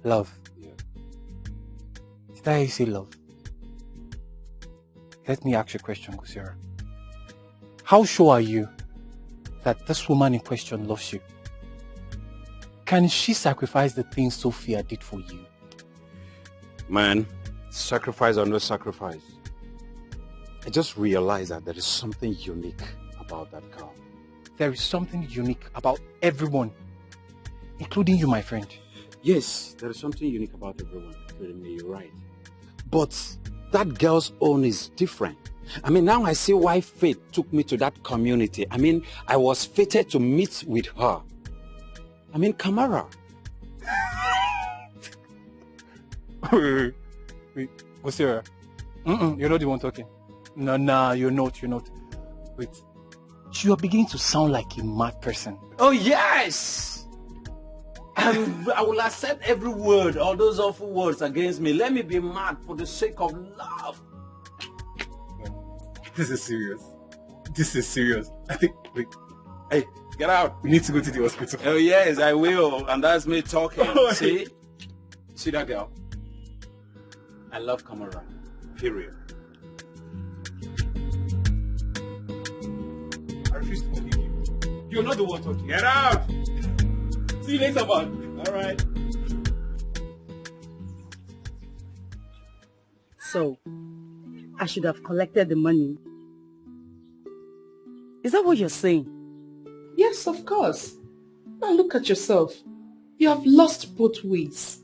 Love? Yeah. Did I say love? Let me ask you a question, Kusira. How sure are you that this woman in question loves you? Can she sacrifice the things Sophia did for you? Man, sacrifice or no sacrifice, I just realized that there is something unique about that girl. There is something unique about everyone, including you, my friend. Yes, there is something unique about everyone, including me, you're right. But that girl's own is different. I mean, now I see why fate took me to that community. I mean, I was fated to meet with her. I mean, Kamara. Wait, Osira. You're not the one talking. No, you're not. Wait, you are beginning to sound like a mad person. Oh, yes! I will accept every word, all those awful words against me. Let me be mad for the sake of love. This is serious. I think, wait. Hey, get out. We need to go to the hospital. Oh, yes, I will. And that's me talking. See? See that girl? I love Kamara. Period. I refuse to believe you. You're not the one talking. Get out! See you later, man. Alright. So, I should have collected the money. Is that what you're saying? Yes, of course. Now look at yourself. You have lost both ways.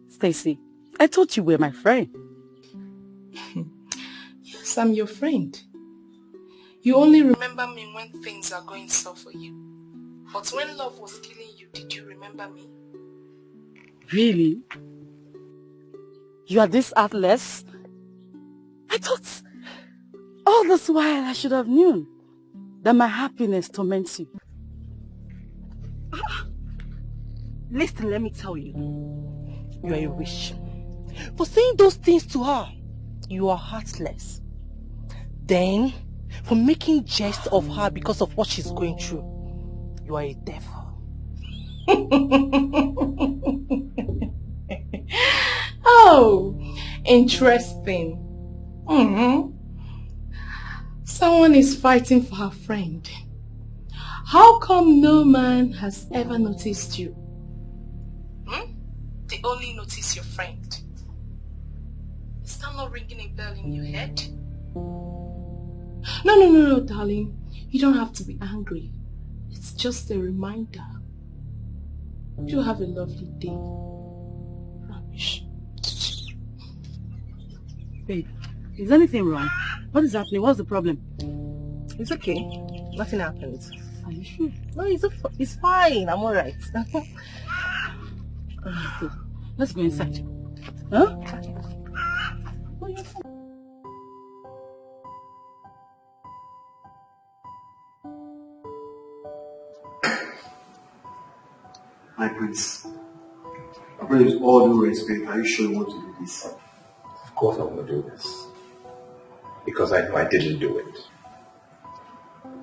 Stacy, I thought you were my friend. Yes, I'm your friend. You only remember me when things are going soft for you. But when love was killing you, did you remember me? Really? You are this heartless? I thought all this while I should have known that my happiness torments you. Listen, let me tell you. You are a witch. For saying those things to her, you are heartless. Then, for making jest of her because of what she's going through, you are a devil. Oh, interesting. Someone is fighting for her friend. How come no man has ever noticed you? They only notice your friend. Is that not ringing a bell in your head? No, darling. You don't have to be angry. It's just a reminder. You have a lovely day. Rubbish. Babe, is anything wrong? What is happening? What's the problem? It's okay. Nothing happened. Are you sure? No, it's fine. I'm alright. Let's go inside. Huh? My prince, with all due respect, are you sure you want to do this? Of course I want to do this. Because I know I didn't do it.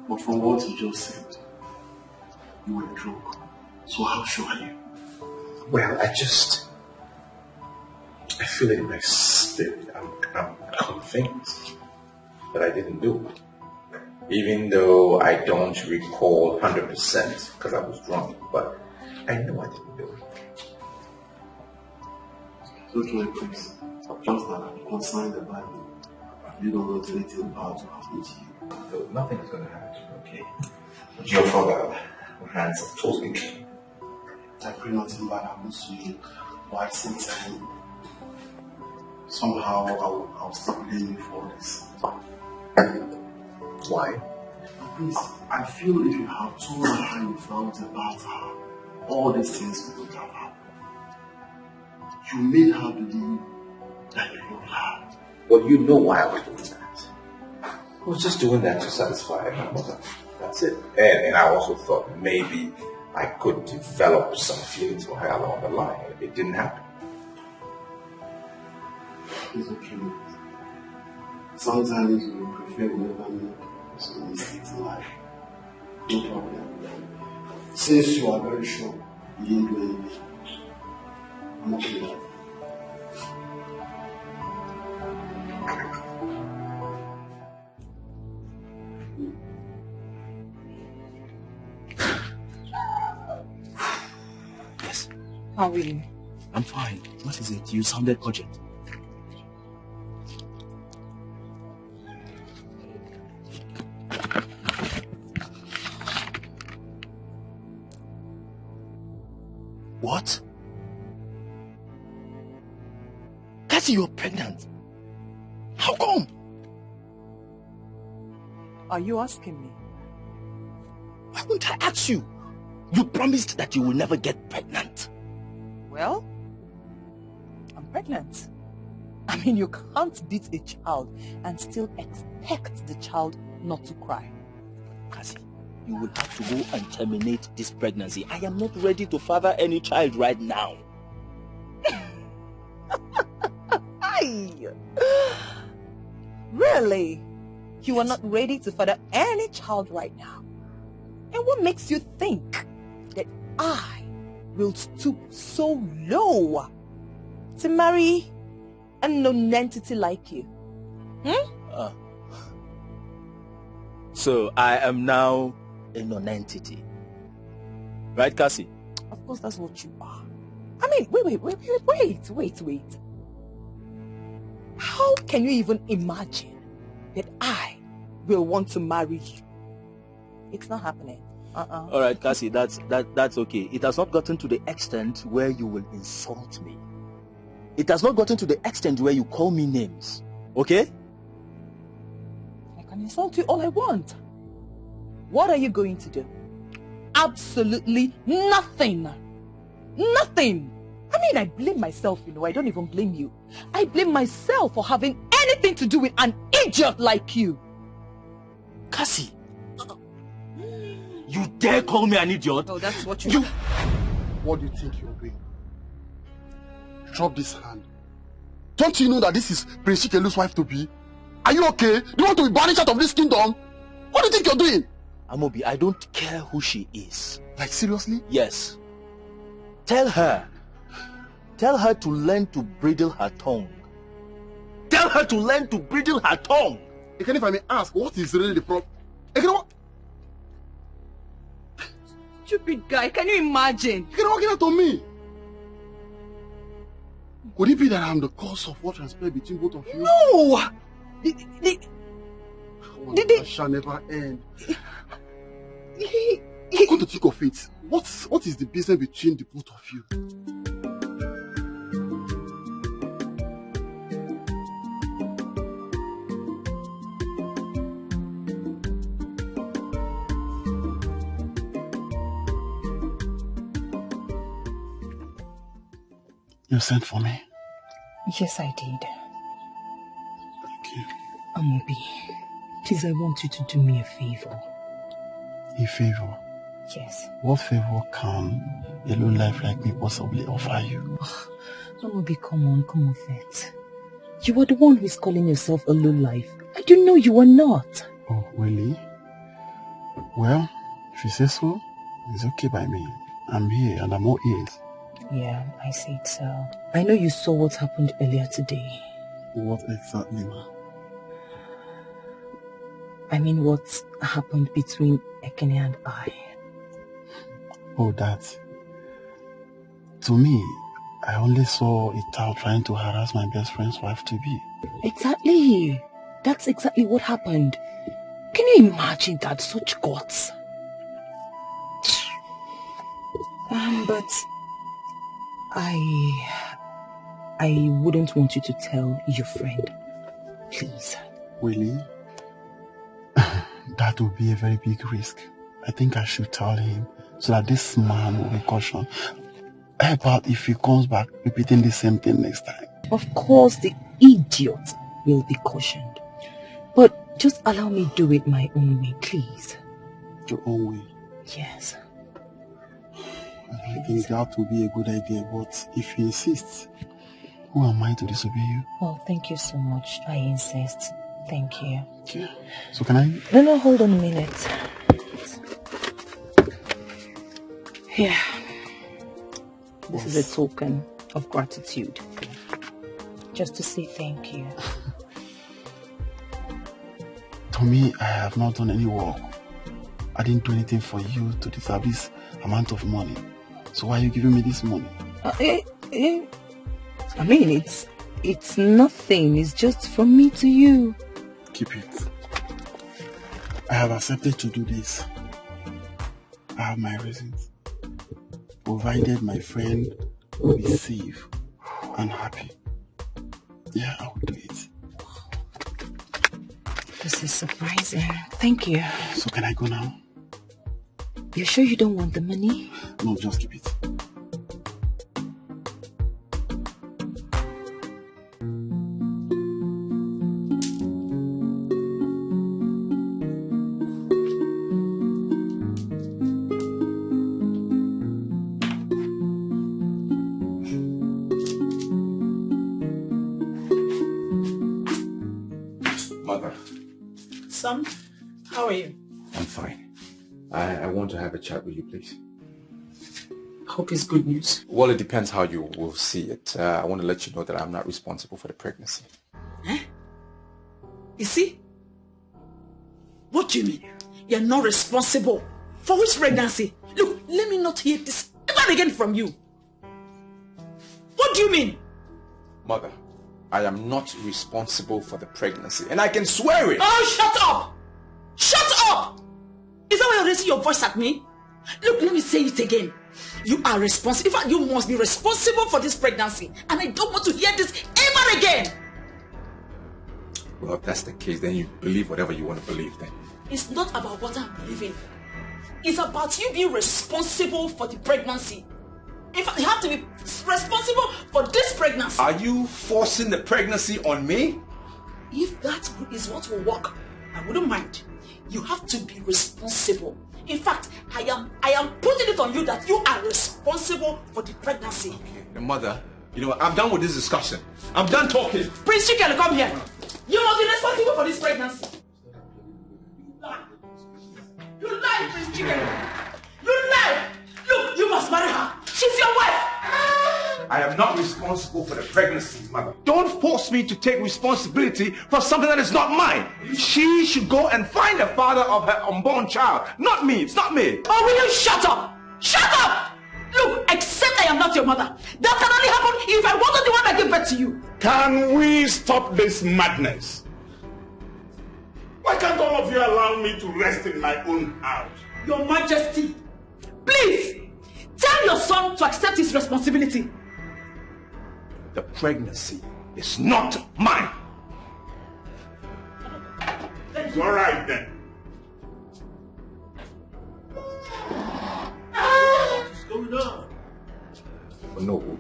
But from what you just said, you were drunk. So how sure are you? Well, I feel it in my spirit. I'm convinced that I didn't do it. Even though I don't recall 100% because I was drunk, but I know I didn't do it. Don't worry, please. Just that I'm concerned about you. You don't want anything bad to happen to you. No, nothing is going to happen, okay? But your father, my hands are totally clean. I pray nothing bad happens to you, but at the same time, somehow I'll still blame you for this. Why? Please, I feel if you have told her how you felt about her, all these things would have happened. You made her believe that you love her. Well, you know why I was doing that. I was just doing that to satisfy my mother. That's it. And I also thought maybe I could develop some feelings for her along the line. It didn't happen. It's okay. Sometimes you prefer to never make some mistakes in life. No problem. Since you are very sure you didn't do anything, I'm okay with that. Yes. How are you? I'm fine. What is it? You sounded urgent. What? Cassie, you're pregnant. How come? Are you asking me? Why wouldn't I ask you? You promised that you will never get pregnant. Well, I'm pregnant. I mean, you can't beat a child and still expect the child not to cry. Cassie, you will have to go and terminate this pregnancy. I am not ready to father any child right now. Really? You are not ready to father any child right now? And what makes you think that I will stoop so low to marry a non-entity like you? So I am now a non-entity. Right, Cassie? Of course, that's what you are. I mean, wait. How can you even imagine that I will want to marry you? It's not happening. All right, Cassie, that's okay. It has not gotten to the extent where you will insult me. It has not gotten to the extent where you call me names. Okay? I can insult you all I want. What are you going to do? Absolutely nothing. Nothing. I mean, I blame myself, I don't even blame you. I blame myself for having anything to do with an idiot like you. Cassie, you dare call me an idiot? Oh, that's what you... What do you think you're doing? Drop this hand. Don't you know that this is Prince Chikelu's wife to be? Are you okay? Do you want to be banished out of this kingdom? What do you think you're doing? Amobi, I don't care who she is. Like, seriously? Yes. Tell her to learn to bridle her tongue. Tell her to learn to bridle her tongue. Again, if I may ask, what is really the problem? Again, what? Stupid guy, can you imagine? You're walking out on me. Could it be that I'm the cause of what transpired between both of you? No! That shall never end. Come to think of it, what is the business between the both of you? You sent for me? Yes, I did. Thank you. Amobi, please, I want you to do me a favor. A favor? Yes. What favor can a low life like me possibly offer you? Amobi, come on, Vet. You are the one who is calling yourself a low life. I do know you are not. Oh, really? Well, if you say so, it's okay by me. I'm here and I'm all ears. Yeah, I see it so. I know you saw what happened earlier today. What exactly, ma? I mean, what happened between Ekene and I. Oh, that. To me, I only saw a child trying to harass my best friend's wife to be. Exactly. That's exactly what happened. Can you imagine that? Such guts. But I wouldn't want you to tell your friend. Please. Really? That would be a very big risk. I think I should tell him so that this man will be cautioned. How about if he comes back repeating the same thing next time? Of course, the idiot will be cautioned. But just allow me do it my own way, please. Your own way? Yes. I think that would be a good idea, but if he insists, who am I to disobey you? Oh, thank you so much. I insist. Thank you. Okay. So can I? No, hold on a minute. Here. This is a token of gratitude. Just to say thank you. To me, I have not done any work. I didn't do anything for you to deserve this amount of money. So why are you giving me this money? I mean, it's nothing. It's just from me to you. Keep it. I have accepted to do this. I have my reasons. Provided my friend will be safe and happy. Yeah, I will do it. This is surprising. Thank you. So can I go now? You sure you don't want the money? No, just keep it. Mother. Son, how are you? I'm fine. I want to have a chat with you, please. Hope it's good news. Well, it depends how you will see it. I want to let you know that I'm not responsible for the pregnancy. You see? What do you mean? You're not responsible for which pregnancy? Look, let me not hear this ever again from you. What do you mean? Mother, I am not responsible for the pregnancy, and I can swear it. Oh, shut up! Shut up! Is that why you're raising your voice at me? Look, let me say it again. You are responsible. In fact, you must be responsible for this pregnancy. And I don't want to hear this ever again. Well, if that's the case, then you believe whatever you want to believe then. It's not about what I'm believing. It's about you being responsible for the pregnancy. In fact, you have to be responsible for this pregnancy. Are you forcing the pregnancy on me? If that is what will work, I wouldn't mind. You have to be responsible. In fact, I am putting it on you that you are responsible for the pregnancy. Okay. Mother, you know what? I'm done with this discussion. I'm done talking. Prince Chicken, come here. You must be responsible for this pregnancy. You lie, Prince Chicken. You lie. Look, you must marry her. She's your wife. I am not responsible for the pregnancy, Mother. Don't force me to take responsibility for something that is not mine. She should go and find the father of her unborn child. Not me. It's not me. Oh, will you shut up? Shut up! Look, accept I am not your mother. That can only happen if I wasn't the one that gave birth to you. Can we stop this madness? Why can't all of you allow me to rest in my own house? Your Majesty, please, tell your son to accept his responsibility. The pregnancy is not mine. It's all right then. What's going on? No.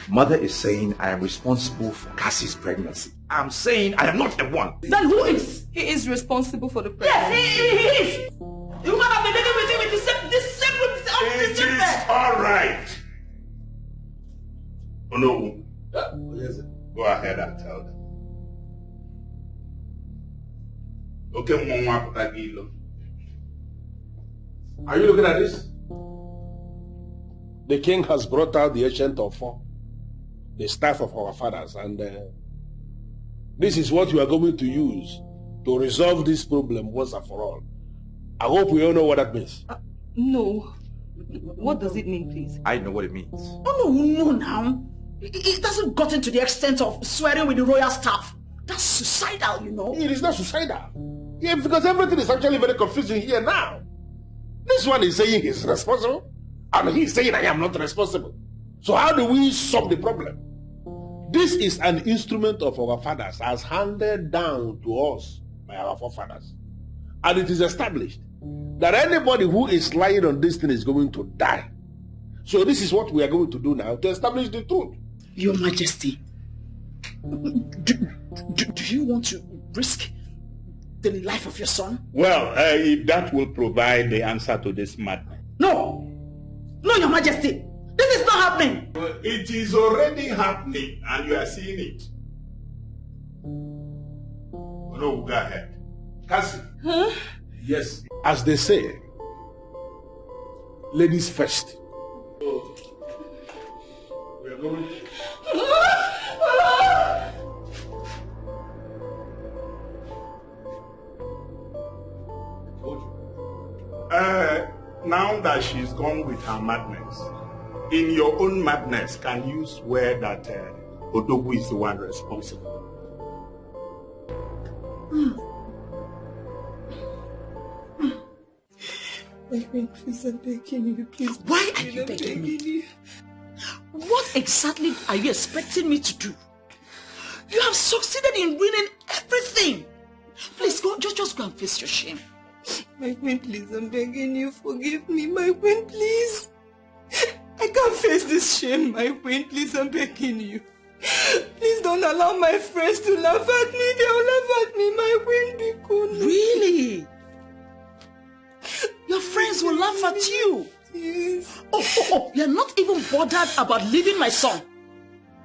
Mother is saying I am responsible for Cassie's pregnancy. I'm saying I am not the one. Then who is? He is responsible for the pregnancy. Yes, he is. You woman have been living with him in the same bed. All right. Oh no. Yes. Go ahead and tell them. Okay, Mama. Are you looking at this? The king has brought out the ancient of four, the staff of our fathers, and this is what you are going to use to resolve this problem once and for all. I hope we all know what that means. No. What does it mean, please? I know what it means. Oh, no, now. It hasn't gotten to the extent of swearing with the royal staff. That's suicidal, you know. It is not suicidal. Yeah, because everything is actually very confusing here now. This one is saying he's responsible, and he's saying I am not responsible. So how do we solve the problem? This is an instrument of our fathers as handed down to us by our forefathers. And it is established that anybody who is lying on this thing is going to die. So this is what we are going to do now to establish the truth. Your Majesty, do you want to risk the life of your son? Well, if that will provide the answer to this madness. No, Your Majesty, this is not happening. It is already happening, and you are seeing it. No, go ahead. Cassie. Huh? Yes. As they say, ladies first. We are going. Now that she's gone with her madness, in your own madness, can you swear that Odogwu is the one responsible? My friend, please, I'm begging you, please. Why are you begging me? What exactly are you expecting me to do? You have succeeded in winning everything. Please, go, just go and face your shame. My queen, please, I'm begging you, forgive me. My queen, please. I can't face this shame, my queen. Please, I'm begging you. Please don't allow my friends to laugh at me. They'll laugh at me, my queen, because... Really? Your friends will laugh at you? Yes. Oh, you're not even bothered about leaving my son.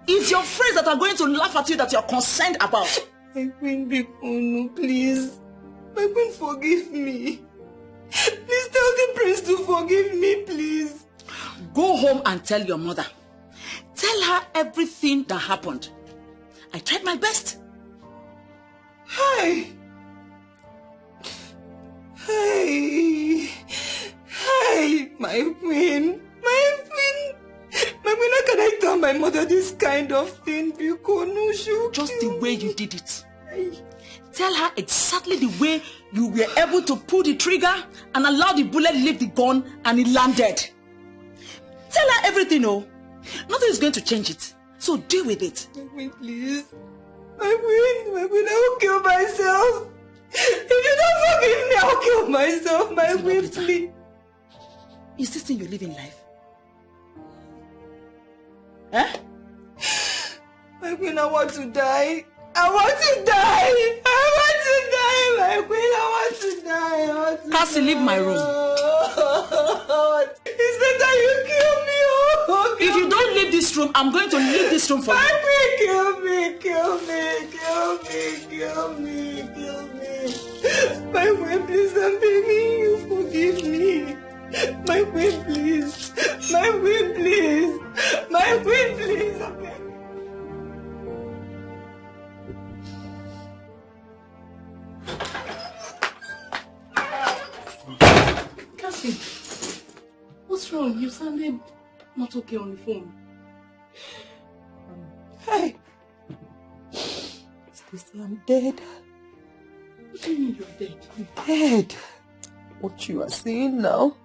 It's your friends that are going to laugh at you that you're concerned about. My queen, Bikono, please. My queen, forgive me. Please tell the prince to forgive me, please. Go home and tell your mother. Tell her everything that happened. I tried my best. Hi. Hey, my queen. My queen, how can I tell my mother this kind of thing? Just the way you did it. Tell her exactly the way you were able to pull the trigger and allow the bullet leave the gun and it landed. Tell her everything, oh. Nothing is going to change it. So deal with it. My queen, please. My queen, I will kill myself. If you don't forgive me, I'll kill myself. My queen, please. Is this thing you live in life? Eh? My queen, I want to die. I want to die. My queen, I want to die. Cassie, leave my room. It's better you kill me. If you don't leave this room, I'm going to leave this room for you. My queen, kill me. My queen, please, I'm begging you, forgive me. My queen, please. I'm begging. Cassie, what's wrong? You sounded not okay on the phone. Hey, Stacy, I'm dead. What do you mean you're dead? I'm dead. What you are seeing now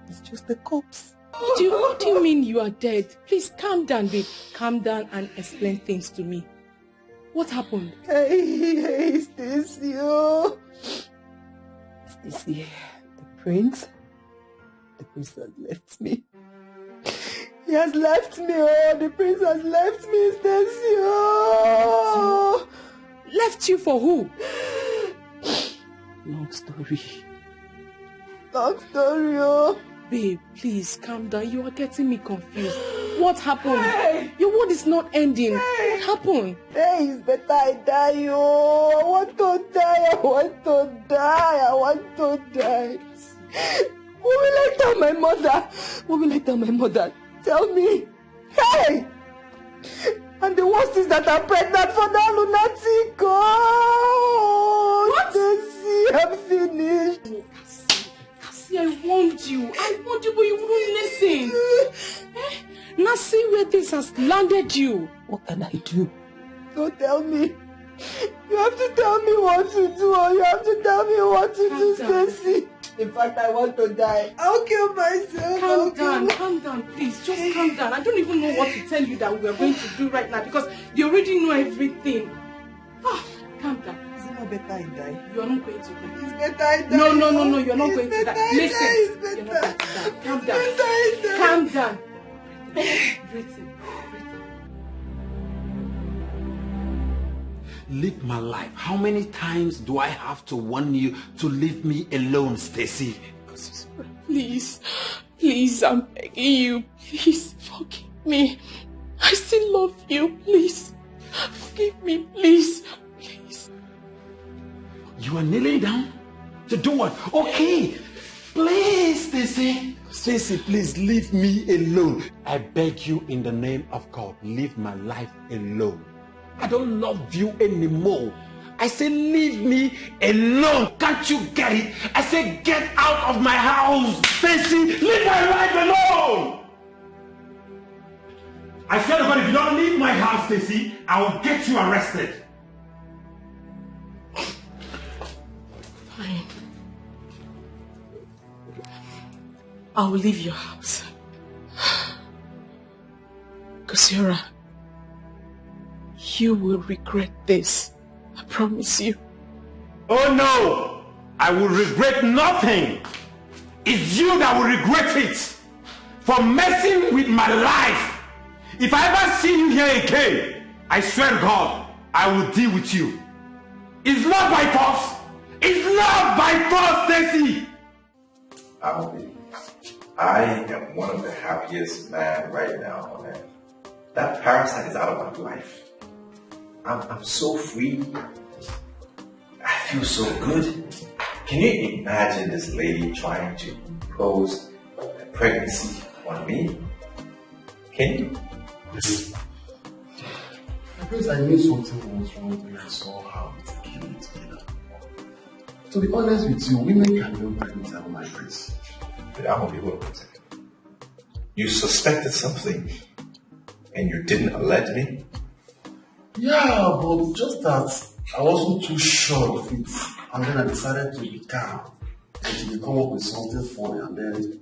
is just the corpse. What do you mean you are dead? Please calm down, babe. Calm down and explain things to me. What happened? Hey, Stacy. Stacy, the prince has left me. He has left me, the prince has left me, Stacy. Left you for who? Long story. Babe, please calm down. You are getting me confused. What happened? Hey. Your word is not ending. Hey. What happened? Hey, it's better I die, I want to die. What will I tell my mother? Tell me. Hey! And the worst is that I'm pregnant for that lunatic. What? I'm finished. Cassie, I warned you, but you wouldn't listen. Now see where this has landed you. What can I do? Don't tell me. You have to tell me what to do, or you have to tell me what to do, Stacy. In fact, I want to die. I'll kill myself. Calm down, please. Just calm down. I don't even know what to tell you that we are going to do right now because you already know everything. Calm down. Is it not better I die? You are not going to die. It's better I die. No, you are not going to die. Listen. You're not going to die. Calm down. Breathe in. Live my life. How many times do I have to warn you to leave me alone, Stacy? Please, I'm begging you. Please, forgive me. I still love you. Please, forgive me, please. You are kneeling down? To do what? Okay. Please, Stacy. Stacy, please leave me alone. I beg you in the name of God, leave my life alone. I don't love you anymore. I say leave me alone. Can't you get it? I say get out of my house. Stacy, leave my life alone. I swear to God, if you don't leave my house, Stacy, I will get you arrested. Fine. I will leave your house. Gora, you will regret this. I promise you. Oh no! I will regret nothing. It's you that will regret it. For messing with my life. If I ever see you here again, I swear to God, I will deal with you. It's not by force. It's not by force, Stacy. I am one of the happiest men right now on earth. That parasite is out of my life. I'm so free. I feel so good. Can you imagine this lady trying to impose a pregnancy on me? Can you? Because I knew something was wrong when I saw her with a kid together. To be honest with you, women can do pregnant over my prince. But I'm gonna be hold on a second. You suspected something and you didn't alert me? Yeah, but just that I wasn't too sure of it. And then I decided to be calm until they come up with something funny and then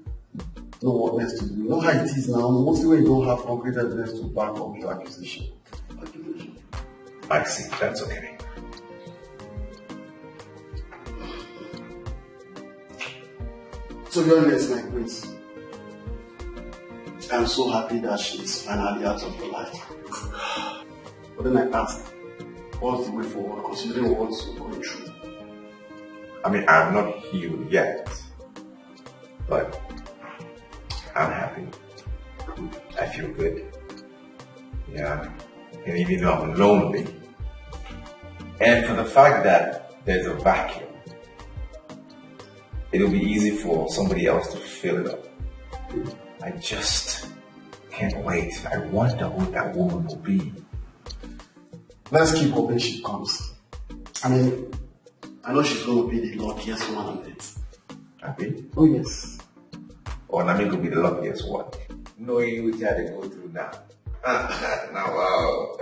know what next to do. You know how it is now, mostly when you don't have concrete evidence to back up your accusation. I see, that's okay. To be honest, my prince, I'm so happy that she's finally out of your life. But then I asked, what's the way forward, considering what you're going through? I mean, I'm not healed yet, but I'm happy. I feel good. Yeah. And even though I'm lonely, and for the fact that there's a vacuum, it'll be easy for somebody else to fill it up. I just can't wait. I wonder who that woman will be. Let's keep hoping she comes. I mean, I know she's going to be the luckiest one on it. Happy? Oh, yes. Or Nami could be the luckiest one. Knowing which I go through now. Now, wow.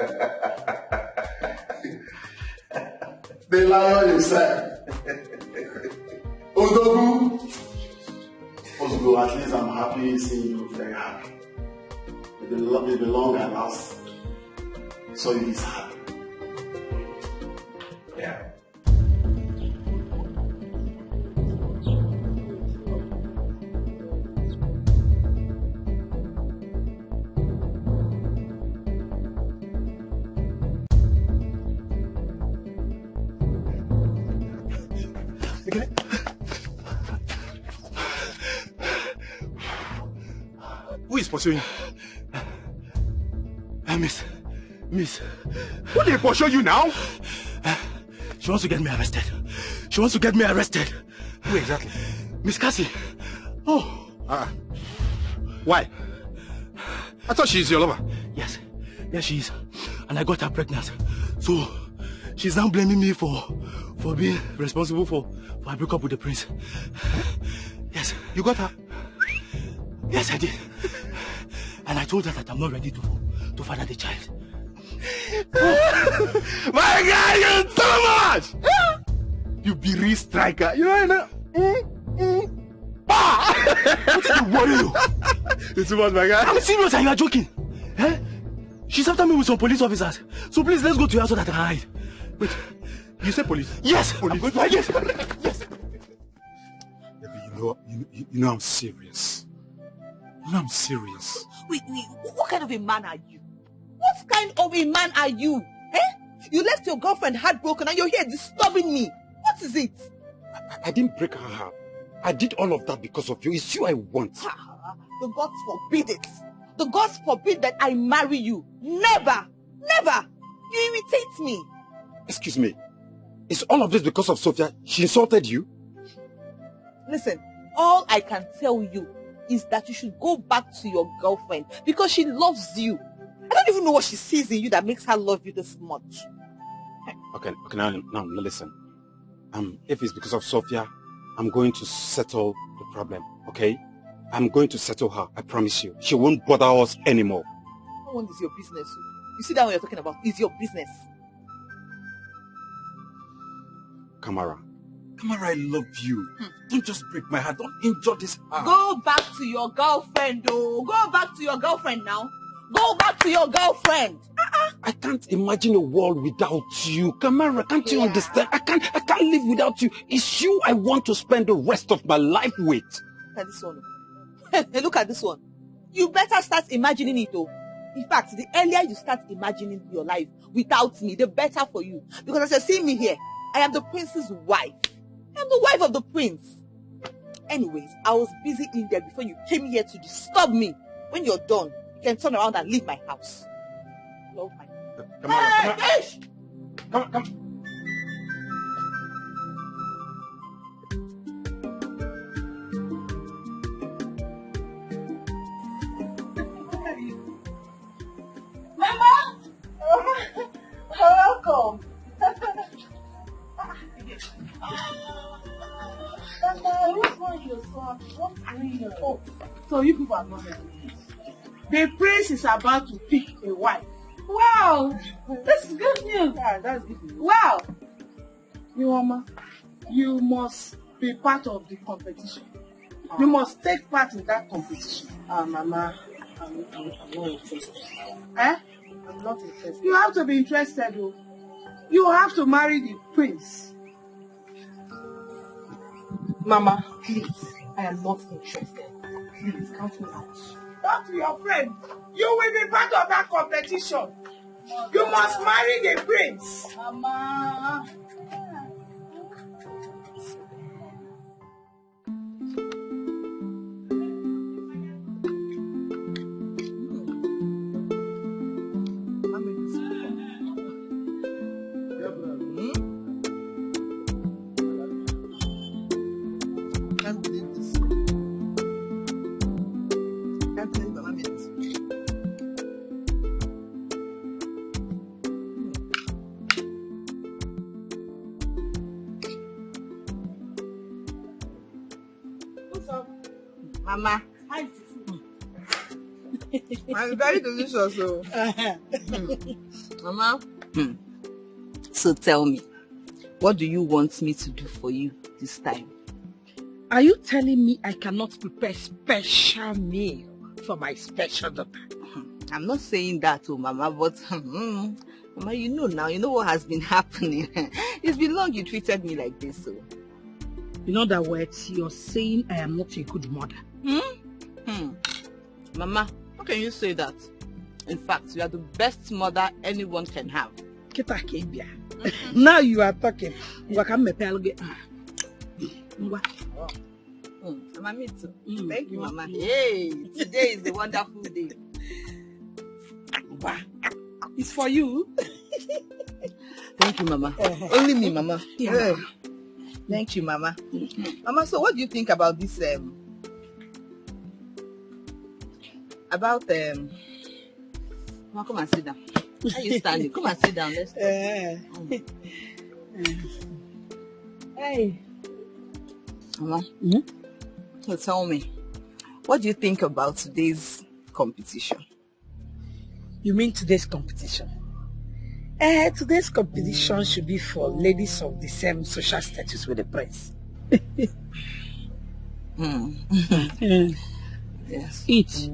The lion himself. Odogu. Osgo, at least I'm happy seeing you very happy. It's been long and last. So he's happy. Yeah. Who is pursuing you? Miss. Who they pursue you now? She wants to get me arrested. Who exactly? Miss Cassie. Oh. Why? I thought she's your lover. Yes, she is. And I got her pregnant. So, she's now blaming me for being responsible for I broke up with the prince. Yes. You got her? Yes, I did. And I told her that I'm not ready to father the child. My God, you're too much! You be real striker. You know? What did you worry you? It's too much, my guy. I'm serious and you are joking. Eh? She's after me with some police officers. So please, let's go to her so that I can hide. Wait, you said police? Yes! Police. I'm going to Yes! Yes! You know I'm serious. You know I'm serious. Wait, what kind of a man are you? What kind of a man are you? Eh? You left your girlfriend heartbroken and you're here disturbing me. What is it? I didn't break her heart. I did all of that because of you. It's you I want. The gods forbid it. The gods forbid that I marry you. Never! Never! You irritate me. Excuse me. Is all of this because of Sophia? She insulted you? Listen, all I can tell you is that you should go back to your girlfriend because she loves you. I don't even know what she sees in you that makes her love you this much. Okay, now listen. If it's because of Sophia, I'm going to settle the problem, okay? I'm going to settle her, I promise you. She won't bother us anymore. No one is your business. You see that what you're talking about is your business. Kamara, I love you. Don't just break my heart. Don't injure this heart. Go back to your girlfriend, oh. Go back to your girlfriend now. Go back to your girlfriend. I can't imagine a world without you. Kamara, can't you understand? I can't live without you. It's you I want to spend the rest of my life with. Look at this one. Hey, look at this one. You better start imagining it, oh. In fact, the earlier you start imagining your life without me, the better for you. Because as you see me here, I am the prince's wife. I am the wife of the prince. Anyways, I was busy in there before you came here to disturb me. When you're done, you can turn around and leave my house. Love my... Come. Mama! Welcome. Oh, so you people are not ready. The prince is about to pick a wife. Wow, this is good news. Yeah, that's good news. Wow. Mama, you must be part of the competition. You must take part in that competition. Mama, I'm not interested. Eh? I'm not interested. You have to be interested, though. You have to marry the prince. Mama, please, I am not interested. Please, count me out. Talk to your friend. You will be part of that competition. You must marry the prince. Mama. Mama. I'm very delicious, so. Mama. So tell me, what do you want me to do for you this time? Are you telling me I cannot prepare special meal for my special daughter? I'm not saying that, oh, Mama, but Mama, you know now, you know what has been happening. It's been long you treated me like this, so. In other words, you're saying I am not a good mother. Mama, how can you say that? In fact, you are the best mother anyone can have. Now you are talking. Mama, me too. Thank you, Mama. Hey, today is a wonderful day. It's for you. Thank you, Mama. Only me, Mama. Yeah. Thank you, Mama. Mama, so what do you think about this? Mama, come and sit down. How are you standing? Come and sit down. Let's talk. Hey. Mama, so tell me, what do you think about today's competition? You mean today's competition? Today's competition should be for ladies of the same social status with the prince. Yes. Eat.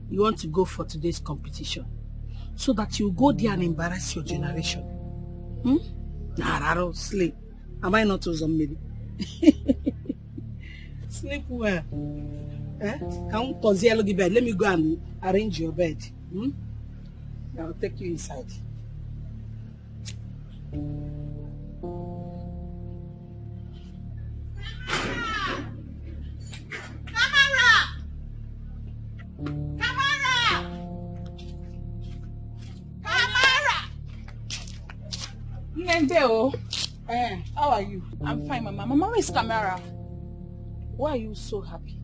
You want to go for today's competition so that you go there and embarrass your generation. Nah, sleep. Am I not Uzomili? Sleep well. Come to the bed. Let me go and arrange your bed. I'll take you inside. How are you? I'm fine, Mama. Mama, where is Kamara? Why are you so happy?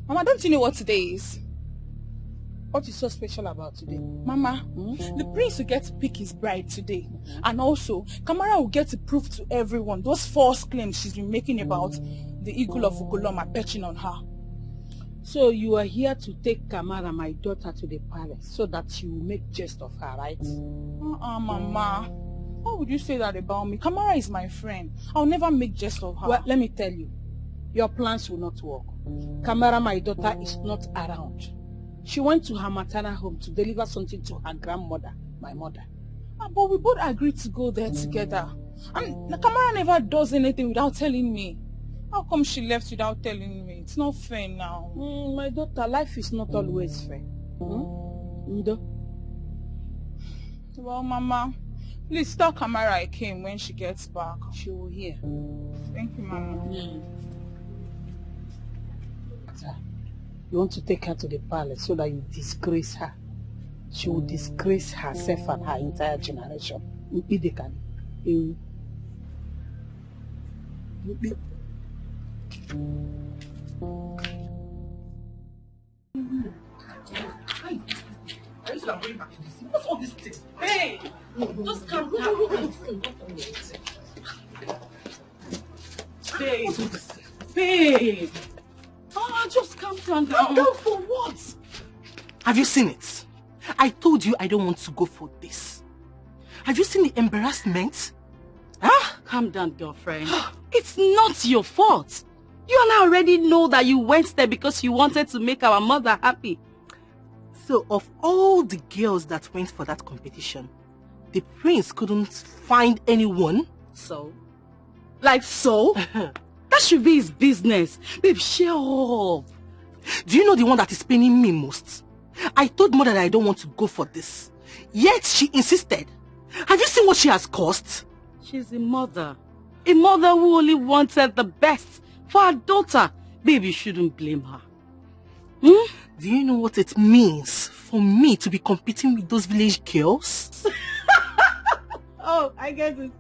Mama, don't you know what today is? What is so special about today? Mama, the prince will get to pick his bride today. And also, Kamara will get to prove to everyone those false claims she's been making about the eagle of Ugoloma perching on her. So you are here to take Kamara, my daughter, to the palace so that you will make jest of her, right? Mama. Why would you say that about me? Kamara is my friend. I'll never make jest of her. Well, let me tell you, your plans will not work. Kamara, my daughter, is not around. She went to her maternal home to deliver something to her grandmother, my mother. But we both agreed to go there together. And Kamara never does anything without telling me. How come she left without telling me? It's not fair now. My daughter, life is not always fair. Well, Mama, please tell Kamara I came when she gets back. She will hear. Thank you, Mama. You want to take her to the palace so that you disgrace her. she will disgrace herself and her entire generation. What's all this thing? Hey! Just calm down. Babe! Oh, just calm down. Calm down for what? Have you seen it? I told you I don't want to go for this. Have you seen the embarrassment? Huh? Calm down, girlfriend. It's not your fault. You and I already know that you went there because you wanted to make our mother happy. So, of all the girls that went for that competition, the prince couldn't find anyone? So? Like so? That should be his business. Babe, shut up. Do you know the one that is paining me most? I told mother that I don't want to go for this. Yet she insisted. Have you seen what she has caused? She's a mother. A mother who only wanted the best for her daughter. Babe, you shouldn't blame her. Do you know what it means for me to be competing with those village girls? Oh, I get it.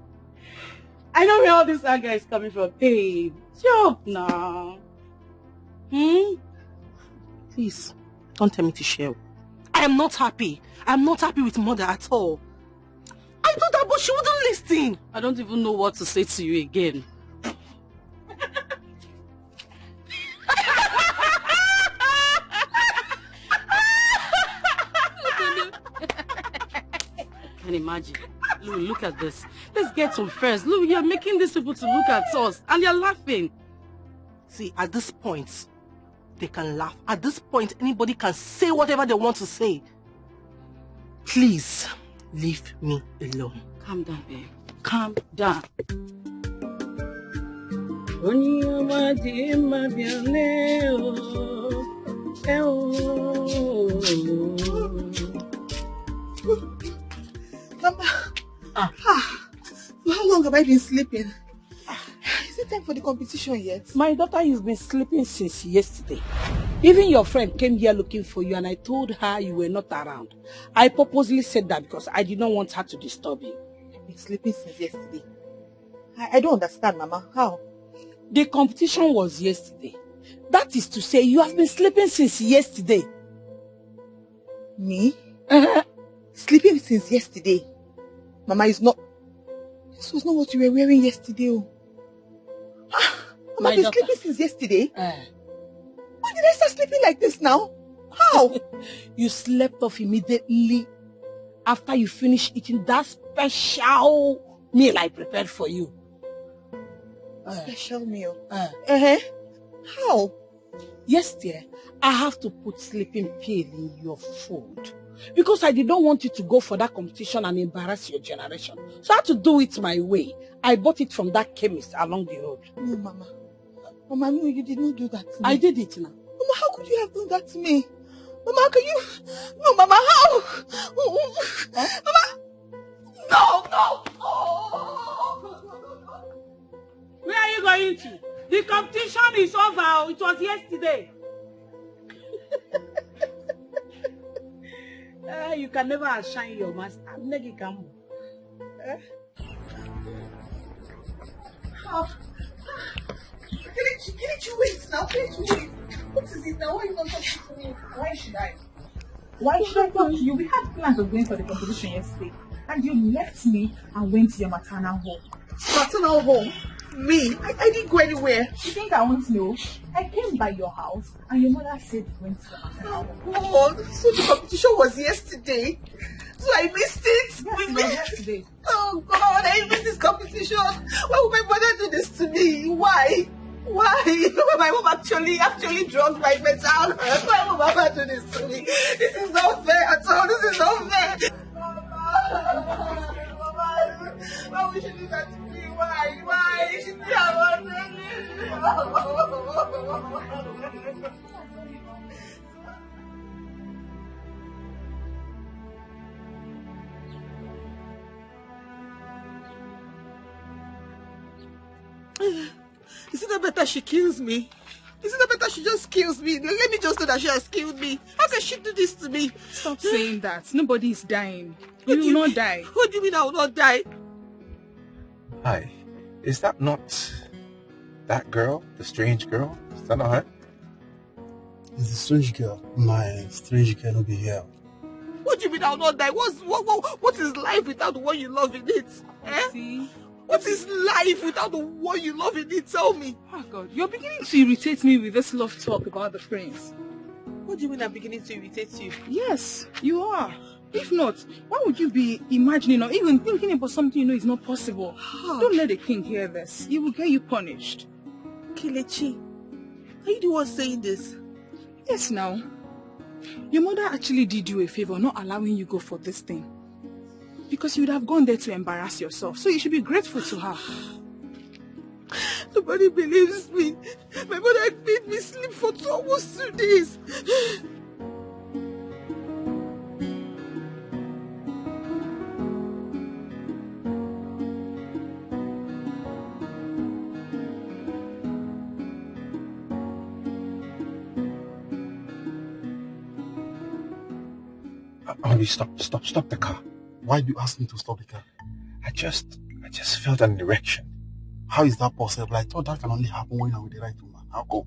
I know where all this anger is coming from. Babe, shut up now. Please, don't tell me to share. I am not happy. I am not happy with mother at all. I told her, but she wouldn't listen. I don't even know what to say to you again. I can imagine. Look at this. Let's get some first. Look, you're making these people to look at us and you're laughing. See, at this point, they can laugh. At this point, anybody can say whatever they want to say. Please, leave me alone. Calm down, babe. Calm down. Mama, how long have I been sleeping? Is it time for the competition yet? My daughter has been sleeping since yesterday. Even your friend came here looking for you and I told her you were not around. I purposely said that because I did not want her to disturb you. I've been sleeping since yesterday. I don't understand, Mama. How? The competition was yesterday. That is to say, you have been sleeping since yesterday. Me? Sleeping since yesterday? Mama, this was not what you were wearing yesterday. Oh. Mama, I've been sleeping since yesterday? When did I start sleeping like this now? How? You slept off immediately after you finished eating that special meal I prepared for you. Special meal? How? Yes, dear. I have to put sleeping pill in your food. Because I did not want you to go for that competition and embarrass your generation. So I had to do it my way. I bought it from that chemist along the road. No, Mama. Mama, no, you did not do that to me. I did it now. Mama, how could you have done that to me? Mama, can you... No, Mama, how? Mama! No! Oh. Where are you going to? The competition is over. It was yesterday. You can never outshine your master. Can't you wait now? Can't you wait? What is it now? Why are you not talking to me? Why should I? Why should I talk to you? We had plans of going for the competition yesterday. And you left me and went to your maternal home. Maternal home? Me? I didn't go anywhere. You think I won't know? I came by your house and your mother said you went to your maternal home. Oh, so the competition was yesterday? So I missed it? Yes, it was yesterday. Oh God, I missed this competition. Why would my mother do this to me? Why? Why? My mom actually drugged my mental health. Why would Mama do this to me? This is not fair at all. This is not fair. Mama, why would she do that to me? Why? Why? She didn't have Is it not better she kills me? Is it not better she just kills me? Let me just know that she has killed me. How can she do this to me? Stop saying that. Nobody is dying. You will not die. What do you mean I will not die? Hi. Is that not that girl? The strange girl? Is that not her? It's a strange girl. My strange girl will be here. What do you mean I will not die? What is life without the one you love in it? Eh? See? What is life without the one you love in it? Tell me. Oh God, you're beginning to irritate me with this love talk about the prince. What do you mean I'm beginning to irritate you? Yes, you are. If not, why would you be imagining or even thinking about something you know is not possible? Don't let the king hear this. He will get you punished. Kelechi, are you the one saying this? Yes, now. Your mother actually did you a favor not allowing you go for this thing. Because you would have gone there to embarrass yourself. So you should be grateful to her. Nobody believes me. My mother made me sleep for almost 2 days. Only stop the car. Why do you ask me to stop the car? I just felt an erection. How is that possible? I thought that can only happen when I'm with the right woman. How come?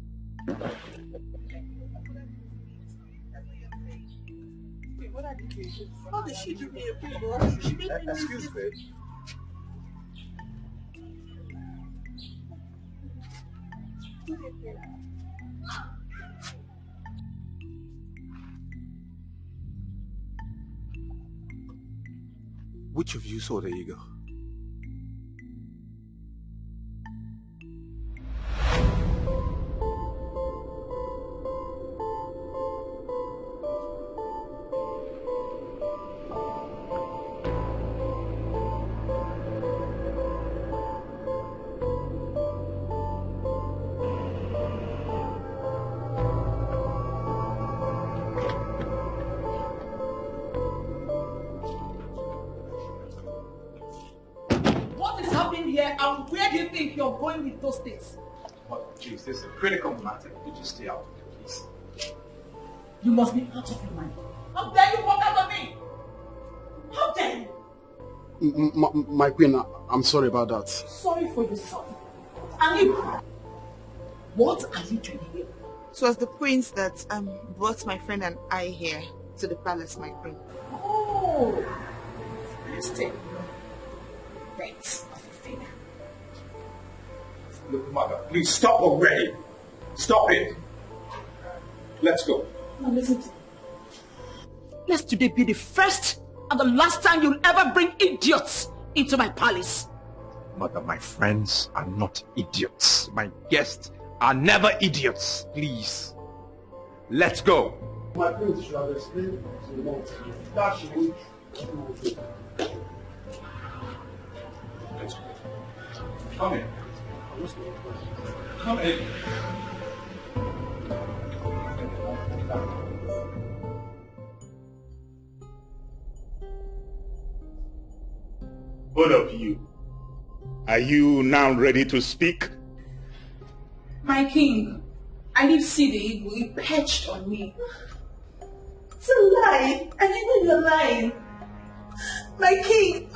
How did she do me a favor? She made me Excuse me. Which of you saw the eagle? And where do you think you're going with those things? But, please, this is a critical matter. Could you stay out of it, please? You must be out of your mind. How dare you walk out on me? How dare you? My queen, I'm sorry about that. Sorry for yourself. And you, what are you doing here? It was the prince that brought my friend and I here to the palace, my queen. Oh, listen. Thanks of a favor. Look, mother, please stop already. Stop it. Let's go. Now listen to me. Let today be the first and the last time you'll ever bring idiots into my palace. Mother, my friends are not idiots. My guests are never idiots. Please. Let's go. My prince should have explained to you that she would keep you. Let's go. Come in. Come in. Both of you, are you now ready to speak? My king, I didn't see the eagle. He perched on me. It's a lie. I know you're lying. My king,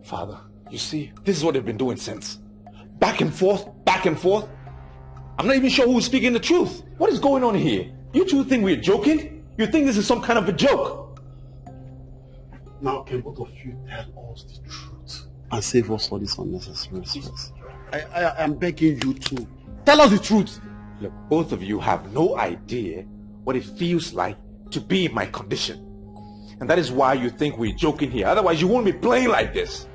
Father, you see, this is what they've been doing since. Back and forth, back and forth. I'm not even sure who's speaking the truth. What is going on here? You two think we're joking? You think this is some kind of a joke? Now can both of you tell us the truth and save us all this unnecessary stress? I am begging you to tell us the truth. Look, both of you have no idea what it feels like to be in my condition. And that is why you think we're joking here. Otherwise, you won't be playing like this.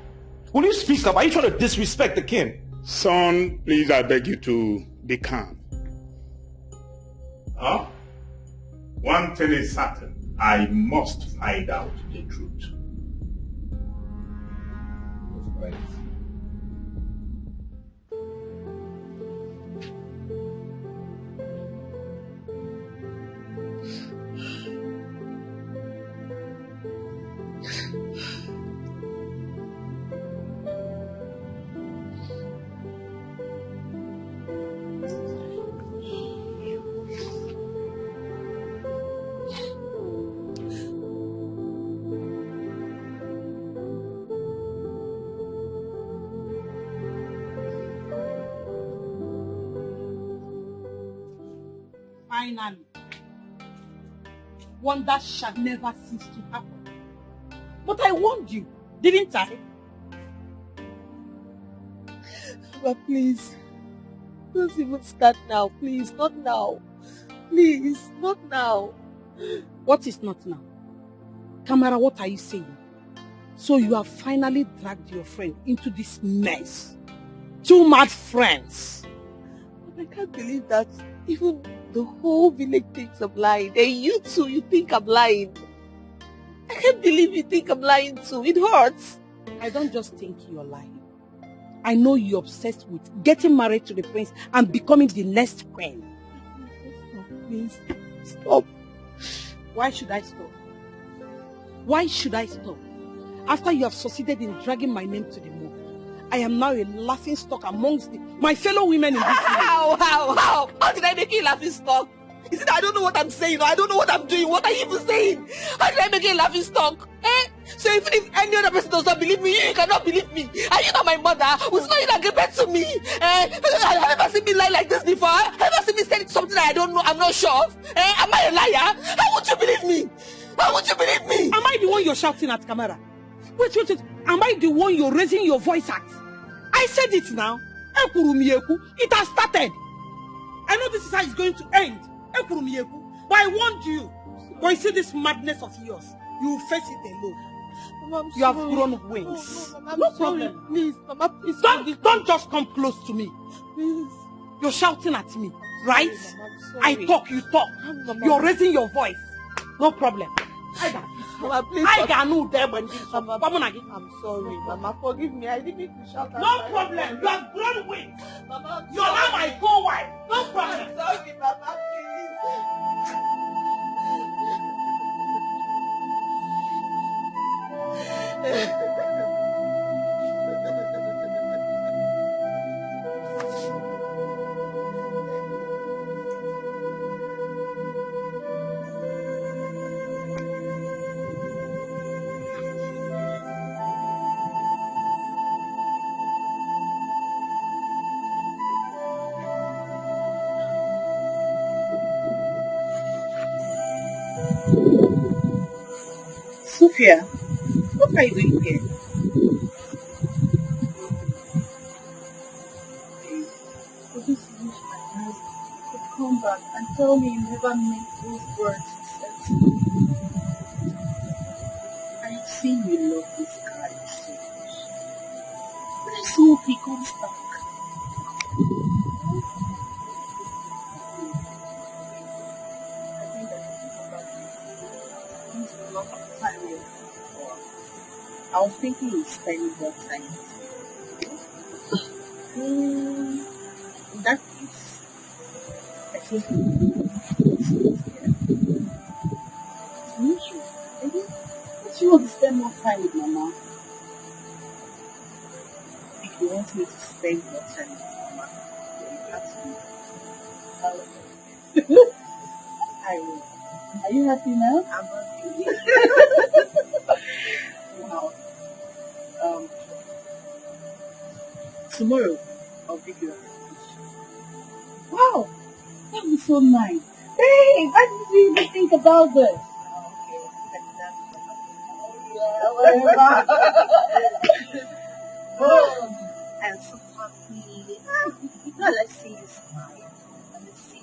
Will you speak up? Are you trying to disrespect the king? Son, please, I beg you to be calm. Huh? One thing is certain. I must find out the truth. Finally. Wonders shall never cease to happen. But I warned you, didn't I? But please, don't even start now. Please, not now. Please, not now. What is not now? Kamara, what are you saying? So you have finally dragged your friend into this mess. Two mad friends. But I can't believe that even the whole village thinks I'm lying. And you too, you think I'm lying. I can't believe you think I'm lying too. It hurts. I don't just think you're lying. I know you're obsessed with getting married to the prince and becoming the next queen. Stop, please. Stop. Why should I stop? Why should I stop? After you have succeeded in dragging my name to the moon, I am now a laughing stock amongst my fellow women in this village. How? How did I make you a laughing stock? Is it I don't know what I'm saying or I don't know what I'm doing? What are you even saying? How did I make you a laughing stock? So even if any other person does not believe me, you cannot believe me. Are you not my mother? Who's not in agreement to me? Have you ever seen me lie like this before? Have you ever seen me say something that I don't know, I'm not sure of? Am I a liar? How would you believe me? How would you believe me? Am I the one you're shouting at, Kamara? Wait. Am I the one you're raising your voice at? I said it now. It has started. I know this is how it's going to end. But I warned you. But you see this madness of yours, you will face it alone. Mama, you have grown wings. No, Mama, no problem. Sorry. Please, Mama, please. Don't just come close to me. Please. You're shouting at me, right? Mama, I talk, you talk. Mama. You're raising your voice. No problem. Mama, please. I'm sorry, Mama. Forgive me. I didn't mean to shout at No problem. You have grown wings. Mama, you're now my co-wife. No problem. I'm sorry, Mama. Please. Sophia, what are you doing here? For this wish I had to come back and tell me you never meant those words you said to me. I have seen you love this guy so much. But I still hope he comes back. I was thinking of spending more time with you. In that case, I think we will meet you. Maybe if you want to spend more time with Mama, if you want me to spend more time with Mama, then you have to do it. I will. Are you happy now? I'm happy. Wow. Tomorrow, I'll give you a message. Wow, that was so nice. Hey, why did you even think about this? Oh, I'm so happy. Now let's see you smile. Let's see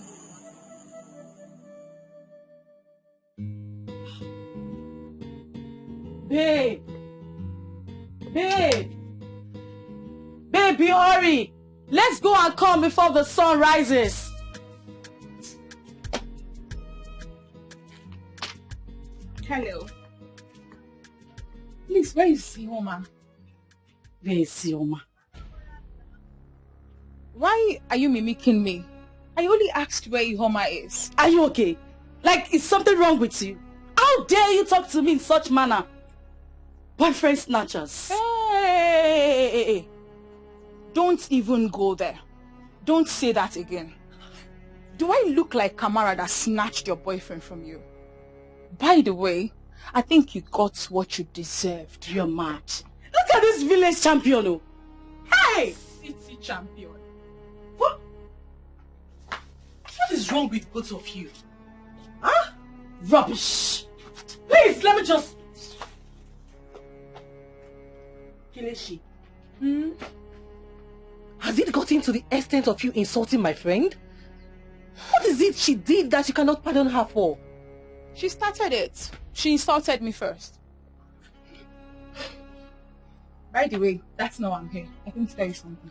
you. Babe, hurry. Let's go and come before the sun rises. Hello. Please, where is Sioma? Where is Sioma? Why are you mimicking me? I only asked where Ihoma is. Are you okay? Like, is something wrong with you? How dare you talk to me in such manner? Boyfriend snatchers. Hey. Don't even go there. Don't say that again. Do I look like Kamara that snatched your boyfriend from you? By the way, I think you got what you deserved. You're mad. Look at this village champion. Oh. Hey! City champion. What is is wrong with both of you? Huh? Rubbish. Please, let me just... Kileshi. Has it gotten to the extent of you insulting my friend? What is it she did that you cannot pardon her for? She started it. She insulted me first. By the way, that's not why I'm here. I think there is something.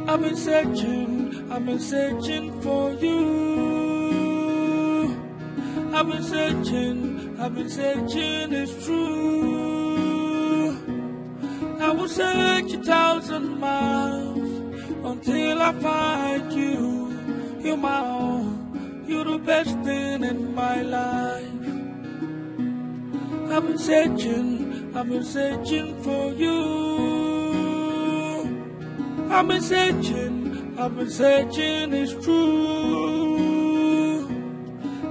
I've been searching for you. I've been searching, it's true. I will search 1,000 miles until I find you. You're my own, you're the best thing in my life. I've been searching for you. I've been searching, it's true.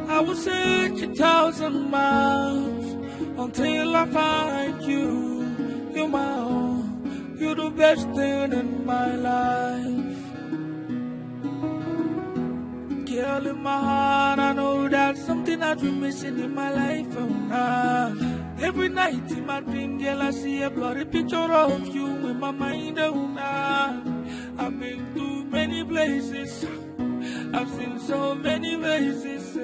I will search 1,000 miles until I find you. You're my own, you're the best thing in my life. Girl, in my heart, I know that's something I've been missing in my life. Oh, nah. Every night in my dream, girl, I see a blurry picture of you in my mind. Oh, nah. I've been to many places, I've seen so many faces,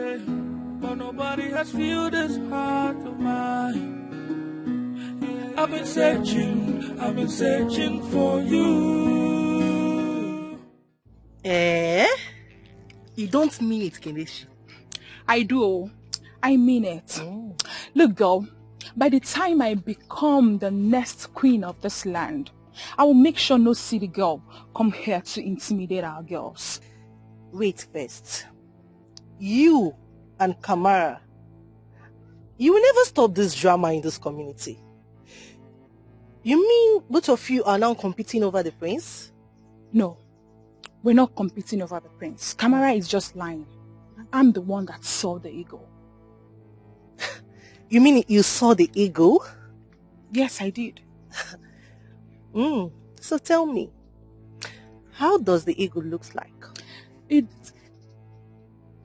but nobody has filled this heart of mine. I've been searching for you. You don't mean it, Kelechi. I do. I mean it. Look, girl, by the time I become the next queen of this land, I will make sure no city girl come here to intimidate our girls. Wait first. You and Kamar, you will never stop this drama in this community. You mean both of you are now competing over the prince? No, we're not competing over the prince. Kamara is just lying. I'm the one that saw the eagle. You mean you saw the eagle? Yes, I did. So tell me, how does the eagle look like?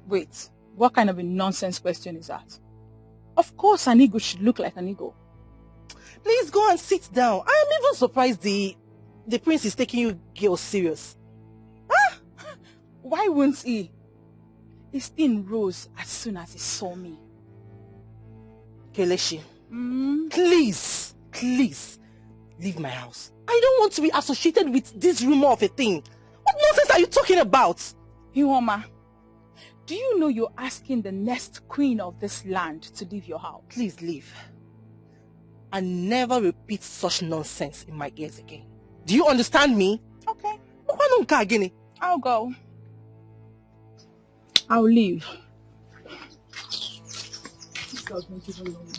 Wait, what kind of a nonsense question is that? Of course an eagle should look like an eagle. Please go and sit down. I am even surprised the prince is taking you girls serious. Why won't he? His skin rose as soon as he saw me. Kelechi, please, leave my house. I don't want to be associated with this rumor of a thing. What nonsense are you talking about? Iwoma, do you know you're asking the next queen of this land to leave your house? Please leave. And never repeat such nonsense in my ears again. Do you understand me? Okay. I'll go. I'll leave.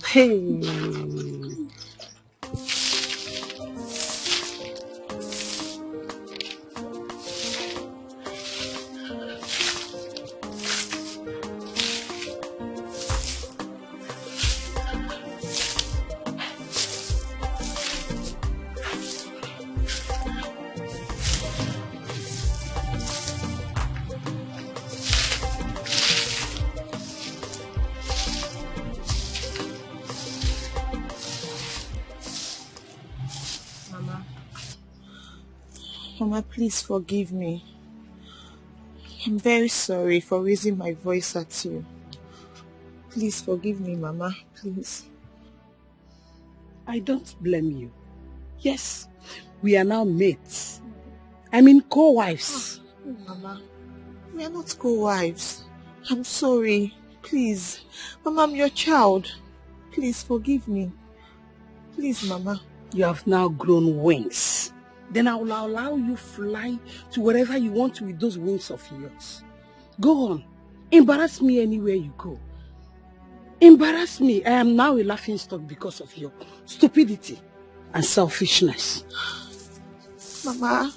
Hey. Mama, please forgive me. I'm very sorry for raising my voice at you. Please forgive me, Mama, please. I don't blame you. Yes, we are now mates. I mean co-wives. Mama, we are not co-wives. I'm sorry. Please. Mama, I'm your child. Please forgive me. Please, Mama. You have now grown wings. Then I will allow you fly to wherever you want with those wings of yours. Go on. Embarrass me anywhere you go. Embarrass me. I am now a laughingstock because of your stupidity and selfishness. Mama,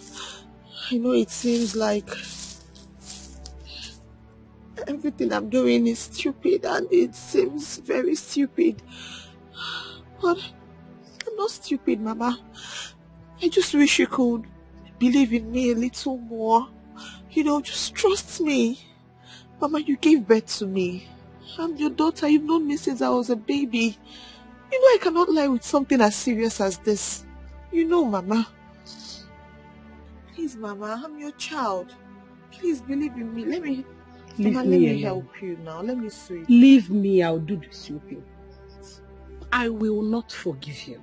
I know it seems like everything I'm doing is stupid and it seems very stupid. But I'm not stupid, Mama. I just wish you could believe in me a little more. You know, just trust me. Mama, you gave birth to me. I'm your daughter. You've known me since I was a baby. You know I cannot lie with something as serious as this. You know, Mama. Please, Mama, I'm your child. Please believe in me. Let me help you now. Let me see. Leave me, I'll do the sweeping. I will not forgive you.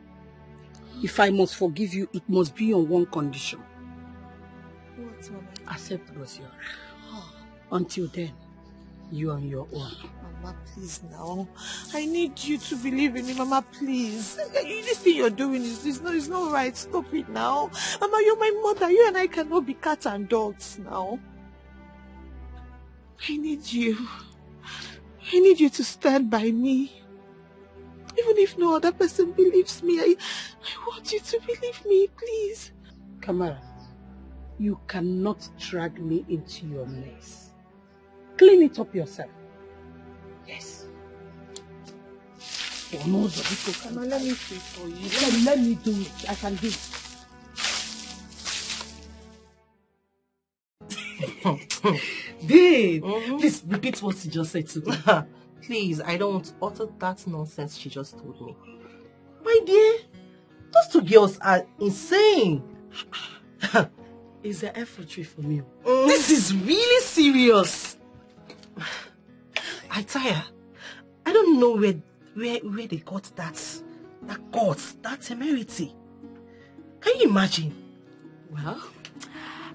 If I must forgive you, it must be on one condition. What, Mama? Accept Gora. Until then, you are on your own. Mama, please now. I need you to believe in me, Mama, please. This thing you're doing is not right. Stop it now. Mama, you're my mother. You and I cannot be cats and dogs now. I need you. I need you to stand by me. Even if no other person believes me, I want you to believe me, please. Kamar, you cannot drag me into your mess. Clean it up yourself. Yes. Oh no, Mama, let me see for you. Let me do it. I can do it. Babe, please repeat what you just said to me. Please, I don't want to utter that nonsense she just told me. My dear, those two girls are insane. Is there effortry for me? This is really serious. I tire. I don't know where they got that temerity. Can you imagine? Well,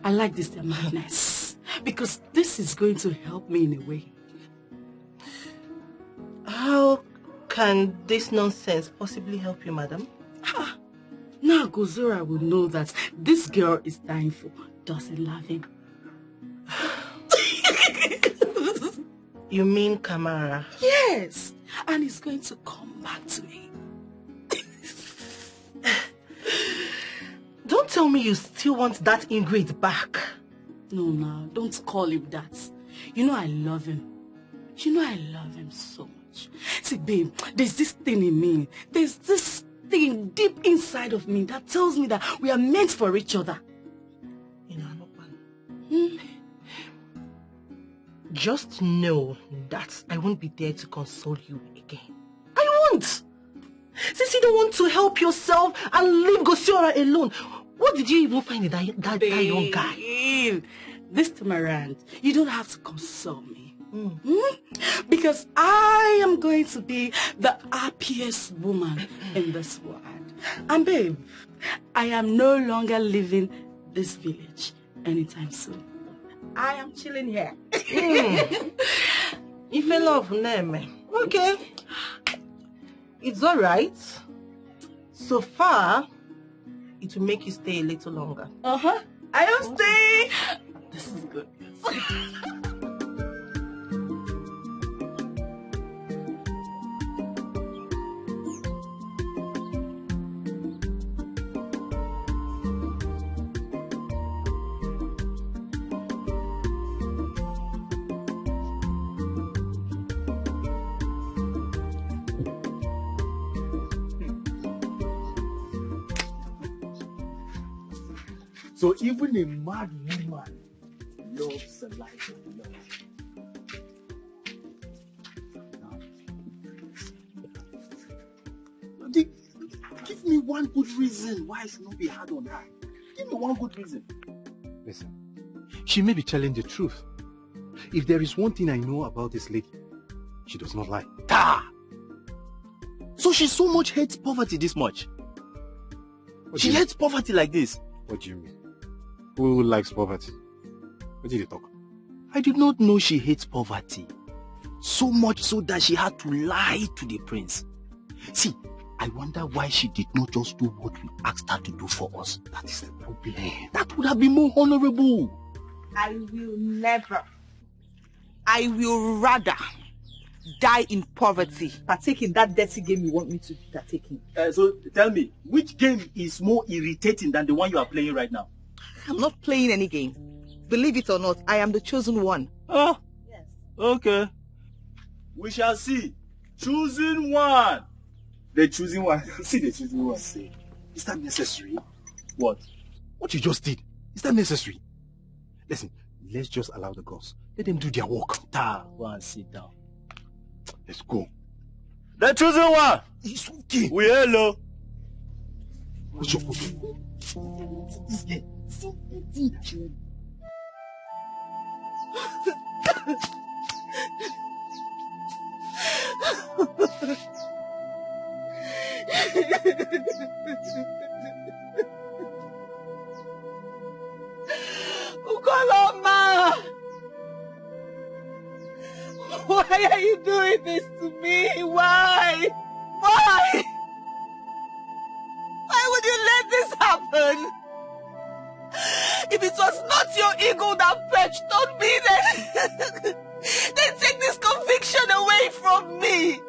I like this their madness because this is going to help me in a way. How can this nonsense possibly help you, madam? Now Gora will know that this girl is dying for doesn't love him. You mean Kamara? Yes, and he's going to come back to me. Don't tell me you still want that ingrate back. No, don't call him that. You know I love him. You know I love him so much. See, babe, there's this thing in me. There's this thing deep inside of me that tells me that we are meant for each other. You know, just know that I won't be there to console you again. I won't! Since you don't want to help yourself and leave Gora alone, what did you even find in that young guy? This time around, you don't have to console me. Because I am going to be the happiest woman in this world. And babe, I am no longer leaving this village anytime soon. I am chilling here. If you love name, okay. It's alright. So far, it will make you stay a little longer. I am staying. This is good. So even a mad woman loves a life of love. Give me one good reason why I should not be hard on her. Give me one good reason. Listen, she may be telling the truth. If there is one thing I know about this lady, she does not lie. So she so much hates poverty this much? She hates poverty like this? What do you mean? Who likes poverty? What did you talk? I did not know she hates poverty. So much so that she had to lie to the prince. See, I wonder why she did not just do what we asked her to do for us. That is the problem. That would have been more honorable. I will rather die in poverty partake in that dirty game you want me to partake in. So tell me, which game is more irritating than the one you are playing right now? I'm not playing any game. Believe it or not, I am the chosen one. Oh, yes. Okay. We shall see. Choosing one. The choosing one. See the choosing one. Say, is that necessary? What? What you just did, is that necessary? Listen, let's just allow the girls. Let them do their work. Go and sit down. Let's go. The chosen one! It's okay. We hello. What's your Ukoloma! Why are you doing this to me? Why? Why? Why would you let this happen? If it was not your ego that fetched on me, then take this conviction away from me.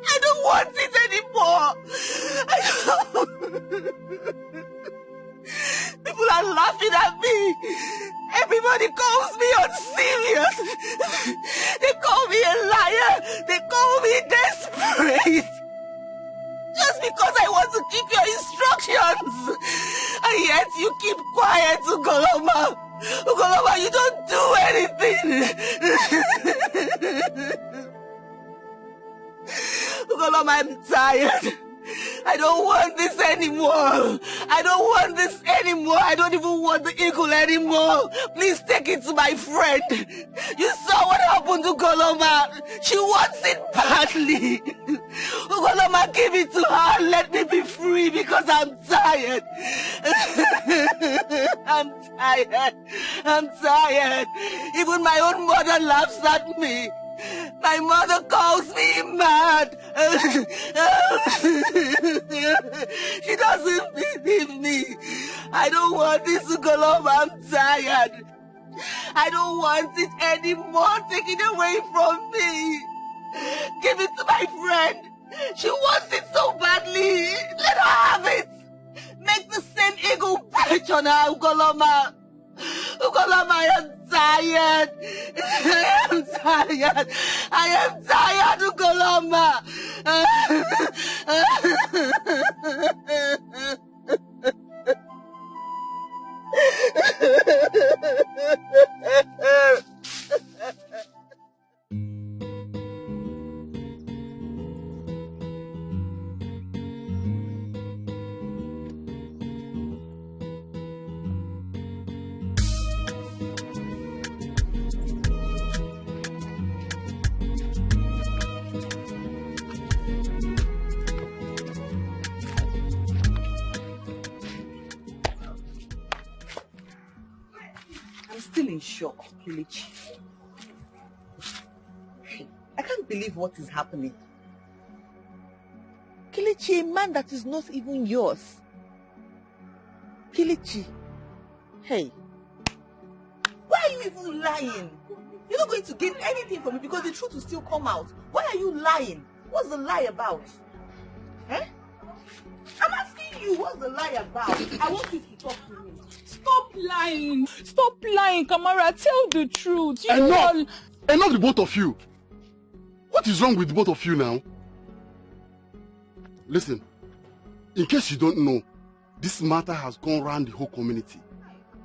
I don't want it anymore. People are laughing at me. Everybody calls me unserious. They call me a liar. They call me desperate. Just because I want to keep your instructions. And yet you keep quiet, Ugoloma. Ugoloma, you don't do anything. Ugoloma, I'm tired. I don't want this anymore. I don't want this anymore. I don't even want the eagle anymore. Please take it to my friend. You saw what happened to Ugoloma. She wants it badly. Ugoloma, give it to her and let me be free because I'm tired. I'm tired. I'm tired. Even my own mother laughs at me. My mother calls me mad. She doesn't believe me. I don't want this to go over. I'm tired. I don't want it anymore. Take it away from me. Give it to my friend. She wants it so badly. Let her have it. Make the same ego perch on her, Ugoloma. Ugoloma, I am tired. I am tired. I am tired, Ugoloma. Still in shock, Kelechi. I can't believe what is happening. Kelechi, a man that is not even yours. Kelechi, hey, why are you even lying? You're not going to gain anything from it because the truth will still come out. Why are you lying? What's the lie about? Eh? I'm asking you, what's the lie about? I want you to talk to me. Stop lying. Stop lying, Kamara. Tell the truth. You Enough! all... Enough, the both of you. What is wrong with the both of you now? Listen, in case you don't know, this matter has gone around the whole community.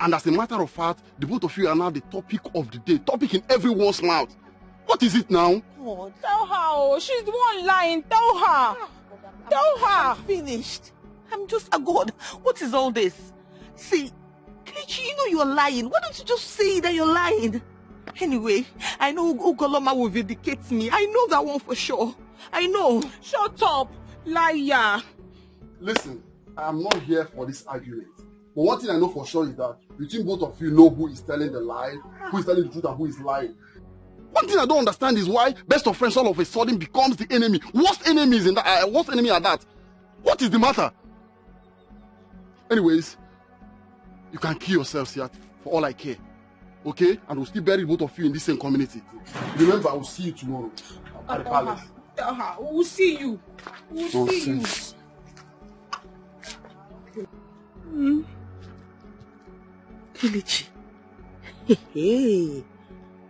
And as a matter of fact, the both of you are now the topic of the day. Topic in everyone's mouth. What is it now? Oh, tell her. Oh. She's the one lying. Tell her. Tell her. I'm finished. I'm just a god. What is all this? See, Kelechi, you know you're lying. Why don't you just say that you're lying? Anyway, I know Ugoloma will vindicate me. I know that one for sure. I know. Shut up, liar. Listen, I am not here for this argument. But one thing I know for sure is that between both of you know who is telling the lie, who is telling the truth and who is lying. One thing I don't understand is why best of friends all of a sudden becomes the enemy. Worst enemies in that. Worst enemy are that. What is the matter? Anyways, you can kill yourselves here for all I care. Okay? And we'll still bury both of you in the same community. Remember, I will see you tomorrow at the palace. Tell her. We'll see you. We'll see you. Kelechi. Hey.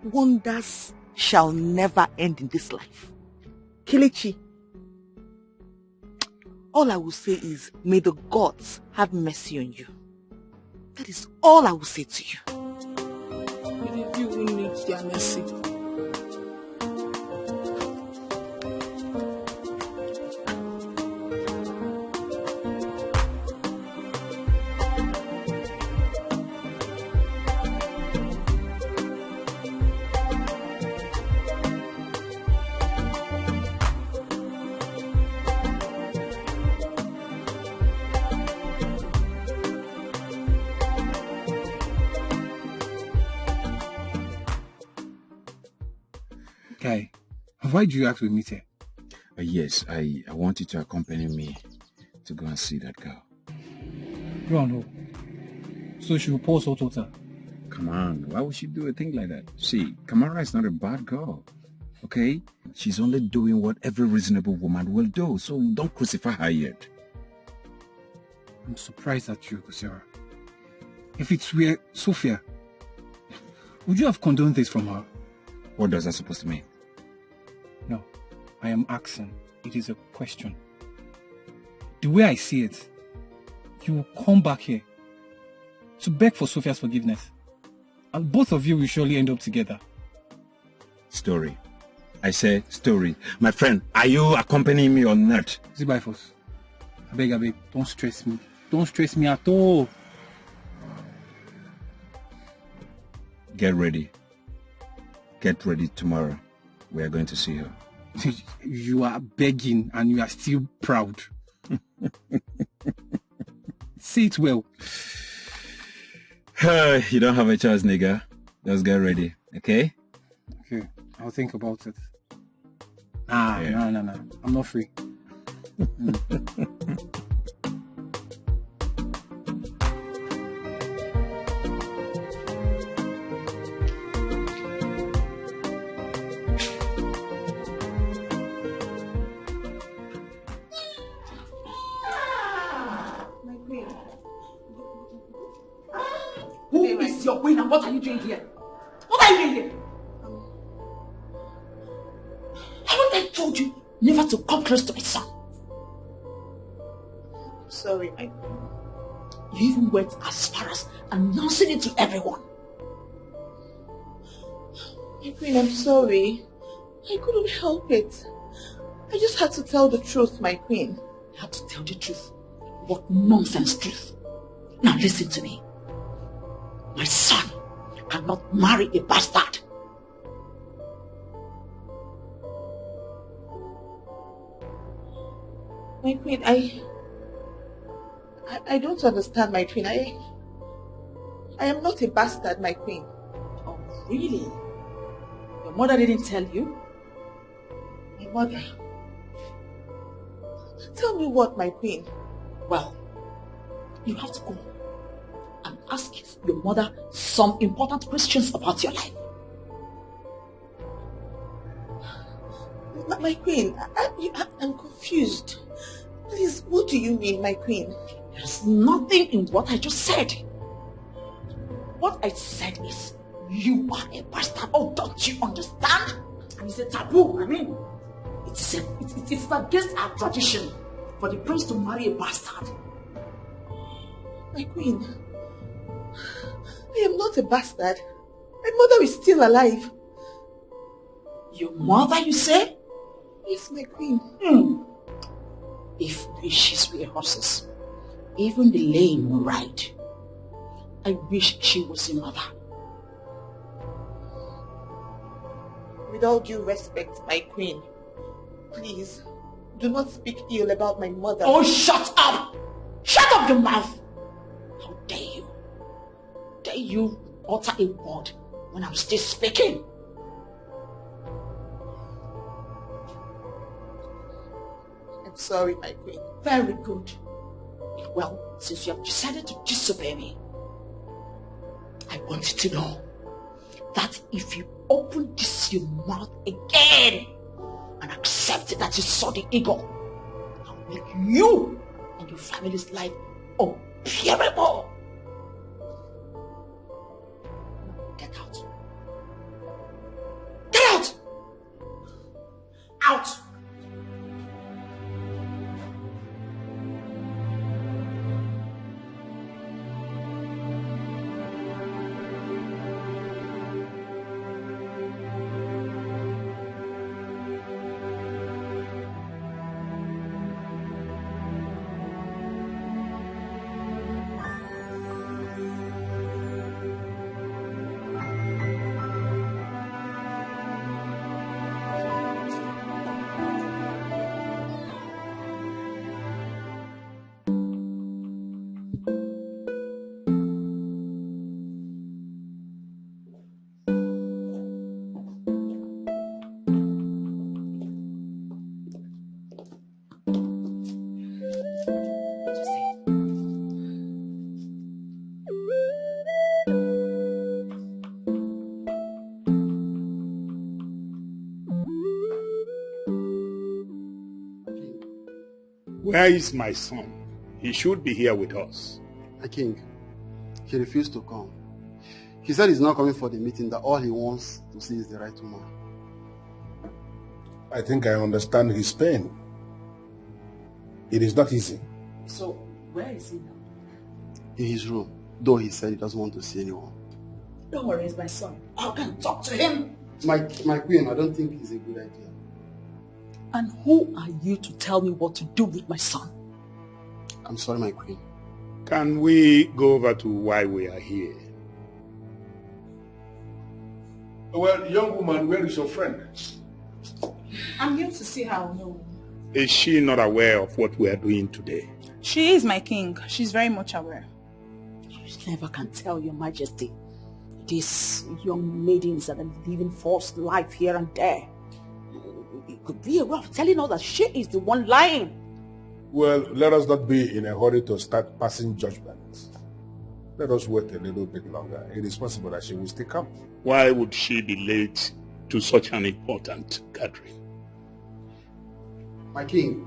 Wonders shall never end in this life. Kelechi. all I will say is, may the gods have mercy on you. That is all I will say to you. It is you who needs their mercy. Guy, why do you ask to meet her? Yes, I want you to accompany me to go and see that girl. You don't know. So she will pour salt water. Come on, why would she do a thing like that? See, Kamara is not a bad girl, okay? She's only doing what every reasonable woman will do, so don't crucify her yet. I'm surprised at you, Sarah. If it were Sophia, would you have condoned this from her? What does that supposed to mean? No, I am asking. It is a question. The way I see it, you will come back here to beg for Sophia's forgiveness. And both of you will surely end up together. Story. I said story. My friend, are you accompanying me or not? Zibaifos, I beg, don't stress me. Don't stress me at all. Get ready. Get ready tomorrow. We are going to see her. You are begging and you are still proud. Say it well. You don't have a choice, nigga. Just get ready, okay? Okay, I'll think about it. No. I'm not free. Who is your queen and what are you doing here? What are you doing here? Haven't I told you never to come close to my son? I'm sorry, my queen. You even went as far as announcing it to everyone. My queen, I'm sorry. I couldn't help it. I just had to tell the truth, my queen. You had to tell the truth? What nonsense truth? Now listen to me. My son cannot marry a bastard. My queen, I don't understand, my queen. I am not a bastard, my queen. Oh, really? Your mother didn't tell you? My mother? Tell me what, my queen? Well, you have to go and ask your mother some important questions about your life. My queen, I'm confused. Please, what do you mean, my queen? There's nothing in what I just said. What I said is, you are a bastard. Oh, don't you understand? And it's a taboo. I mean, it's against our tradition for the prince to marry a bastard. My queen, I am not a bastard. My mother is still alive. Your mother, you say? Yes, my queen. If wishes were horses, even the lame will ride. I wish she was your mother. With all due respect, my queen, please, do not speak ill about my mother. Oh, shut up! Shut up your mouth! How dare you? Dare you utter a word when I'm still speaking? I'm sorry, my queen. Very good. Well, since you have decided to disobey me, I want you to know that if you open this your mouth again and accept that you saw the eagle, I'll make you and your family's life unbearable. Get out. Get out! Out! Where is my son? He should be here with us. My king, he refused to come. He said he's not coming for the meeting, that all he wants to see is the right woman. I think I understand his pain. It is not easy. So, where is he now? In his room, though he said he doesn't want to see anyone. Don't worry, it's my son. I can talk to him. My queen, I don't think it's a good idea. And who are you to tell me what to do with my son? I'm sorry, my queen. Can we go over to why we are here? Well, young woman, where is your friend? I'm here to see her. No. Is she not aware of what we are doing today? She is my king. She's very much aware. You never can tell, your majesty. These young maidens that are living forced life here and there. It could be a way of telling us that she is the one lying. Well, let us not be in a hurry to start passing judgment. Let us wait a little bit longer. It is possible that she will still come. Why would she be late to such an important gathering? My king,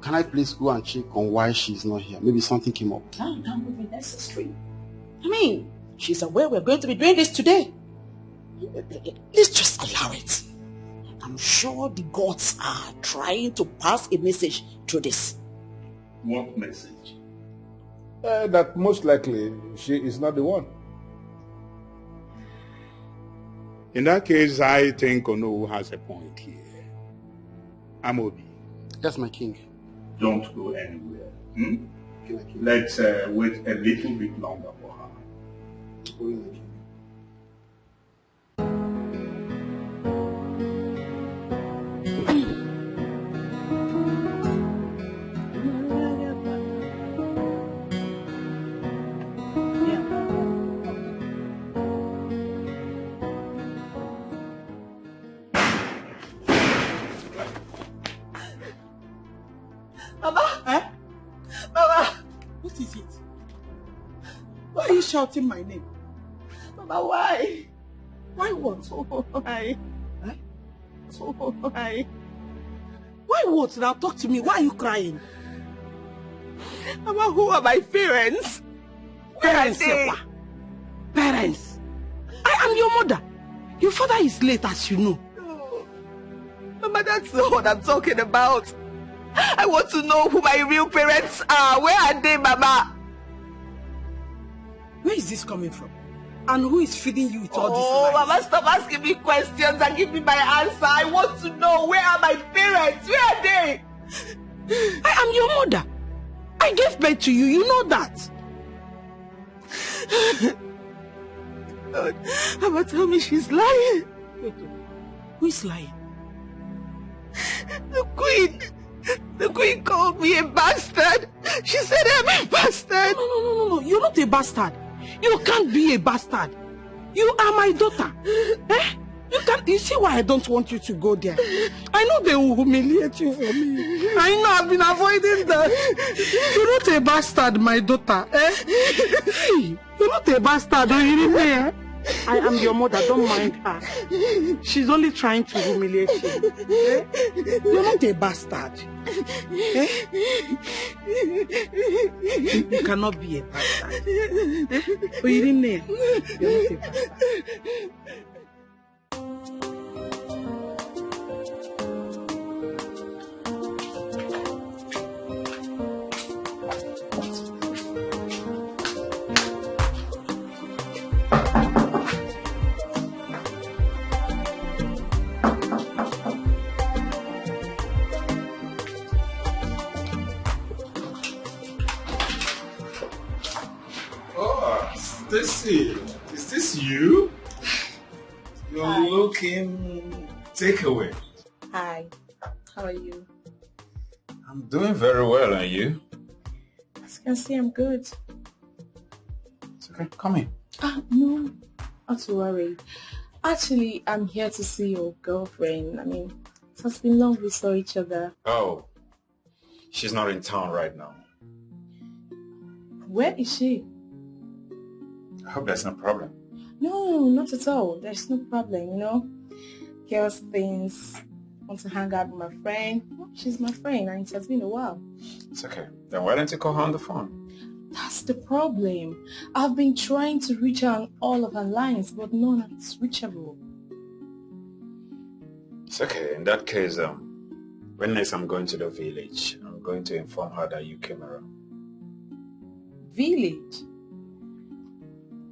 can I please go and check on why she's not here? Maybe something came up. That would be necessary. I mean, she's aware we're going to be doing this today. Let's just allow it. I'm sure the gods are trying to pass a message through this. What message? That most likely she is not the one. In that case, I think Ono has a point here. Amobi. Yes, my king. Don't go anywhere. Let's wait a little bit longer for her. Shouting my name. Mama, why? Why what? Why? Eh? Why? Why what? Now talk to me. Why are you crying? Mama, who are my parents? Where are they? Parents? I am your mother. Your father is late, as you know. No. Mama, that's not what I'm talking about. I want to know who my real parents are. Where are they, Mama? Where is this coming from? And who is feeding you with all this lies? Mama, stop asking me questions and give me my answer. I want to know, where are my parents? Where are they? I am your mother. I gave birth to you. You know that. God, Mama, tell me she's lying. Wait, who is lying? The queen. The queen called me a bastard. She said I'm a bastard. No. You're not a bastard. You can't be a bastard. You are my daughter. Eh? You see why I don't want you to go there? I know they will humiliate you for me. I know I've been avoiding that. You're not a bastard, my daughter. Eh? Hey, you're not a bastard, are you there? I am your mother, don't mind her. She's only trying to humiliate you. Eh? You're not a bastard. Eh? You cannot be a bastard. Eh? But you didn't know. You're not a bastard. Stacy, is this you? You're looking takeaway. Hi, how are you? I'm doing very well, and you? As you can see, I'm good. It's okay, come in. No, not to worry. Actually, I'm here to see your girlfriend. I mean, it has been long we saw each other. Oh, she's not in town right now. Where is she? I hope that's no problem. No, not at all. There's no problem, you know. Girls' things want to hang out with my friend. She's my friend and it has been a while. It's okay. Then why don't you call her on the phone? That's the problem. I've been trying to reach her on all of her lines, but none is reachable. It's okay. In that case, when next I'm going to the village, I'm going to inform her that you came around. Village?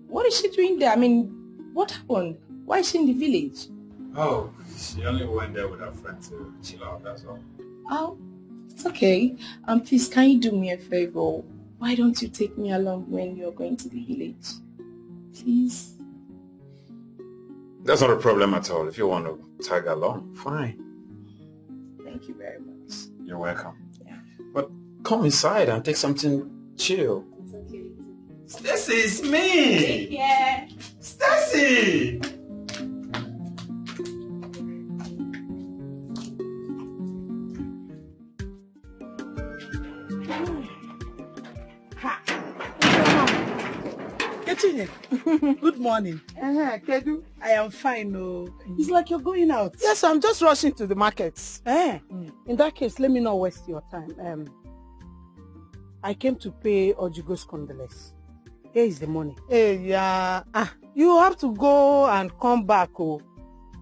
What is she doing there? I mean, what happened? Why is she in the village? Oh, she only went there with her friend to chill out, that's all. Oh, it's okay. Please, can you do me a favor? Why don't you take me along when you're going to the village? Please? That's not a problem at all. If you want to tag along, fine. Thank you very much. You're welcome. Yeah. But come inside and take something chill. It's okay. Stacy, it's me! Take care. Stacy! Good morning. Kedu? I am fine. Oh. It's like you're going out. Yes, I'm just rushing to the markets. In that case, let me not waste your time. I came to pay Ojigo's condolence. Here is the money. Hey, yeah. You have to go and come back. Oh.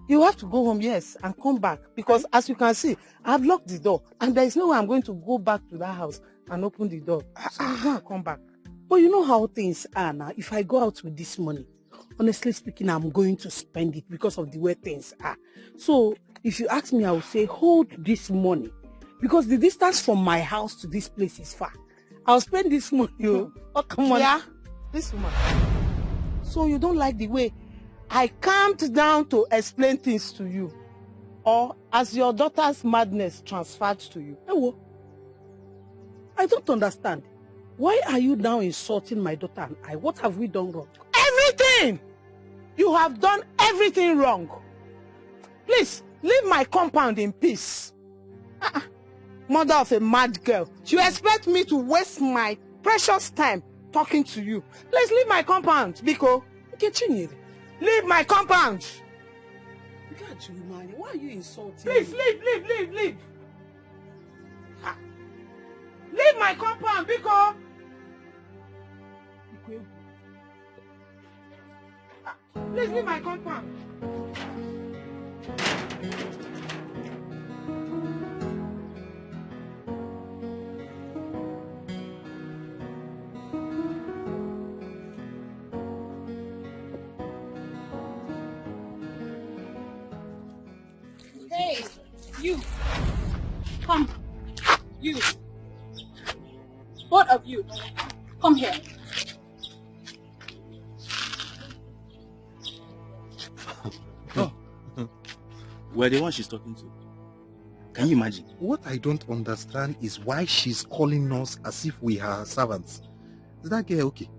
You have to go home, yes, and come back. Because as you can see, I've locked the door. And there is no way I'm going to go back to that house and open the door. So you go and come back. But you know how things are now. If I go out with this money, honestly speaking, I'm going to spend it because of the way things are. So if you ask me, I will say, hold this money. Because the distance from my house to this place is far. I'll spend this money. Oh, come on. Yeah, this woman. So you don't like the way I calmed down to explain things to you? Or as your daughter's madness transferred to you? Ewo, I don't understand. Why are you now insulting my daughter and I? What have we done wrong? Everything! You have done everything wrong. Please, leave my compound in peace. Mother of a mad girl. You expect me to waste my precious time talking to you. Please leave my compound, Biko. Leave my compound. Why are you insulting Please, me? Leave. Leave my compound, Biko. Please leave my compound. Hey, you. Come. You. Both of you. Come here. We're the one she's talking to. Can you imagine? What I don't understand is why she's calling us as if we are her servants. Is that girl okay?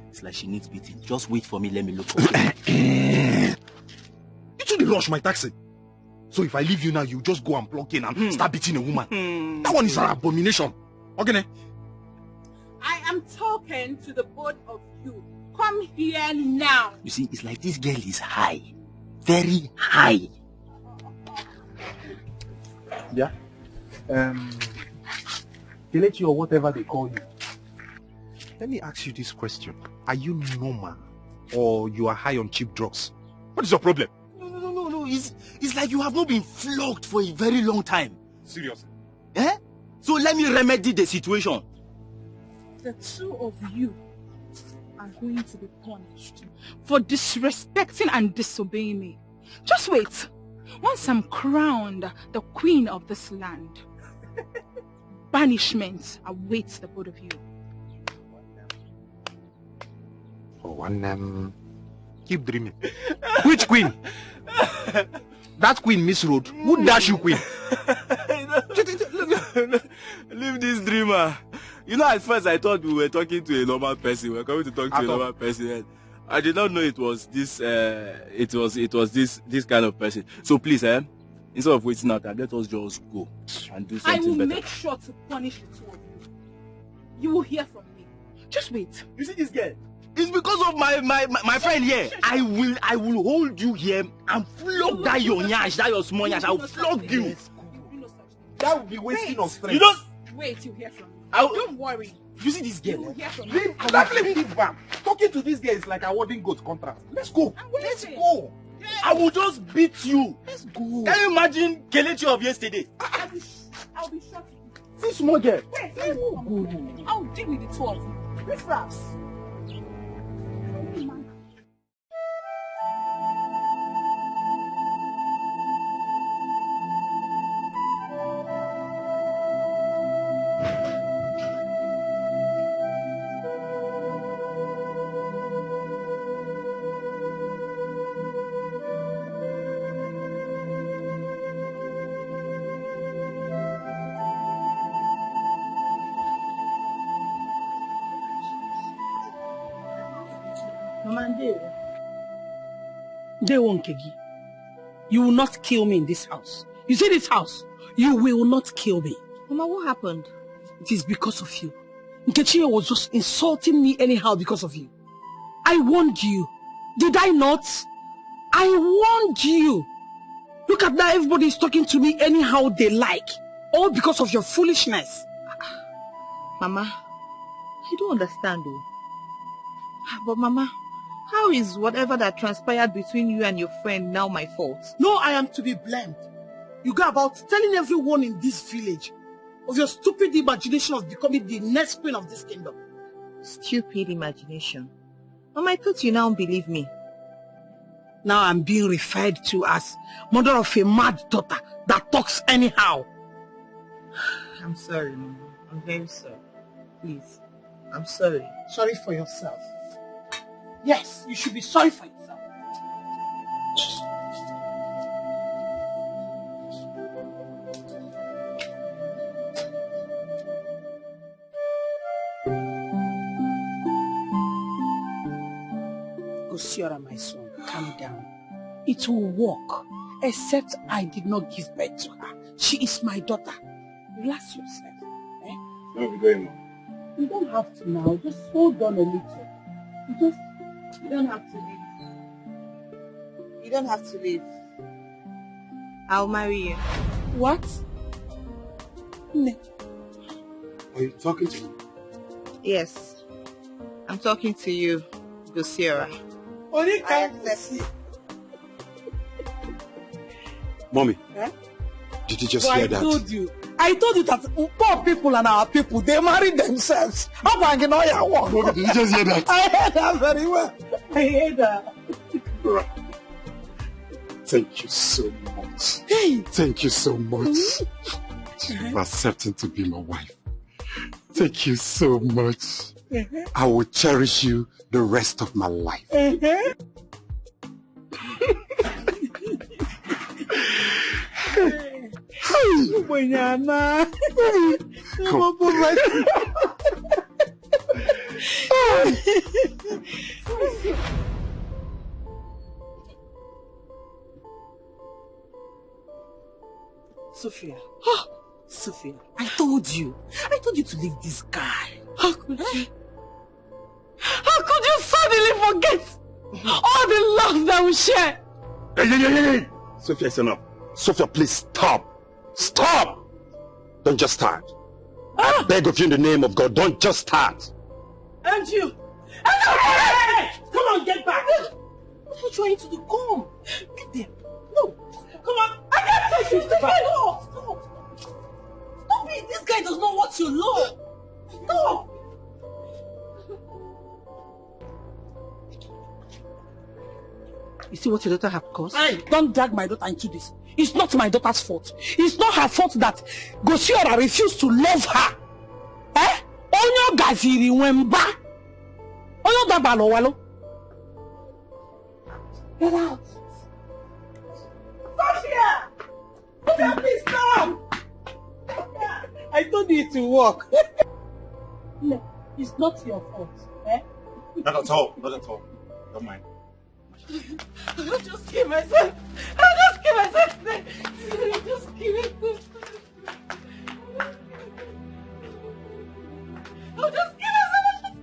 It's like she needs beating. Just wait for me, let me look for her. You shouldn't rush my taxi. So if I leave you now, you just go and plug in and start beating a woman. That one is an abomination. Okay? I am talking to the both of you. Come here now. You see, it's like this girl is high. Very high. Yeah? Kelechi or whatever they call you. Let me ask you this question. Are you normal or you are high on cheap drugs? What is your problem? No. It's like you have not been flogged for a very long time. Seriously? Eh? So let me remedy the situation. The two of you are going to be punished for disrespecting and disobeying me. Just wait. Once I'm crowned the queen of this land, banishment awaits the both of you. Keep dreaming. Which queen? That queen, Miss Road. Who dash you, queen? Leave this dreamer. You know, at first I thought we were talking to a normal person. We were coming to talk to a normal person. I did not know it was this. It was this kind of person. So please, instead of waiting out, let us just go and do something better. I will better. make sure to punish the two of you. You will hear from me. Just wait. You see this girl? It's because of my friend here. I will hold you here and flog that your nyash, that your small nyash. I will flog you. That would be wasting of strength. You don't wait till you hear from me. Don't worry. You see this girl? You will hear from me. Leave back. Talking to this girl is like awarding goat contract. Let's go. Let's go. I will just beat you. Let's go. Can you imagine Kelechi of yesterday? I'll be shot. See small girl. Wait, I'll deal with the two of you. Riffraffs. Nkegi, you will not kill me in this house. You see this house? You will not kill me. Mama, what happened? It is because of you. Nkechi was just insulting me anyhow because of you. I warned you. Did I not? I warned you. Look at now, everybody is talking to me anyhow they like. All because of your foolishness. Mama, I don't understand though. But Mama, how is whatever that transpired between you and your friend now my fault? No, I am to be blamed. You go about telling everyone in this village of your stupid imagination of becoming the next queen of this kingdom. Stupid imagination. Mama, I thought you now believe me. Now I'm being referred to as mother of a mad daughter that talks anyhow. I'm sorry, Mama. I'm very sorry. Please. I'm sorry. Sorry for yourself. Yes, you should be sorry for yourself. Osiora, my son, calm down. It will work, except I did not give birth to her. She is my daughter. Relax yourself. Eh? No, we're going on. You don't have to now. Just hold on a little. You don't have to leave. You don't have to leave. I'll marry you. What? No. Are you talking to me? Yes. I'm talking to you, Gosiora. Only I accept it. Mommy, Did you just hear that? I told you that poor people and our people, they marry themselves. How about you know your work? Mommy, did you just hear that? I heard that very well. I heard that. Thank you so much. Hey. Thank you so much for accepting to be my wife. Thank you so much. I will cherish you the rest of my life. Sophia. Sophia, I told you to leave this guy. How could you? How could you suddenly forget all the love that we share? Hey. Sophia, it's enough. Sophia, please stop. Stop! Don't just start. I beg of you in the name of God, don't just start. And you? Hey! Come on, get back! What are you trying to do? Come! Get there! No! Come on! I can't take you! Stop! Stop it! This guy does not want your love! Stop! You see what your daughter has caused? Hey, don't drag my daughter into this. It's not my daughter's fault. It's not her fault that Gosiora refused to love her. Eh? Onyo gaziri wemba. Onyo dabalo walo. Get out. Sophia! Sophia, please stop! I told you to walk. No, it's not your fault. Eh? Not at all. Not at all. Don't mind. I'll just kill myself. I'll just kill myself. Just kill myself. I'll just kill myself.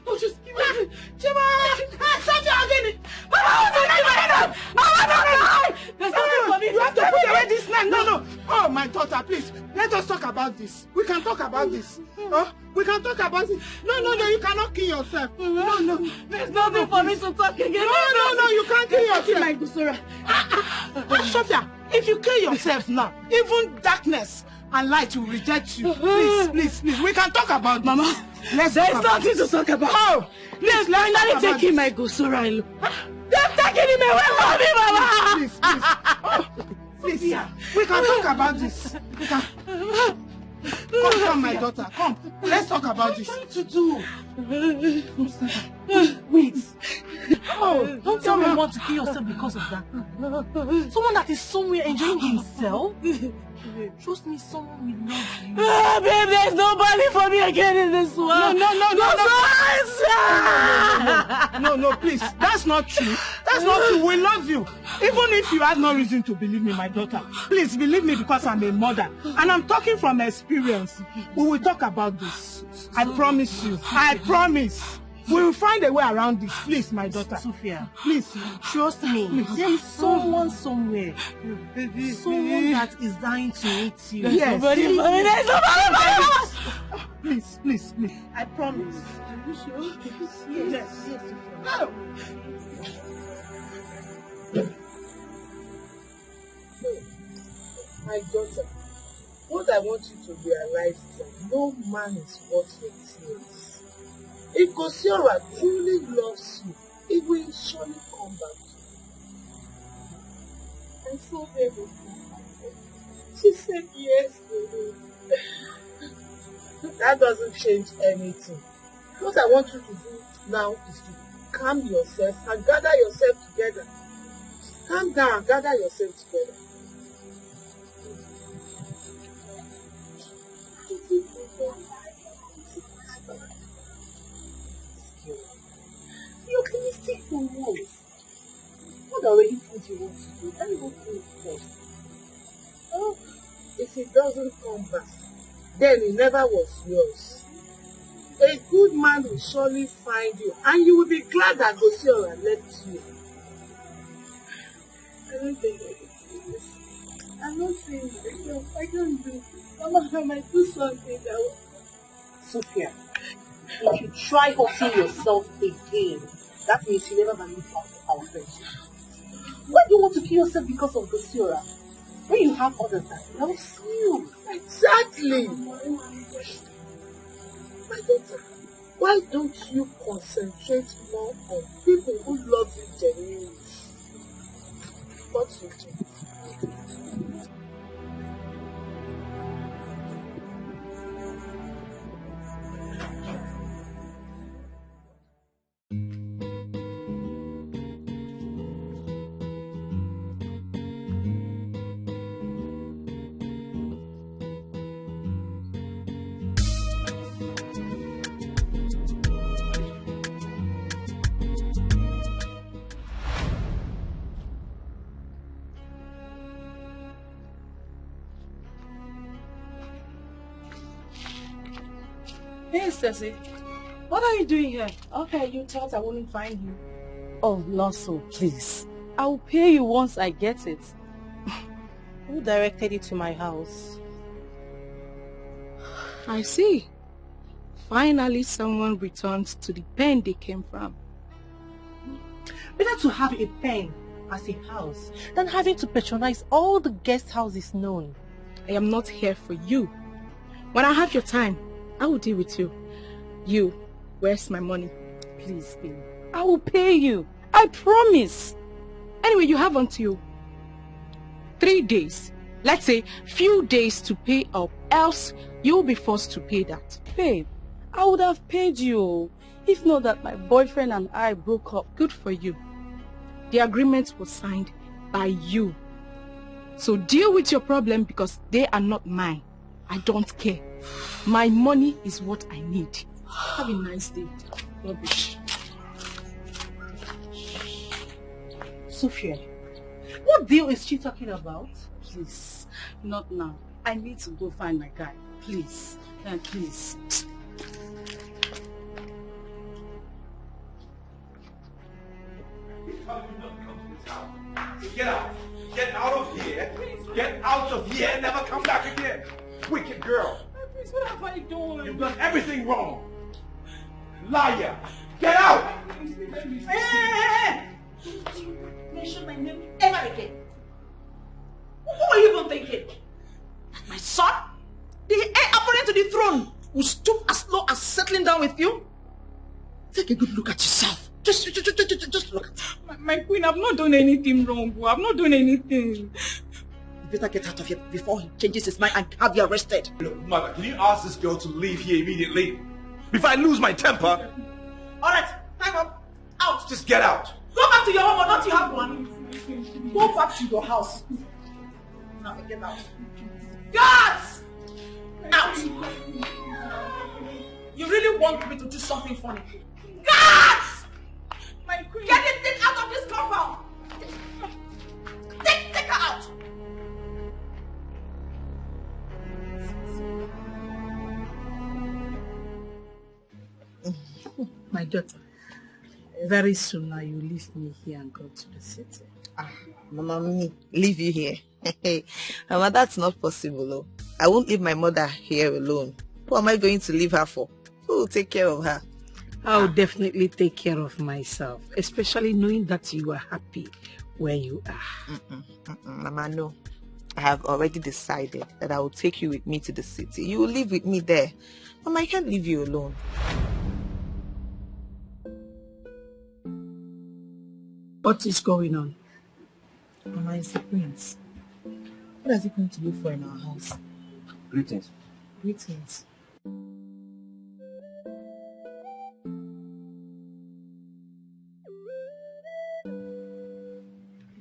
I'll just kill myself. Oh, my daughter, please, let us talk about this. We can talk about this. We can talk about it. No, you cannot kill yourself. No. There's nothing for me to talk again. No, you can't kill yourself. My Gusora. Sophia, if you kill yourself now, even darkness and light will reject you. Please. We can talk about this. Mama, there's nothing to talk about. Oh, please, let's take my Gusora. They're taking him away from me, Mama. Please, we can talk about this. We can. Come, my daughter. Come. Let's talk about this. What to do? Wait. Oh, don't tell me you want to kill yourself because of that. Someone that is somewhere enjoying himself. Trust me, someone will love you. Babe, there's nobody for me again in this world. No, please. That's not true. That's not true. We love you. Even if you have no reason to believe me, my daughter. Please believe me because I'm a mother. And I'm talking from experience. We will talk about this. I promise you. I promise. We will find a way around this. Please, my daughter. Sophia, please. Trust me. Please. There is someone somewhere. Someone that is dying to meet you. Yes. Please. I promise. Are you sure? Yes. No. My daughter, what I want you to realize is that no man is worth your tears. If Kosiora truly loves you, he will surely come back to you. I saw her before. She said yes to me. That doesn't change anything. What I want you to do now is to calm yourself and gather yourself together. Calm down and gather yourself together. You're optimistic for what? What already things you want to do? Let me go through it first. Oh, if it doesn't come back, then it never was yours. A good man will surely find you, and you will be glad that Gosiora left you. I don't think I can do this. I'm not saying myself. I can't do this. Mama, I might do something that will... Sophia, if you try hurting yourself again, that means you never value our friendship. Why do you want to kill yourself because of Gosiora? When you have others that love you. Exactly. My daughter, why don't you concentrate more on people who love you genuinely? What you do? Hey, Stacy. What are you doing here? Okay, you thought I wouldn't find you. Oh, not so, please. I'll pay you once I get it. Who directed you to my house? I see. Finally, someone returned to the pen they came from. Better to have a pen as a house than having to patronize all the guest houses known. I am not here for you. When I have your time, I will deal with you. You, where's my money? Please, babe. I will pay you. I promise. Anyway, you have until 3 days. Let's say few days to pay up, else you'll be forced to pay that. Babe, I would have paid you if not that my boyfriend and I broke up. Good for you. The agreement was signed by you. So deal with your problem because they are not mine. I don't care. My money is what I need. Have a nice day. Rubbish. Sophia, what deal is she talking about? Please, not now. I need to go find my guy. Please, please. Get out! Get out of here! Get out of here and never come back again. Wicked girl. Please, what have I done? You've done everything wrong. Liar. Get out. Hey! Don't you mention my name ever again. Who are you even thinking? My son? The heir apparent to the throne will stoop as low as settling down with you? Take a good look at yourself. Just look at it. My queen, I've not done anything wrong. I've not done anything. You better get out of here before he changes his mind and have you arrested. Look, mother, can you ask this girl to leave here immediately? Before I lose my temper. Alright, time up. Out. Just get out. Go back to your home or don't you have one? Go back to your house. Now get out. Guards! Out! You really want me to do something funny? Guards! My queen! Get this thing out of this compound! Take her out! My daughter, very soon now you leave me here and go to the city. Mama, me leave you here. Mama, that's not possible. Oh. I won't leave my mother here alone. Who am I going to leave her for? Who will take care of her? I'll definitely take care of myself, especially knowing that you are happy where you are. Mama, no. I have already decided that I will take you with me to the city. You will live with me there. Mama, I can't leave you alone. What is going on? Mama, it's the prince. What is he going to look for in our house? Greetings. Greetings.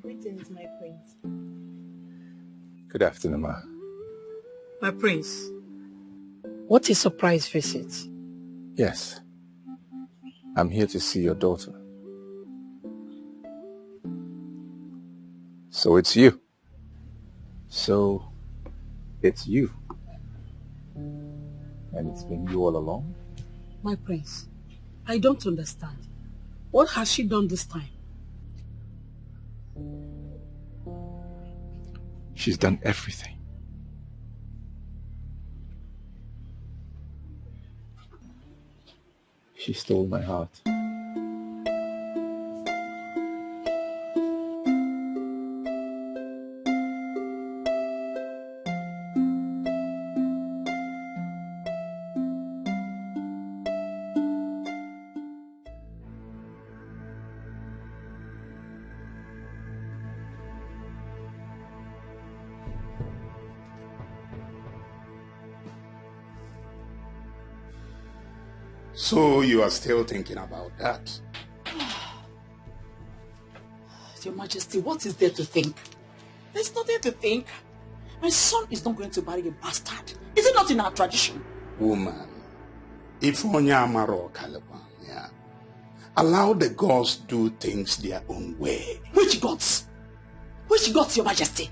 Greetings, my prince. Good afternoon, ma. My prince, what a surprise visit. Yes. I'm here to see your daughter. So it's you. And it's been you all along? My prince, I don't understand. What has she done this time? She's done everything. She stole my heart. So you are still thinking about that? Your Majesty, what is there to think? There's nothing to think. My son is not going to marry a bastard. Is it not in our tradition? Woman, if allow the gods do things their own way. Which gods? Which gods, Your Majesty?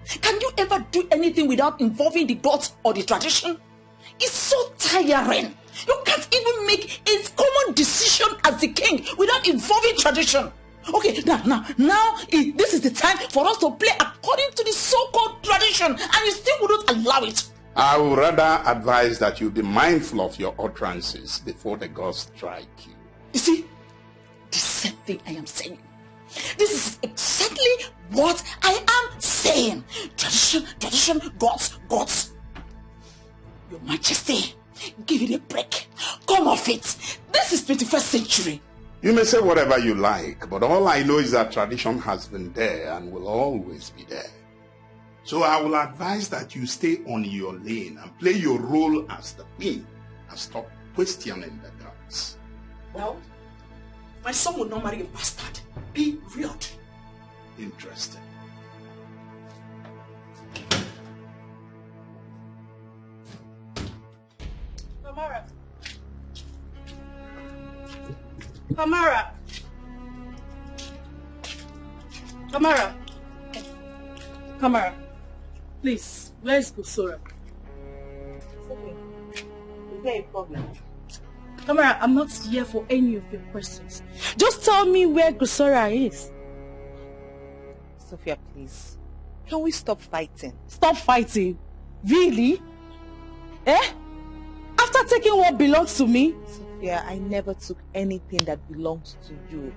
Can you ever do anything without involving the gods or the tradition? It's so tiring. You can't even make a common decision as the king without involving tradition. Okay, now, this is the time for us to play according to the so-called tradition, and you still wouldn't allow it. I would rather advise that you be mindful of your utterances before the gods strike you. You see, the same thing I am saying. This is exactly what I am saying. Tradition, gods. Your Majesty, give it a break. Come off it. This is 21st century. You may say whatever you like, but all I know is that tradition has been there and will always be there. So I will advise that you stay on your lane and play your role as the queen and stop questioning the gods. Well, my son will not marry a bastard. Period. Interesting. Kamar, please, where's Gora? Okay. Is there a problem? Kamar, I'm not here for any of your questions. Just tell me where Gora is. Sophia, please. Can we stop fighting? Stop fighting? Really? Eh? After taking what belongs to me? Sophia, I never took anything that belongs to you.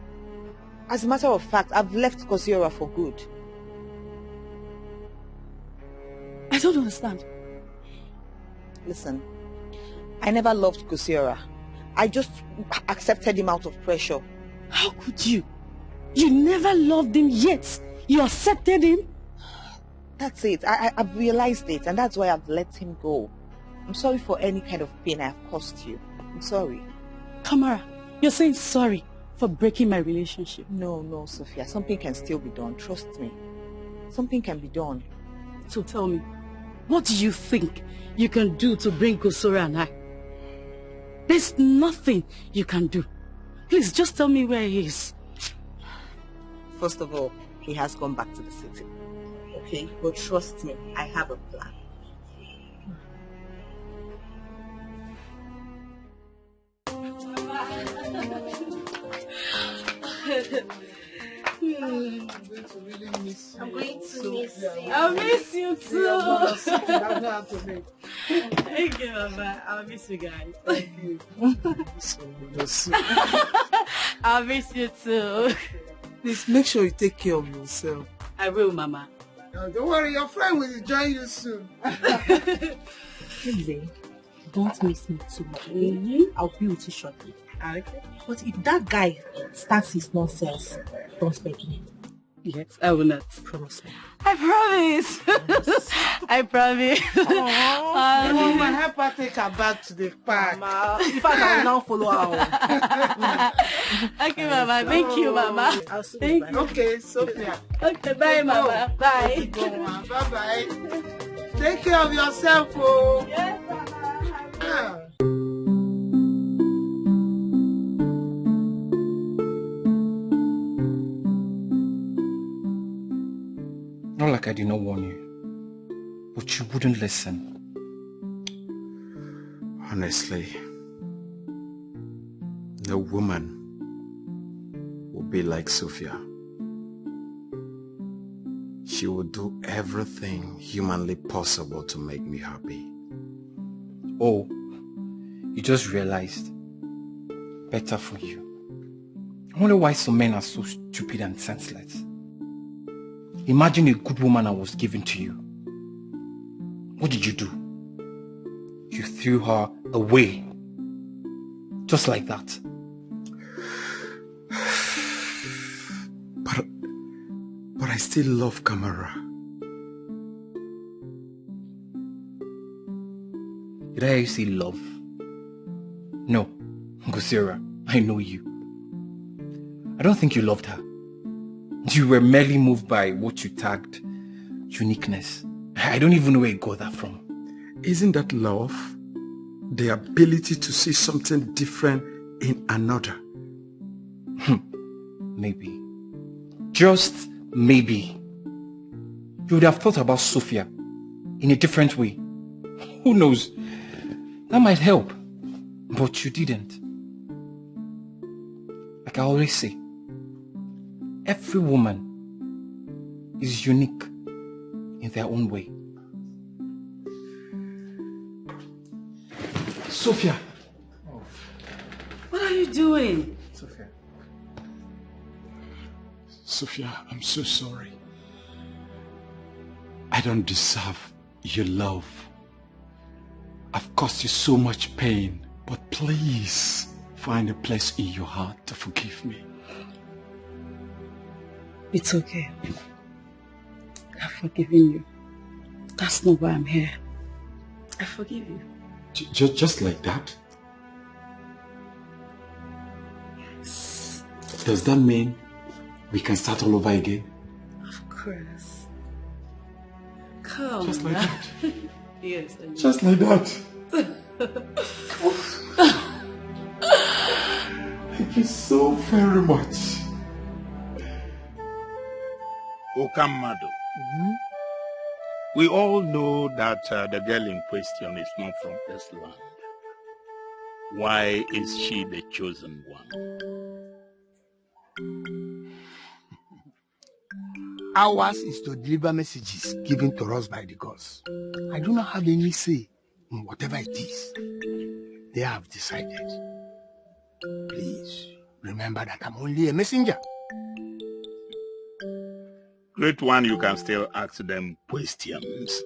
As a matter of fact, I've left Kosiora for good. I don't understand. Listen, I never loved Kosiora. I just accepted him out of pressure. How could you? You never loved him yet. You accepted him? That's it. I've realized it, and that's why I've let him go. I'm sorry for any kind of pain I've caused you. I'm sorry. Kamara, you're saying sorry for breaking my relationship? No, Sophia. Something can still be done. Trust me. Something can be done. So tell me, what do you think you can do to bring Kosora and I? There's nothing you can do. Please, just tell me where he is. First of all, he has gone back to the city. Okay? But trust me, I have a plan. I'm going to really miss you. I'm going to miss you. I'll miss you too. Thank you, Mama. I'll miss you guys. Thank you. I'll miss you too. Please make sure you take care of yourself. I will, Mama. Don't worry, your friend will join you soon. Please, don't miss me too much. I'll be with you shortly. Okay. But if that guy starts his nonsense, don't beg me. Yes, I will not. Promise me. I promise. I promise. You want my help her take her back to the park. Mama, in fact, I will now follow her. Okay, Mama. Thank you, Mama. Thank you. Okay, Sophia. Okay, bye, Mama. Bye. Bye-bye. Take care of yourself, oh. Yes, Mama. Not like I did not warn you, but you wouldn't listen. Honestly, no woman will be like Sophia. She will do everything humanly possible to make me happy. Oh, you just realized. Better for you. I wonder why some men are so stupid and senseless. Imagine a good woman I was given to you. What did you do? You threw her away. Just like that. But I still love Kamara. Did I hear you say love? No, Gosira, I know you. I don't think you loved her. You were merely moved by what you tagged uniqueness. I don't even know where you got that from. Isn't that love? The ability to see something different in another. Maybe. Just maybe. You would have thought about Sophia in a different way. Who knows? That might help. But you didn't. Like I always say, every woman is unique in their own way. Sophia! Oh. What are you doing? Sophia, I'm so sorry. I don't deserve your love. I've caused you so much pain, but please find a place in your heart to forgive me. It's okay. I've forgiven you. That's not why I'm here. I forgive you. Just like that? Yes. Does that mean we can start all over again? Of course. Come Just like that? Yes. Just like that? Thank you so very much. Okamado. We all know that the girl in question is not from this land. Why is she the chosen one? Ours is to deliver messages given to us by the gods. I do not have any say in whatever it is they have decided. Please remember that I'm only a messenger. Great one, you can still ask them questions.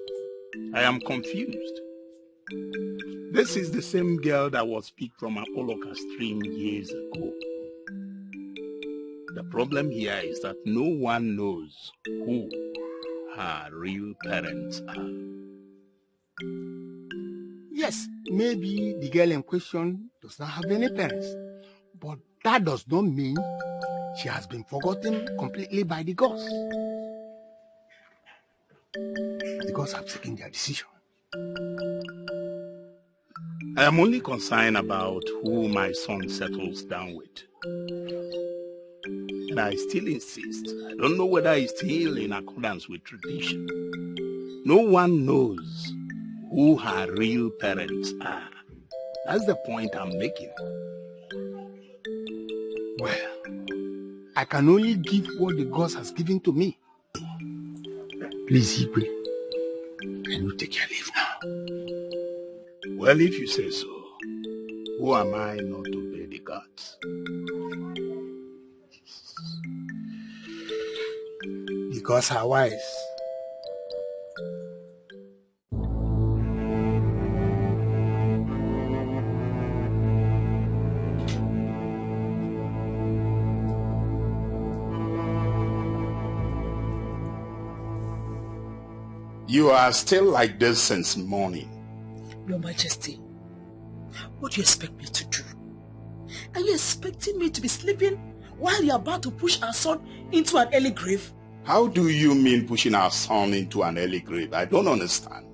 I am confused. This is the same girl that was picked from Apollo stream years ago. The problem here is that no one knows who her real parents are. Yes, maybe the girl in question does not have any parents, but that does not mean she has been forgotten completely by the gods. The gods have taken their decision. I am only concerned about who my son settles down with. And I still insist. I don't know whether it's still in accordance with tradition. No one knows who her real parents are. That's the point I'm making. Well, I can only give what the gods has given to me. Please, Igwe, can you take your leave now? Well, if you say so, who am I not to obey the gods? Because are wise. You are still like this since morning. Your Majesty, what do you expect me to do? Are you expecting me to be sleeping while you're about to push our son into an early grave? How do you mean pushing our son into an early grave? I don't understand.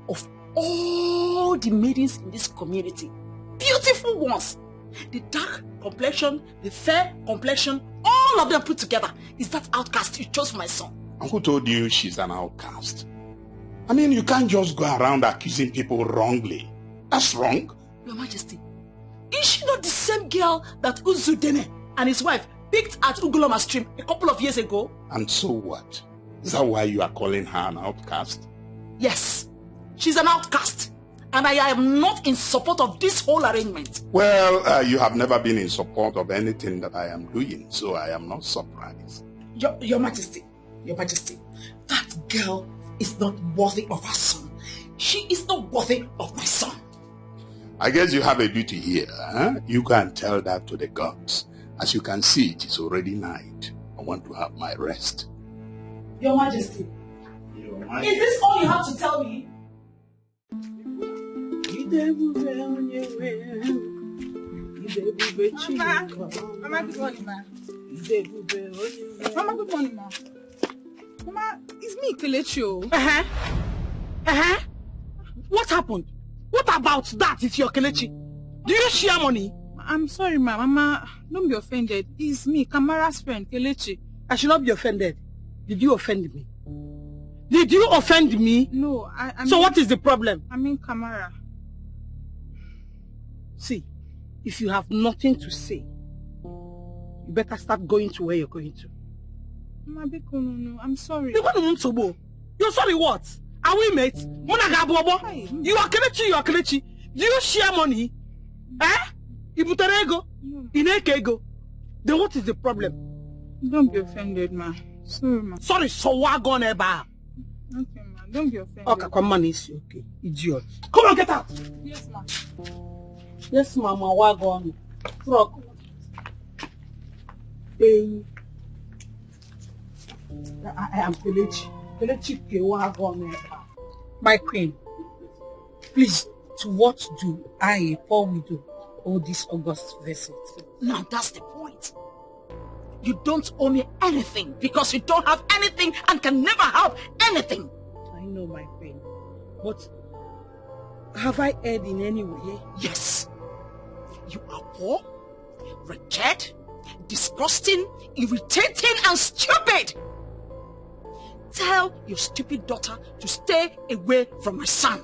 Of all the maidens in this community, beautiful ones, the dark complexion, the fair complexion, all of them put together, is that outcast you chose for my son. And who told you she's an outcast? I mean, you can't just go around accusing people wrongly. That's wrong. Your Majesty, is she not the same girl that Uzudene and his wife picked at Uguloma stream a couple of years ago? And so what? Is that why you are calling her an outcast? Yes, she's an outcast. And I am not in support of this whole arrangement. Well, you have never been in support of anything that I am doing, so I am not surprised. Your Majesty, that girl is not worthy of her son. She is not worthy of my son. I guess you have a duty here, huh? You can tell that to the gods. As you can see, it is already night. I want to have my rest. Your Majesty, is this all you have to tell me? Mama, good morning, ma. Mama, good morning, ma. Mama, it's me, Kelechi. What happened? What about that is your Kelechi? Do you share money? I'm sorry, ma. Mama, don't be offended. It's me, Kamara's friend, Kelechi. I should not be offended. Did you offend me? Did you offend me? No, I mean... So what is the problem? I mean Kamara. See, if you have nothing to say, you better start going to where you're going to. Mama, no, I'm sorry. You're sorry what? Are we mates? You are Kelechi, Do you share money? Ibuterego? Inekego? Then what is the problem? Don't be offended, ma. Sorry, ma. Sorry, so what gone eba? Okay, ma. Don't be offended. Okay, come on, it's okay. Idiot. Come on, get out! Yes, ma. Yes, mama, what gone? Frog. I am Kelechi. My queen, please, to what do I, poor widow, owe this August visit? Now that's the point. You don't owe me anything because you don't have anything and can never have anything. I know, my queen, but have I erred in any way? Yes. You are poor, wretched, disgusting, irritating, and stupid. Tell your stupid daughter to stay away from my son.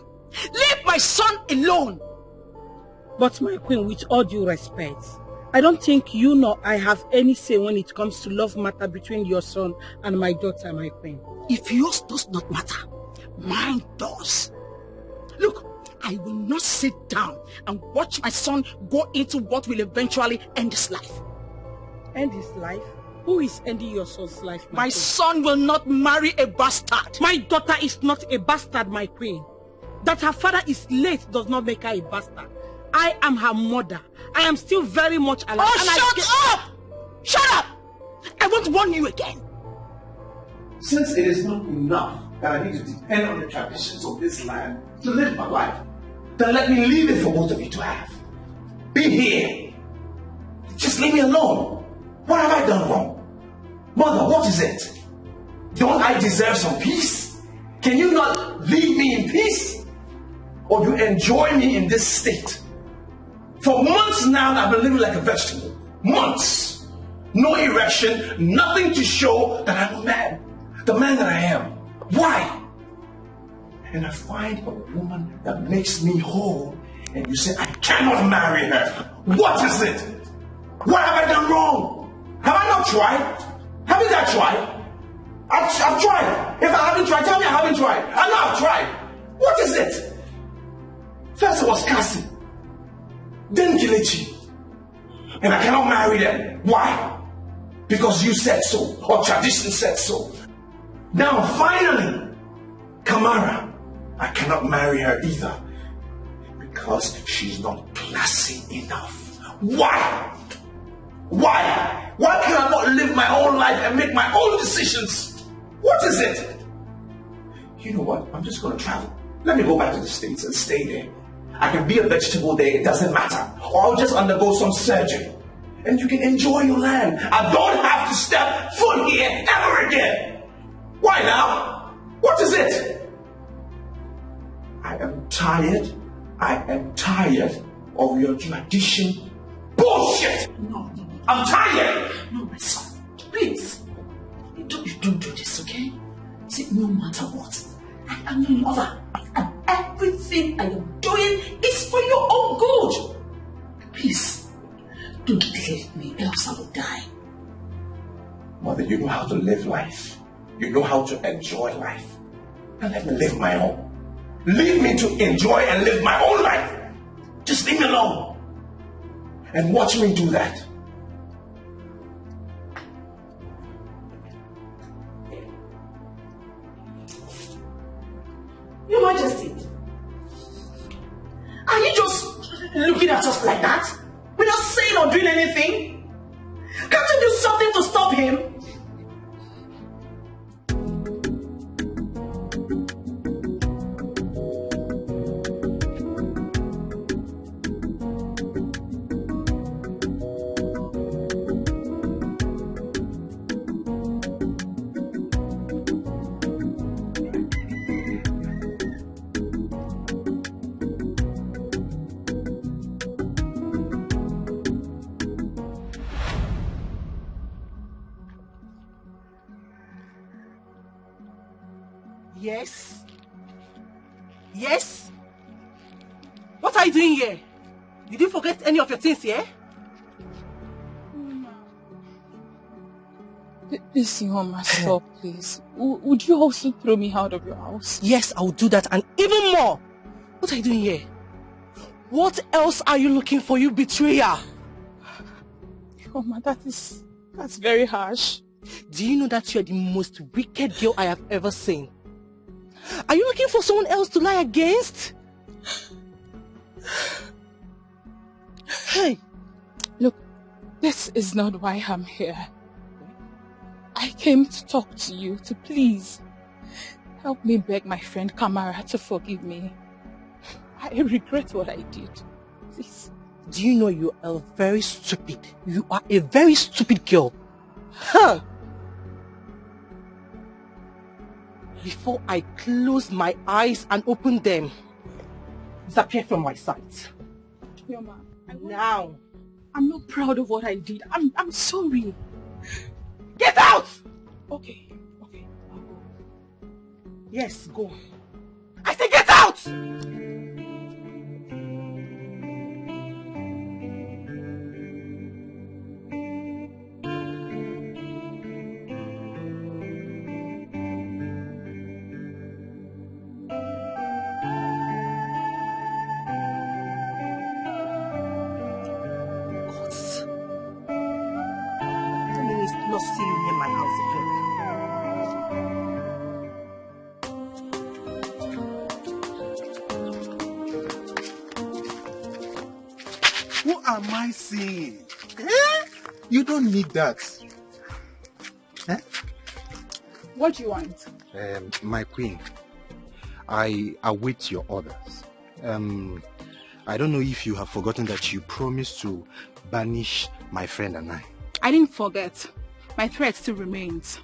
Leave my son alone. But my queen, with all due respect, I don't think you nor I have any say when it comes to love matter between your son and my daughter, my queen. If yours does not matter, mine does. Look, I will not sit down and watch my son go into what will eventually end his life. End his life? Who is ending your son's life, my queen? Son will not marry a bastard. My daughter is not a bastard, my queen. That her father is late does not make her a bastard. I am her mother. I am still very much alive. Oh, shut up! Shut up! I won't warn you again. Since it is not enough that I need to depend on the traditions of this land to live my life, then let me leave it for both of you to have. Be here. Just leave me alone. What have I done wrong? Mother, what is it? Don't I deserve some peace? Can you not leave me in peace? Or you enjoy me in this state? For months now, I've been living like a vegetable. Months. No erection, nothing to show that I'm a man. The man that I am. Why? And I find a woman that makes me whole, and you say I cannot marry her. What is it? What have I done wrong? Have I not tried? Haven't I tried? I've tried. If I haven't tried, tell me I haven't tried. I know I've tried. What is it? First it was Cassie, then Kelechi, and I cannot marry them. Why? Because you said so, or tradition said so. Now finally, Kamara, I cannot marry her either, because she's not classy enough. Why? Why? Why can I not live my own life and make my own decisions? What is it? You know what? I'm just going to travel. Let me go back to the States and stay there. I can be a vegetable there, it doesn't matter. Or I'll just undergo some surgery. And you can enjoy your land. I don't have to step foot here ever again. Why now? What is it? I am tired. I am tired of your tradition bullshit. No. I'm tired. No, my son. Please. You don't do this, okay? See, no matter what, I am your mother. And everything I am doing is for your own good. Please, don't leave me, else I will die. Mother, you know how to live life. You know how to enjoy life. Now let me live my own. Leave me to enjoy and live my own life. Just leave me alone. And watch me do that. Your Majesty, are you just looking at us like that? Without saying or doing anything? Can't you do something to stop him? Yes? Yes? What are you doing here? Did you forget any of your things here? Listen, Mama, stop, please. Would you also throw me out of your house? Yes, I will do that and even more. What are you doing here? What else are you looking for, you betrayer? Mama, that's very harsh. Do you know that you are the most wicked girl I have ever seen? Are you looking for someone else to lie against? Hey, look, this is not why I'm here. I came to talk to you, to please help me beg my friend Kamara to forgive me. I regret what I did. Please. Do you know you are very stupid? You are a very stupid girl. Huh? Before I close my eyes and open them, disappear from my sight. Yoma, now. I'm not proud of what I did. I'm sorry. Get out! Okay. I'll go. Yes, go. I say get out! am I saying? Eh? You don't need that. Eh? What do you want? My queen, I await your orders. I don't know if you have forgotten that you promised to banish my friend and I. I didn't forget. My threat still remains.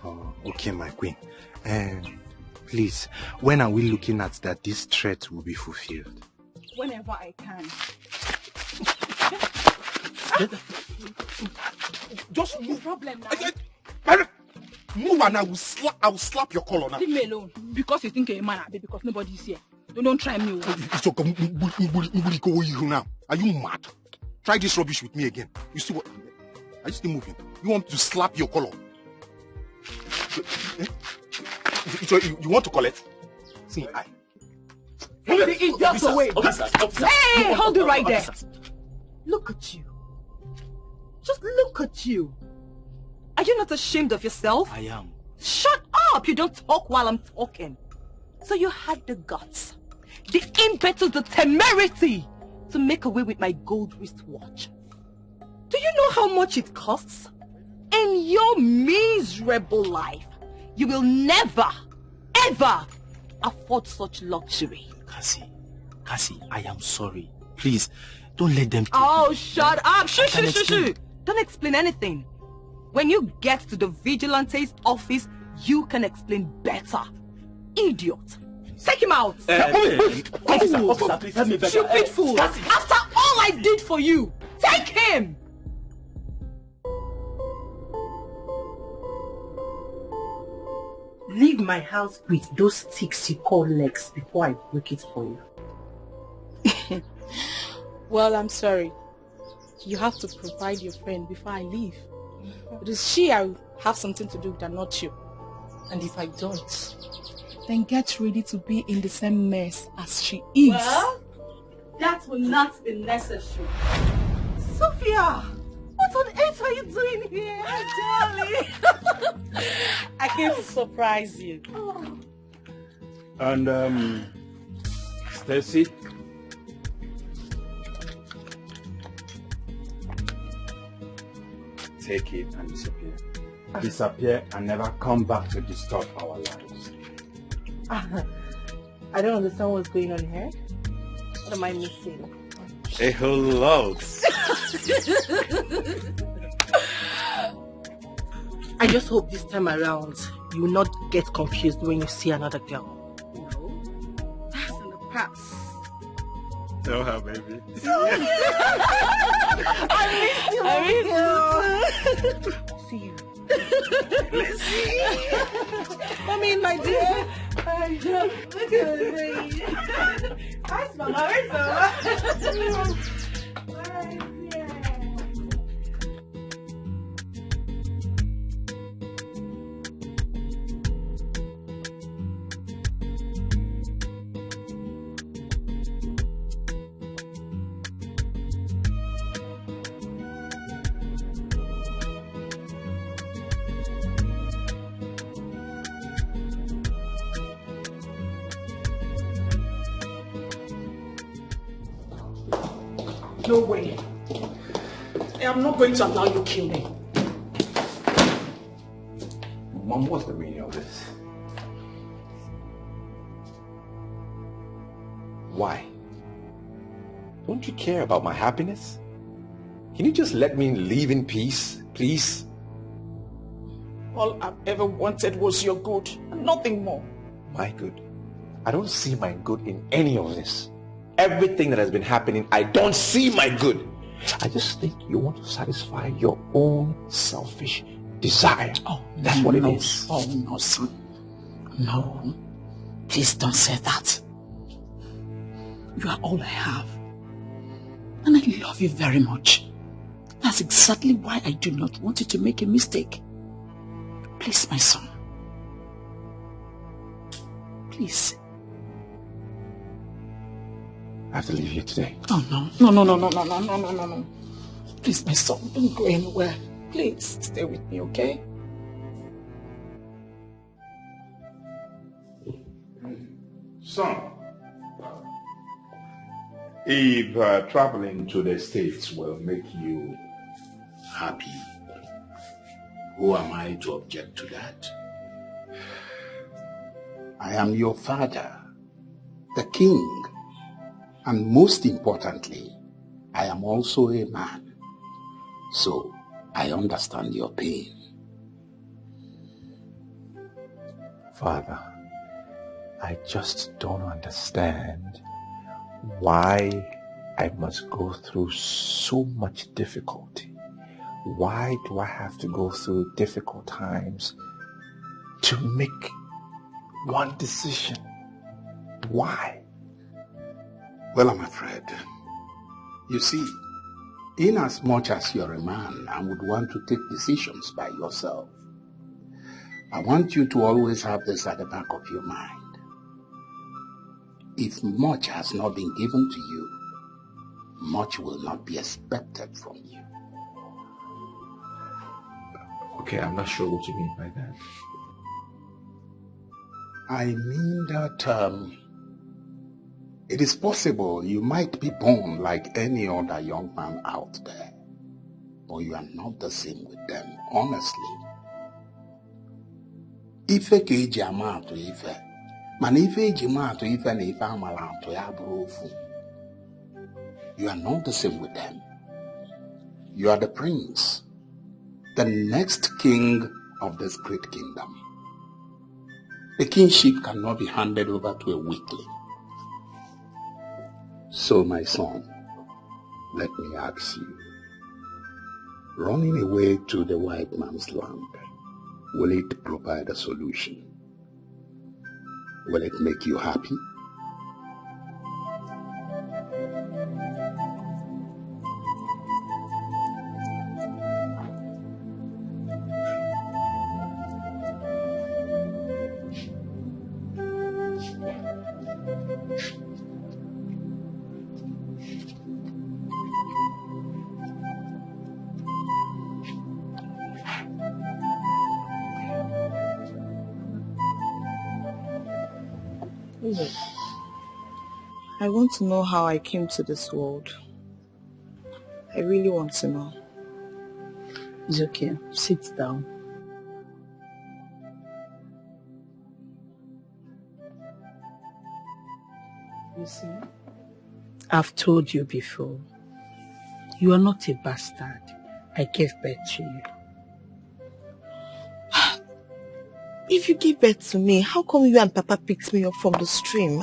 Oh, okay, my queen. Please, when are we looking at that this threat will be fulfilled? Whenever I can. Just move. Problem now. Move and I will slap your collar now. Leave me alone. Because you think you're a man, because nobody's here. Don't try me. Now. Are you mad? Try this rubbish with me again. You see what? Are you still moving? You want to slap your collar? So you want to collect? See, I. Hey, the idiot away. Hey, hold it right there. Look at you. Just look at you. Are you not ashamed of yourself? I am. Shut up! You don't talk while I'm talking. So you had the guts, the impetus, the temerity to make away with my gold wristwatch. Do you know how much it costs? In your miserable life, you will never, ever afford such luxury. Cassie, I am sorry. Please, don't let them take Oh, me. shut up! Shoo! Don't explain anything. When you get to the vigilante's office, you can explain better. Idiot! Take him out! Officer, please help me better. Stupid fool! After all I did for you, take him! Leave my house with those sticks you call legs before I break it for you. Well, I'm sorry. You have to provide your friend before I leave. It is she I have something to do with and not you. And if I don't, then get ready to be in the same mess as she is. Well, that will not be necessary. Sophia! What on earth are you doing here? Darling! I came to surprise you. And, Stacy? Take it and disappear. Disappear and never come back to disturb our lives. I don't understand what's going on here. What am I missing? A whole lot. I just hope this time around you will not get confused when you see another girl. No, that's in the past. Tell her, baby. I miss you, See you. Let's see. Come in, my dear. Look at me. Hi, Mama. Where's Mama? No way. I am not going to allow you to kill me. Mom, what's the meaning of this? Why? Don't you care about my happiness? Can you just let me live in peace, please? All I've ever wanted was your good, and nothing more. My good? I don't see my good in any of this. Everything that has been happening, I don't see my good. I just think you want to satisfy your own selfish desire. Oh, that's what it is. Oh, no, son. No. Please don't say that. You are all I have. And I love you very much. That's exactly why I do not want you to make a mistake. Please, my son. Please. I have to leave here today. Oh, no. No. Please, my son, don't go anywhere. Please, stay with me, okay? Son, If traveling to the States will make you happy, who am I to object to that? I am your father, the king, and most importantly, I am also a man, so I understand your pain. Father, I just don't understand why I must go through so much difficulty. Why do I have to go through difficult times to make one decision? Why? Well, I'm afraid. You see, in as much as you're a man and would want to take decisions by yourself, I want you to always have this at the back of your mind. If much has not been given to you, much will not be expected from you. Okay, I'm not sure what you mean by that. I mean that it is possible you might be born like any other young man out there, but you are not the same with them, honestly. Ife ka eji ama atụ ife, mana ife eji ma atụ ife na ife amala atụ ya bụrụ ofu. You are not the same with them. You are the prince, the next king of this great kingdom. The kingship cannot be handed over to a weakling. So, my son, let me ask you, running away to the white man's land, will it provide a solution? Will it make you happy? I want to know how I came to this world. I really want to know. It's okay. Sit down. You see, I've told you before, you are not a bastard. I gave birth to you. If you give birth to me, how come you and Papa picked me up from the stream?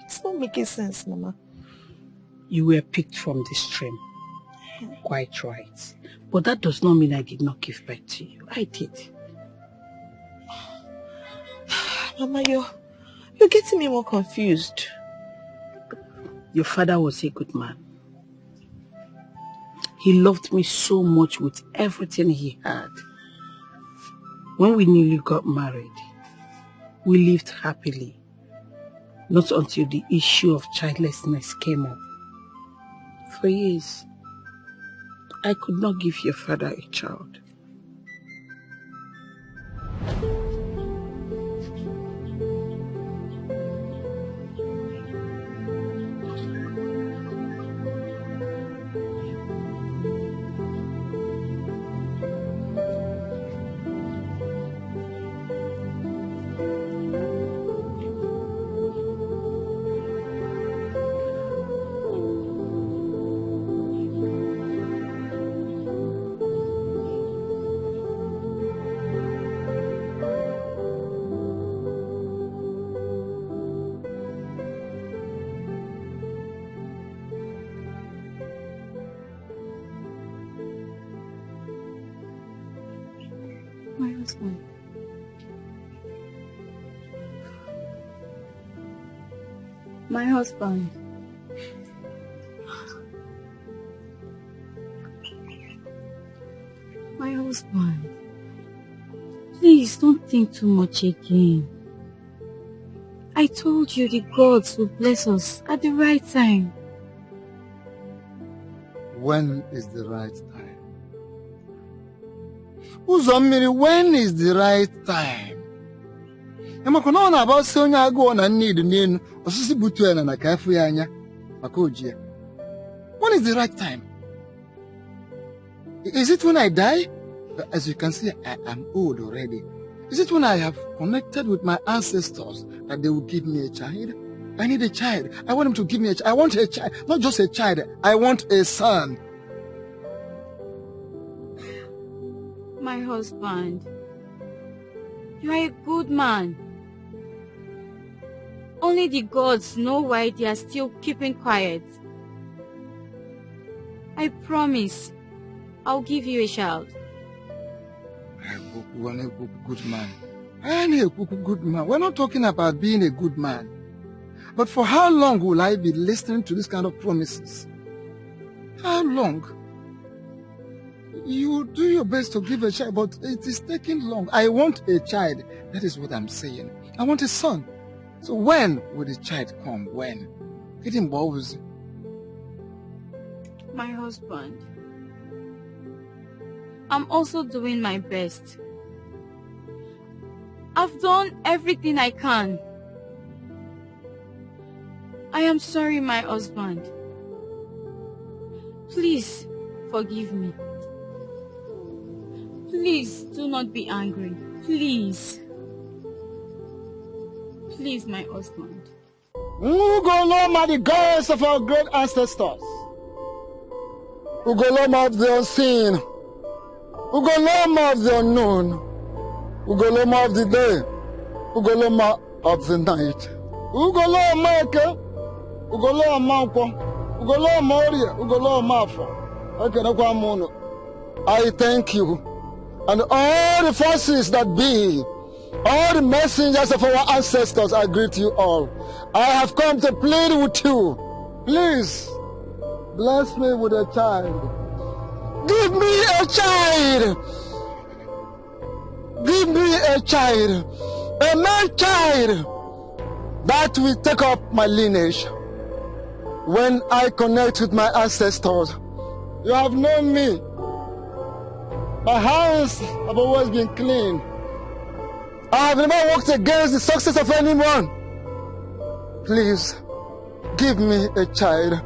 It's not making sense, Mama. You were picked from the stream. Quite right. But that does not mean I did not give birth to you. I did. Mama, you're getting me more confused. Your father was a good man. He loved me so much with everything he had. When we newly got married, we lived happily. Not until the issue of childlessness came up. For years, I could not give your father a child. My husband. My husband. Please don't think too much again. I told you the gods will bless us at the right time. When is the right time? Uzomiri, when is the right time? Emakono na about onye agụ na need nenu osisi butu ena na kafu ya anya. Makojia. When is the right time? Is it when I die? As you can see, I am old already. Is it when I have connected with my ancestors that they will give me a child? I need a child. I want them to give me a child. I want a child. Not just a child. I want a son. My husband, you are a good man. Only the gods know why they are still keeping quiet. I promise, I'll give you a child. I'm a good man. I'm a good man. We're not talking about being a good man. But for how long will I be listening to this kind of promises? How long? You do your best to give a child, but it is taking long. I want a child. That is what I'm saying. I want a son. So when will the child come? When? Get involved. My husband, I'm also doing my best. I've done everything I can. I am sorry, my husband. Please forgive me. Please do not be angry. Please. Please, my husband. Ugoloma, the gods of our great ancestors. Ugoloma of the unseen. Ugoloma of the unknown. Ugoloma of the day. Ugoloma of the night. Ugoloma eke. Ugoloma nkwo. Ugoloma orie. Ugoloma afọ. Okay, no kwa mono. I thank you. And all the forces that be, all the messengers of our ancestors, I greet you all. I have come to plead with you. Please, bless me with a child. Give me a child. Give me a child. A male child that will take up my lineage. When I connect with my ancestors, you have known me. My hands have always been clean. I have never worked against the success of anyone. Please, give me a child.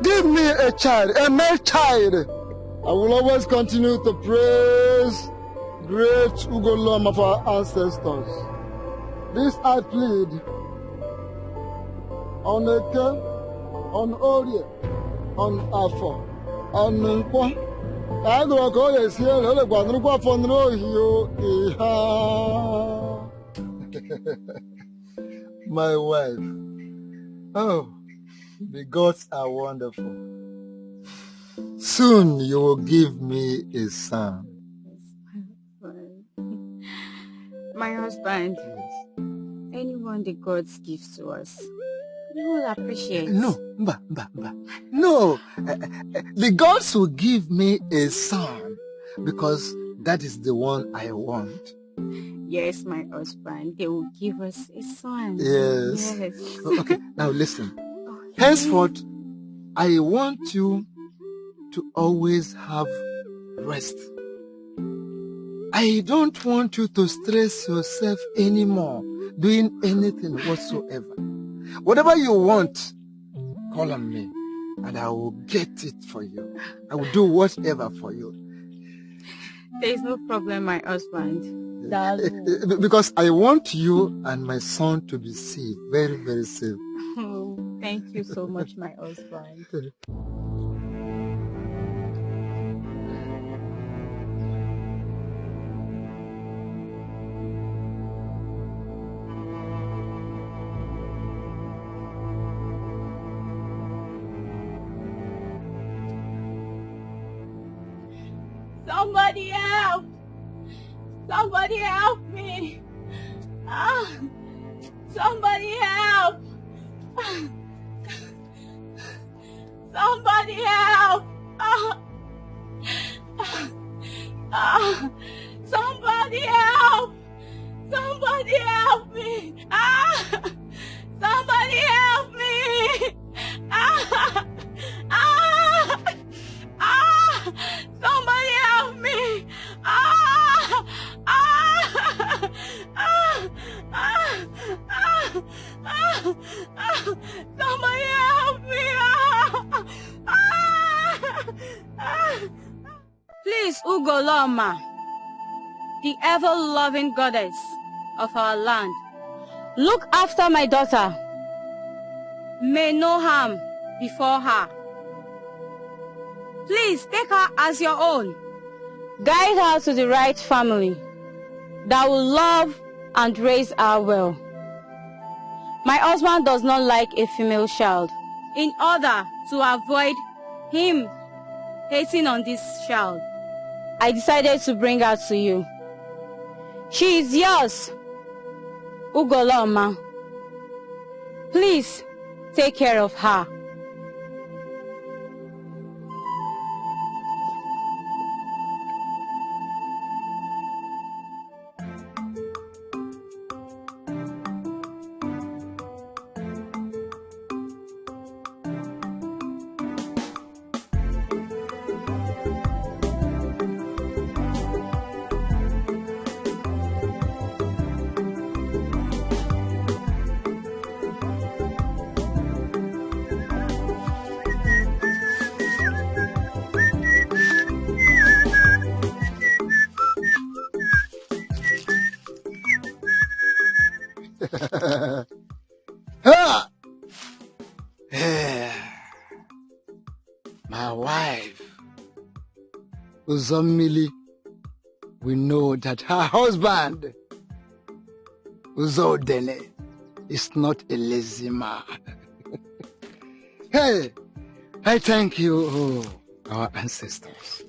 Give me a child, a male child. I will always continue to praise great Ugolom of our ancestors. This I plead on Eke, on Orie, on Afo, on Nkwa. My wife. Oh, the gods are wonderful. Soon you will give me a son. My husband, anyone the gods give to us, we will appreciate. No, no. The gods will give me a son because that is the one I want. Yes, my husband, they will give us a son. Yes. Yes. Okay, now listen. Henceforth, I want you to always have rest. I don't want you to stress yourself anymore doing anything whatsoever. Whatever you want, call on me and I will get it for you. I will do whatever for you. There is no problem, my husband. Because I want you and my son to be safe, very, very safe. Oh, thank you so much, my husband. Somebody help! Somebody help me! Ah! Somebody help! Somebody help! Ah! Ah! Somebody help! Somebody help me! Ah! Somebody help me! Ah! Ah! Ah! Somebody help me! Ah! Ah! Ah! Ah! Ah! Ah! Ah! Somebody help Please, Ugoloma, the ever-loving goddess of our land, look after my daughter. May no harm befall her. Please take her as your own. Guide her to the right family that will love and raise her well. My husband does not like a female child. In order to avoid him hating on this child, I decided to bring her to you. She is yours, Ugoloma. Please take care of her. Ha! My wife, Uzomili, we know that her husband, Uzodene, is not a lazy man. Hey, I thank you, our ancestors.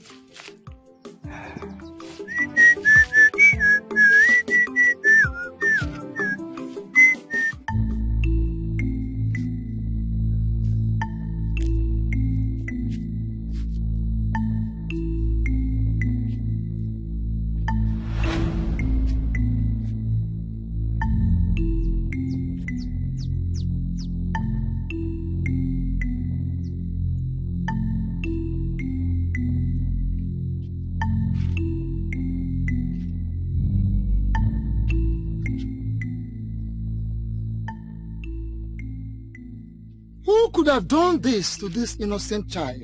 Who could have done this to this innocent child?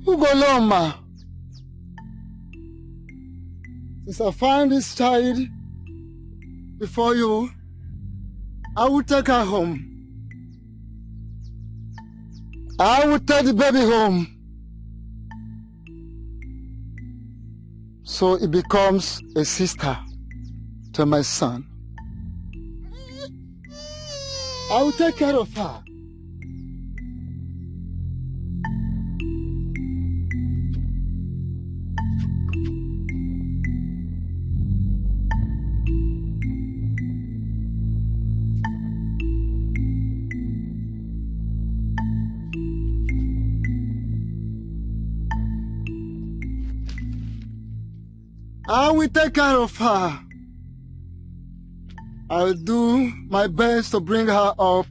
Ugoloma, since I found this child before you, I will take her home. I will take the baby home, so it becomes a sister to my son. I will take care of her. I will take care of her. I will do my best to bring her up.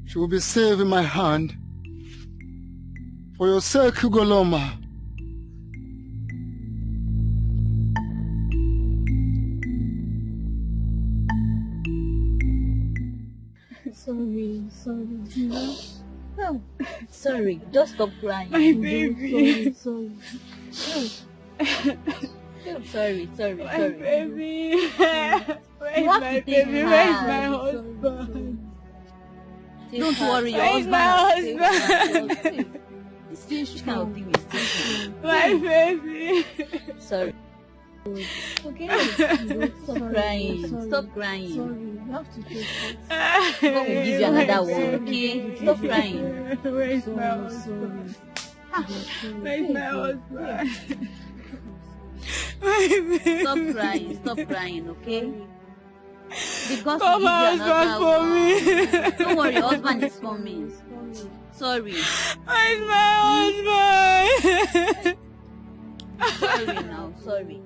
She will be safe in my hand. For your sake, Ugoloma. Oh, sorry, just stop crying. My baby. Sorry. Sorry. My baby. Where's my baby? Where's my husband? Don't worry, your Where's husband. my husband? Stay strong. My baby. Sorry. Okay. Stop crying. Stop crying. Sorry, you have to take it. God will give you another one, okay? Stop crying. Where's my husband? Where's my husband? Stop crying, okay? Because Come will give you husband another for one. me. Don't worry, husband is coming. Sorry. Where's my husband? Sorry now, sorry.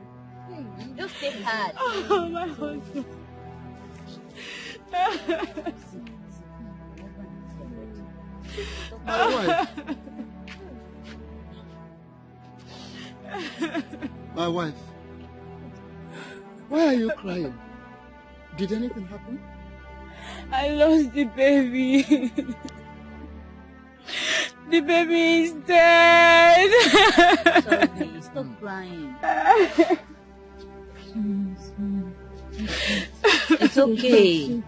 Just take heart. Oh, my husband. My wife. My wife. Why are you crying? Did anything happen? I lost the baby. The baby is dead. Sorry, stop crying. It's okay.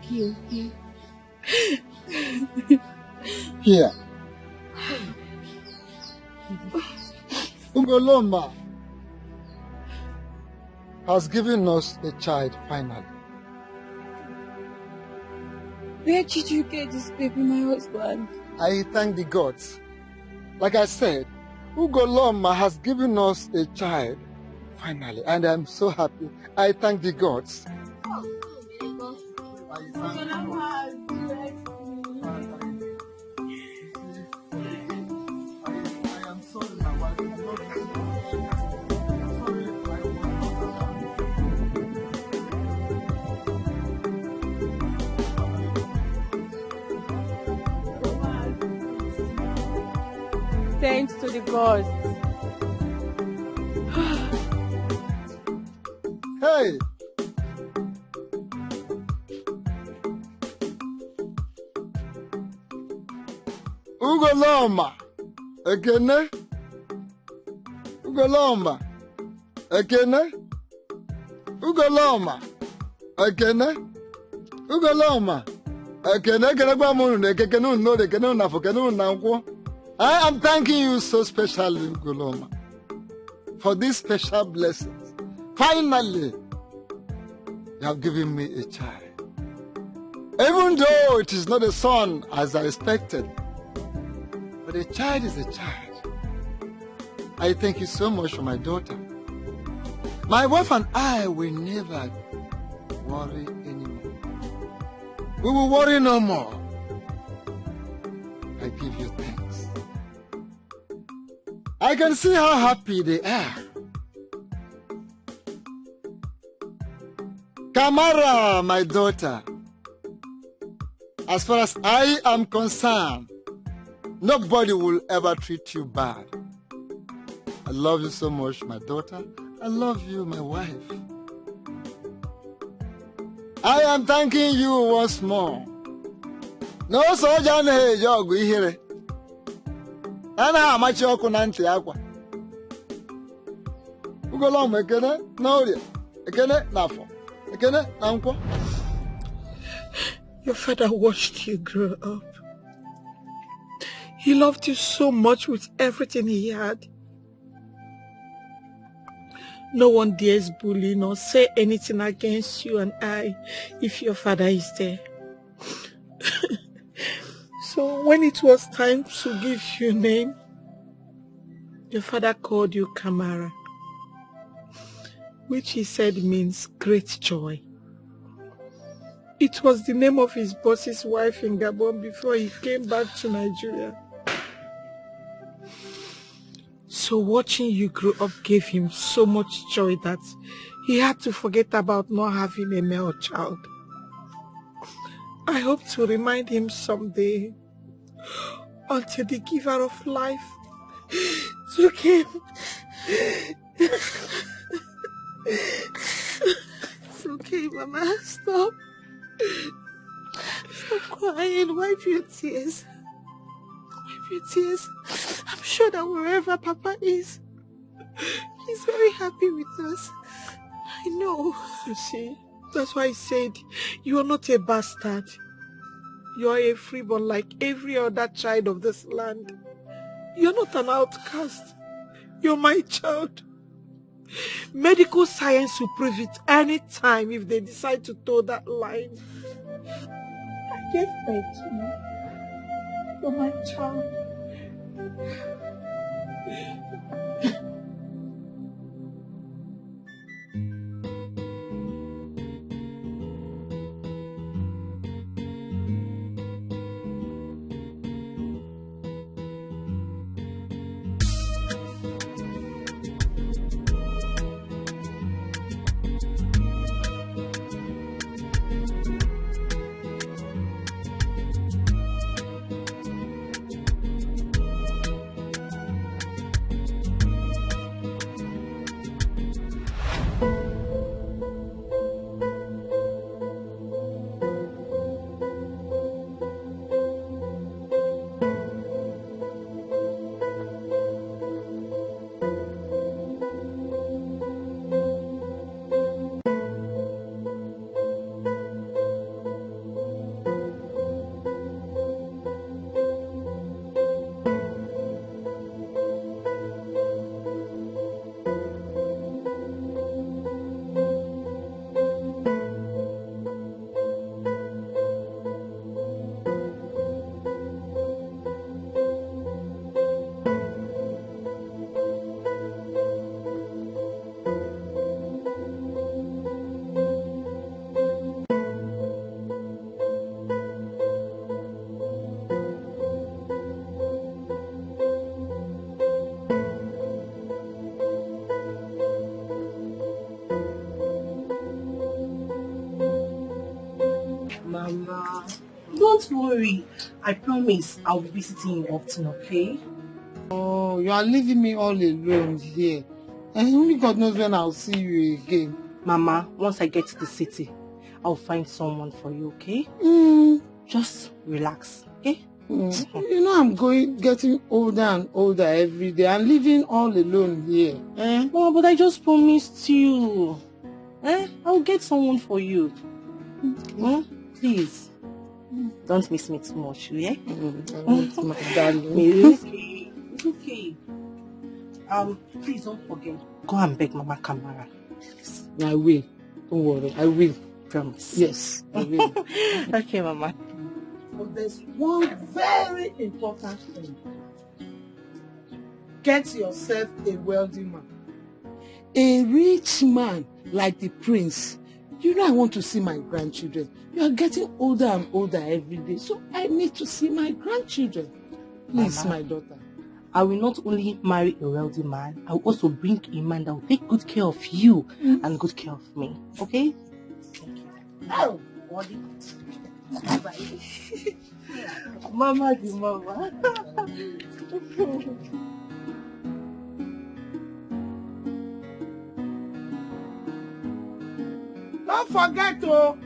Here. Ungoloma has given us a child finally. Where did you get this baby, my husband? I thank the gods. Like I said, Ugoloma has given us a child finally, and I'm so happy. I thank the gods. Thanks to the gods. Hey! Ugoloma! Ekene? Ugoloma! Ekene? Ugoloma! Ekene? Ugoloma! Ekene? Ekene gwa munu ne kekene no de kene na fo kene na nkwo. I am thanking you so specially, Ugoloma, for these special blessings. Finally, you have given me a child. Even though it is not a son as I expected, but a child is a child. I thank you so much for my daughter. My wife and I will never worry anymore. We will worry no more. I give you thanks. I can see how happy they are. Kamara, my daughter, as far as I am concerned, nobody will ever treat you bad. I love you so much, my daughter. I love you, my wife. I am thanking you once more. No soldier hey jogu ihere. Ana amachi oku na nti akwa. Ugoloma ekene na orie. Ekene na afọ. Ekene na nkwo. Your father watched you grow up. He loved you so much with everything he had. No one dares bully nor say anything against you and I if your father is there. So when it was time to give you a name, your father called you Kamara, which he said means great joy. It was the name of his boss's wife in Gabon before he came back to Nigeria. So watching you grow up gave him so much joy that he had to forget about not having a male child. I hope to remind him someday, until the giver of life took him. It's okay, Mama. Stop. Stop crying. Wipe your tears. Wipe your tears. I'm sure that wherever Papa is, he's very happy with us. I know. You see, that's why I said you are not a bastard. You are a freeborn like every other child of this land. You're not an outcast. You're my child. Medical science will prove it any time if they decide to toe that line. I gave birth to you. You're my child. Don't worry. I promise I'll be visiting you often, okay? Oh, you are leaving me all alone here. And only God knows when I'll see you again. Mama, once I get to the city, I'll find someone for you, okay? Just relax, okay? You know I'm getting older and older every day. I'm living all alone here. Mama, but I just promised you. I'll get someone for you. Please. Don't miss me too much, yeah? My darling. It's okay. Please don't forget. Go and beg Mama Kamara. Please. I will. Don't worry. I will. Promise. Yes, I will. Okay, Mama. But there's one very important thing. Get yourself a wealthy man. A rich man like the prince. You know I want to see my grandchildren. You are getting older and older every day. So I need to see my grandchildren. Please, Mama, my daughter. I will not only marry a wealthy man, I will also bring a man that will take good care of you and good care of me. Okay? Oh, Mama the mama. Don't forget to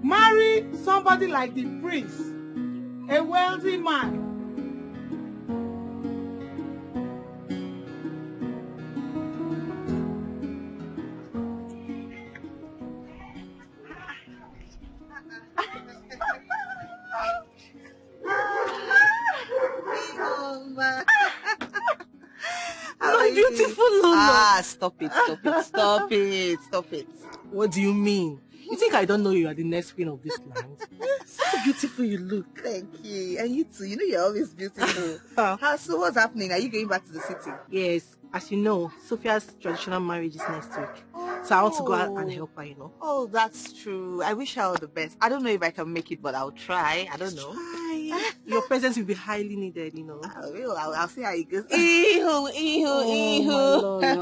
marry somebody like the prince, a wealthy man. My beautiful Lola. Stop it. What do you mean? You think I don't know you are the next queen of this land? So beautiful you look. Thank you. And you too. You know you're always beautiful. So what's happening? Are you going back to the city? Yes. As you know, Sophia's traditional marriage is next week. So I want to go out and help her, you know. Oh, that's true. I wish her all the best. I don't know if I can make it, but I'll try. I don't know. Your presence will be highly needed, you know. I will. I'll see how it goes.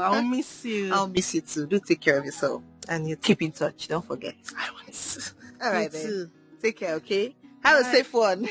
I'll miss you. I'll miss you too. Do take care of yourself. And you keep in touch. Don't forget. I want to. All right, Me then. too. Take care, okay? Have a safe one.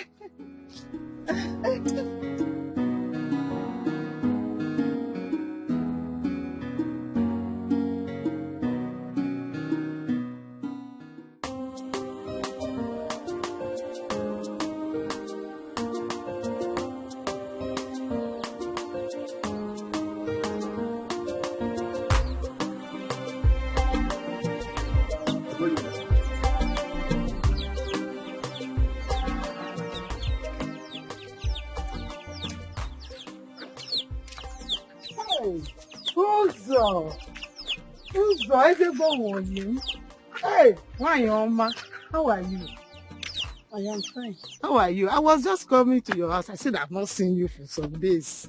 Hey, Wanyoma, how are you? I am fine. How are you? I was just coming to your house. I said I've not seen you for some days.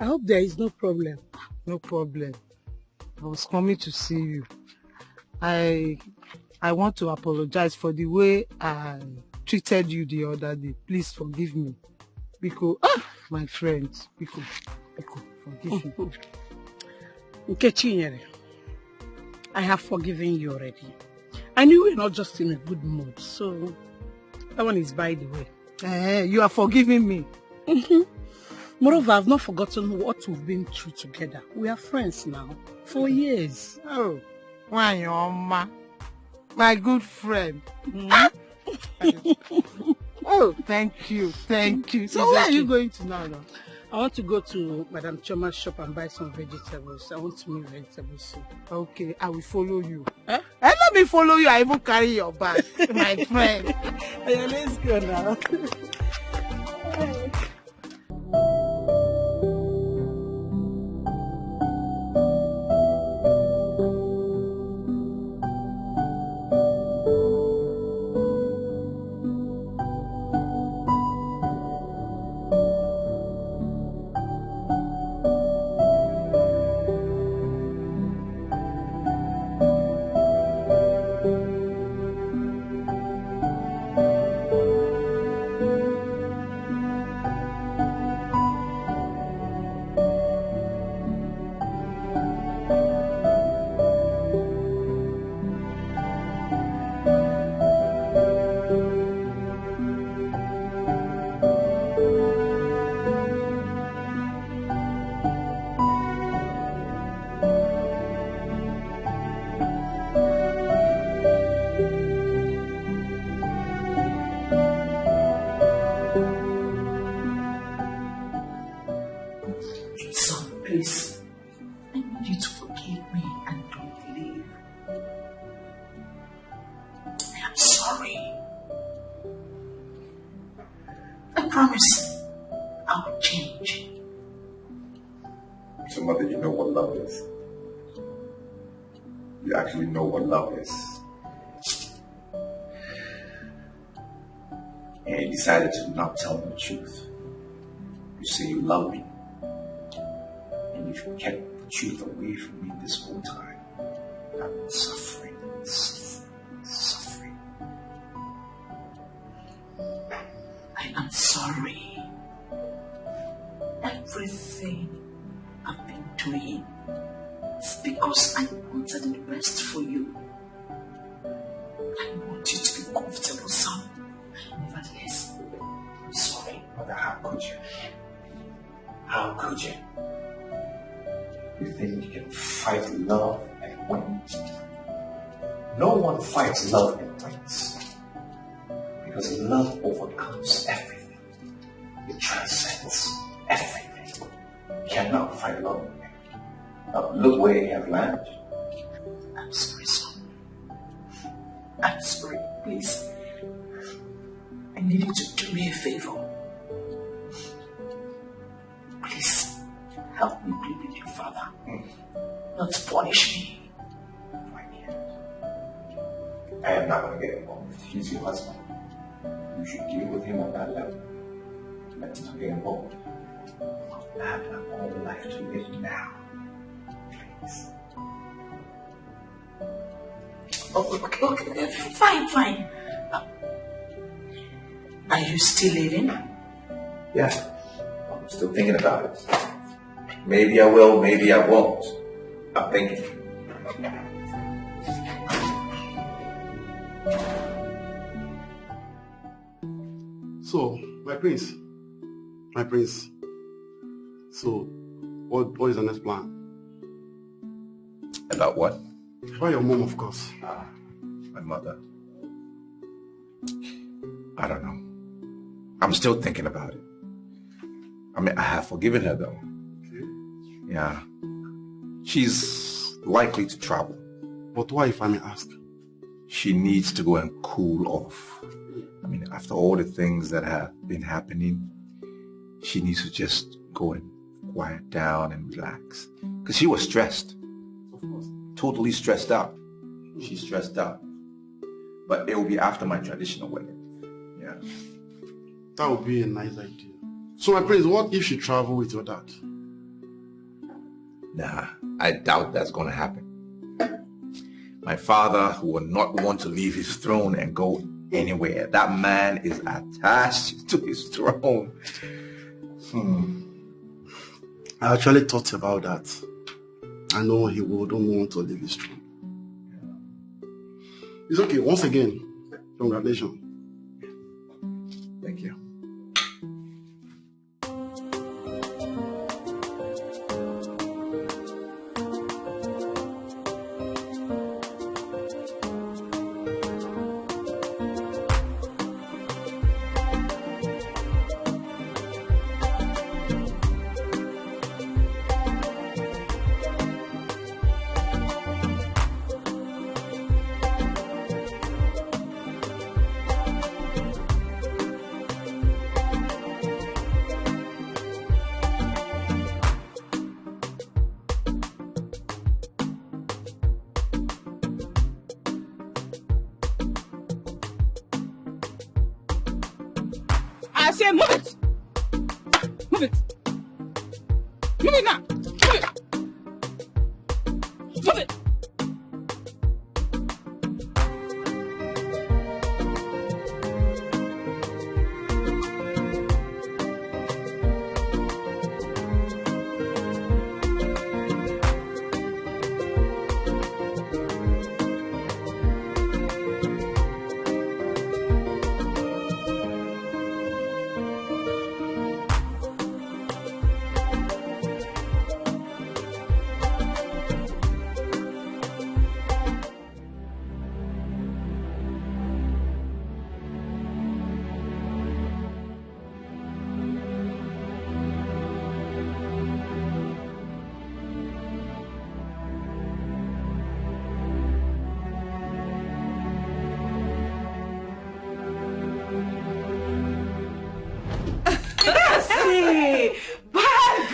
I hope there is no problem. No problem. I was coming to see you. I want to apologize for the way I treated you the other day. Please forgive me. Because, my friends, Biko, forgive me. Nkechinyere, I have forgiven you already. I knew you were not just in a good mood, so that one is by the way. You are forgiving me. Moreover, I've not forgotten what we've been through together. We are friends now, for years. Oh, Wanyoma, my good friend. Oh, thank you. So where are you going to now? I want to go to Madam Choma's shop and buy some vegetables. I want to make vegetable soup. Okay, I will follow you. And let me follow you. I even carry your bag, my friend. Yeah, let's go now. promise I will change. So, Mother, you know what love is. You actually know what love is. And you decided to not tell me the truth. You say you love me. And you've kept the truth away from me this whole time. I've been suffering. I am sorry. Everything I've been doing is because I wanted the best for you. I want you to be comfortable, son. Nevertheless, I'm sorry. Mother, how could you? How could you? You think you can fight love and win? No one fights love and wins. Because love overcomes everything. It transcends everything. You cannot fight love and win. Now look where you have landed. I'm sorry, son. I'm sorry. Please. I need you to do me a favor. Please, help me plead with your father. Not to punish me. I am not going to get involved. He's your husband. You should deal with him on that level. Let him not get involved. I have my own life to live now. Please. Okay, fine. Are you still living? Yeah, I'm still thinking about it. Maybe I will, maybe I won't. I'm thinking. So, my prince. So, what is the next plan? About what? About your mom, of course. My mother. I don't know. I'm still thinking about it. I mean, I have forgiven her though. Okay. Yeah. She's likely to travel. But why, if I may ask? She needs to go and cool off. I mean, after all the things that have been happening, she needs to just go and quiet down and relax. Because she was stressed. Of course. Totally stressed out. She's stressed out. But it will be after my traditional wedding. Yeah. That would be a nice idea. So, my prince, what if she travel with your dad? Nah, I doubt that's going to happen. My father will not want to leave his throne and go anywhere. That man is attached to his throne. I actually thought about that. I know he wouldn't want to leave his throne. It's okay. Once again, congratulations. Thank you. I say move it. Move it. Move it now. Move it. Move it.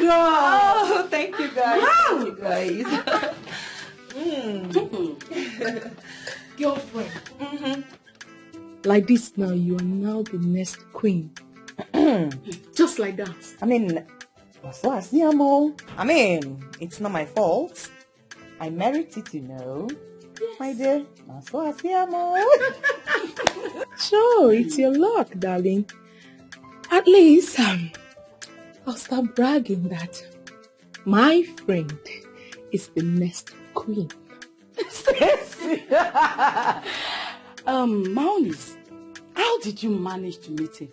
God! Oh, thank you guys. Wow. Thank you guys. Girlfriend. Like this now, you are now the next queen. Just like that. I mean, it's not my fault. I married it, you know. Yes. My dear. Sure, it's your luck, darling. At least, I'll start bragging that my friend is the next queen. Stacy. Maunis, how did you manage to meet him?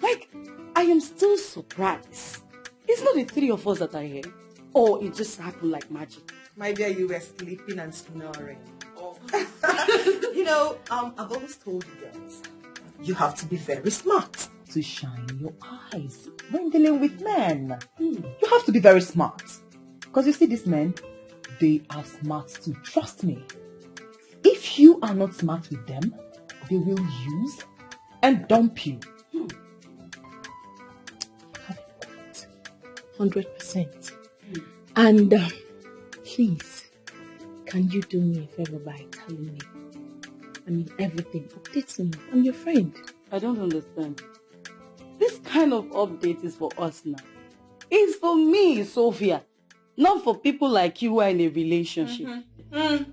Like, I am still surprised. It's not the three of us that are here. Or it just happened like magic. My dear, you were sleeping and snoring. Oh. You know, I've always told you guys, you have to be very smart to shine your eyes when dealing with men. You have to be very smart. Because you see, these men, they are smart too. Trust me. If you are not smart with them, they will use and dump you. 100%. And please, can you do me a favor by telling me? I mean, everything. Update me. I'm your friend. I don't understand. This kind of update is for us now. It's for me, Sophia. Not for people like you who are in a relationship. In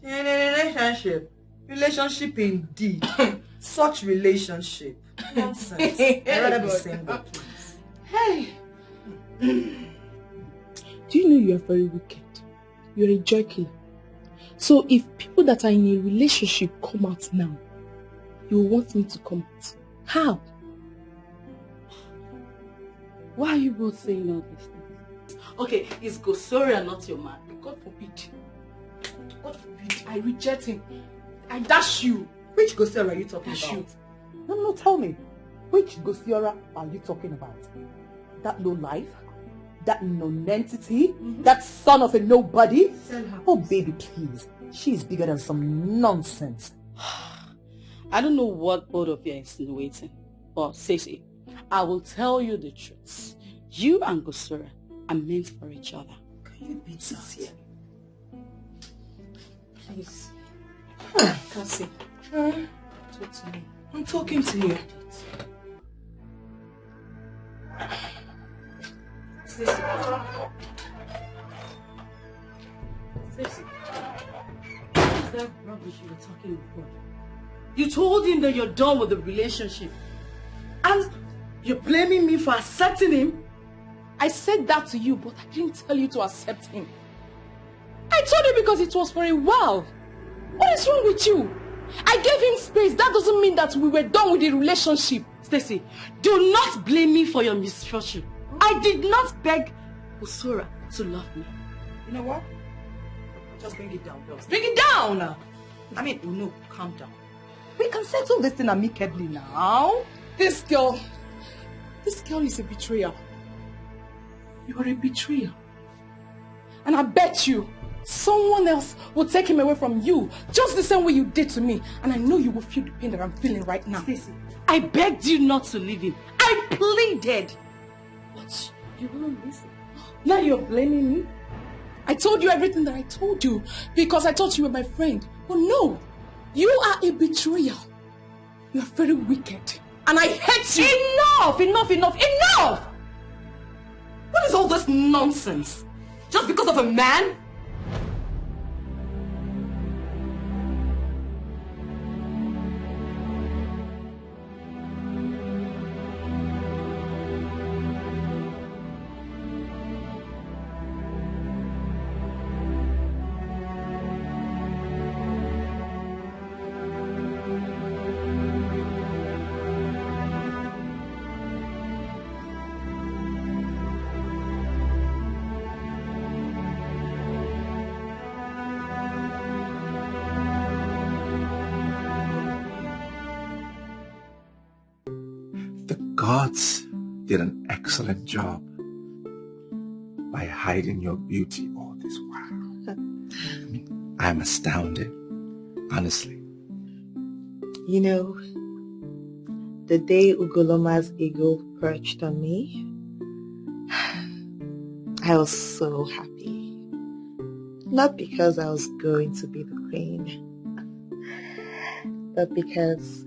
a relationship. Relationship indeed. Such relationship. Nonsense. I'd rather be single, please. Hey. Do you know you are very wicked? You're a jerky. So if people that are in a relationship come out now, you want me to come out. How? Why are you both saying all these things? Okay, is Gosoria not your man? God forbid. God forbid. I reject him. I dash you. Which Gosoria are you talking dash about? You. No, tell me. Which Gosoria are you talking about? That low life? That non-entity? That son of a nobody? Oh, baby, please. She is bigger than some nonsense. I don't know what both of you are insinuating. But Stacy, I will tell you the truth. You and Gosura are meant for each other. Can you be sincere? Please. Cassie. Talk to me. I'm talking to you. Stacy. Stacy. What is that rubbish you were talking before? You told him that you're done with the relationship. And you're blaming me for accepting him? I said that to you, but I didn't tell you to accept him. I told you because it was for a while. What is wrong with you? I gave him space. That doesn't mean that we were done with the relationship. Stacy, do not blame me for your misfortune. I did not beg Usura to love me. You know what? Just bring it down, girls. Bring it down! I mean, no, calm down. We can settle this thing amicably now. This girl is a betrayer. You are a betrayer. And I bet you someone else will take him away from you, just the same way you did to me. And I know you will feel the pain that I'm feeling right now. Stacy, I begged you not to leave him. I pleaded. But you wouldn't listen. Now you're blaming me? I told you everything that I told you because I thought you were my friend. But no, you are a betrayer. You are very wicked. And I hate you. Enough! What is all this nonsense? Just because of a man? Gods did an excellent job by hiding your beauty all this while. I'm astounded, honestly. You know, the day Ugoloma's ego perched on me, I was so happy. Not because I was going to be the queen, but because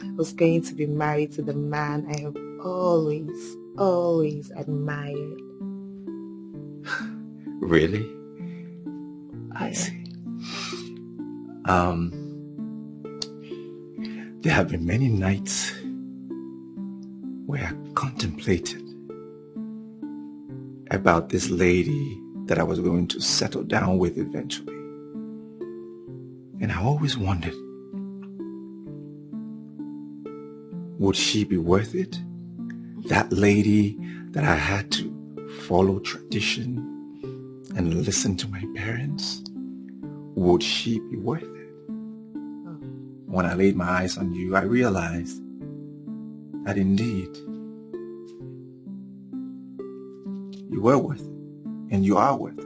I was going to be married to the man I have always admired. Really? I see. There have been many nights where I contemplated about this lady that I was going to settle down with eventually. And I always wondered, would she be worth it? That lady that I had to follow tradition and listen to my parents? Would she be worth it? When I laid my eyes on you, I realized that indeed you were worth it, and you are worth it.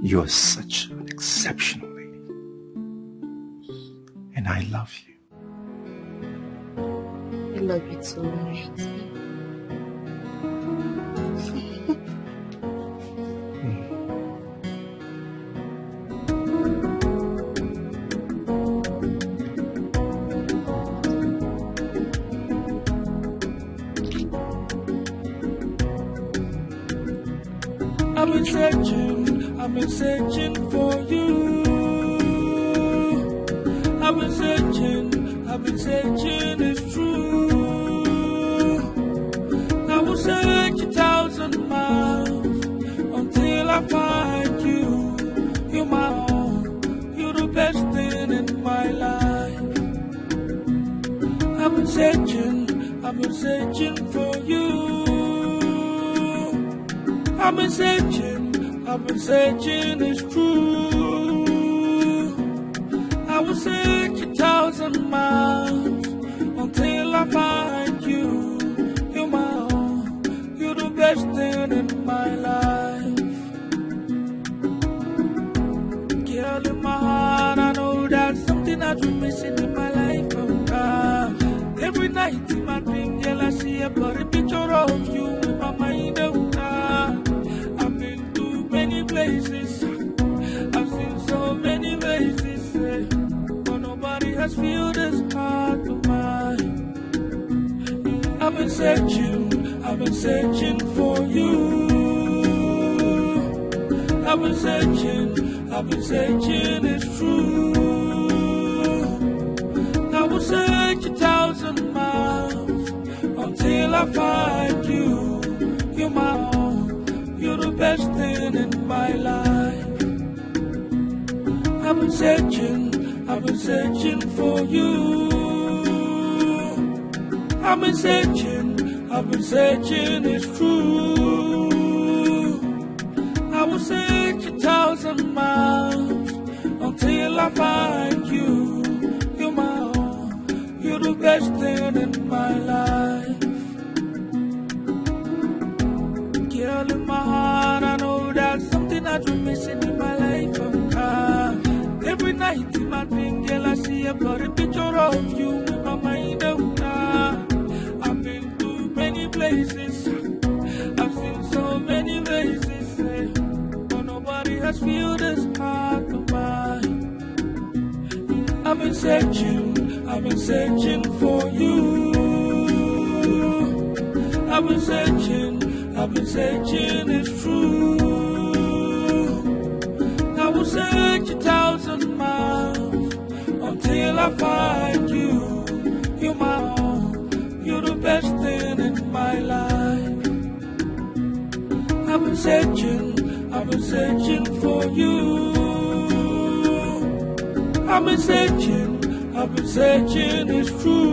You are such an exceptional lady, and I love you. I love you too much. I've been searching for you. I've been searching, it's true. I will search 1,000 miles until I find you. You're my own, you're the best thing in my life. I've been searching for you. I've been searching, it's true. I will search 1,000 miles until I find you. You're my own, you're the best thing in my life. Girl, in my heart, I know that's something I've been missing in my life. Every night in my dream, girl, I see a blurry picture of you in my mind. Places, I've seen so many faces, but nobody has filled this heart of mine. I've been searching for you. I've been searching, it's true. I will search 1,000 miles until I find you. You're my own, you're the best thing in my life. I've been searching for you. I've been searching, it's true. I will search 1,000 miles until I find you. You're my own, you're the best thing in my life. Girl, in my heart, I know that's something I've been missing in my life. Every night in my dream, girl, I see a blurry picture of you in my mind. I've been to many places, I've seen so many faces, but nobody has filled this heart of mine. I've been searching for you. I've been searching, it's true. I will search 1,000 miles until I find you. You're my own, you're the best thing in my life. I've been searching for you. I've been searching, it's true.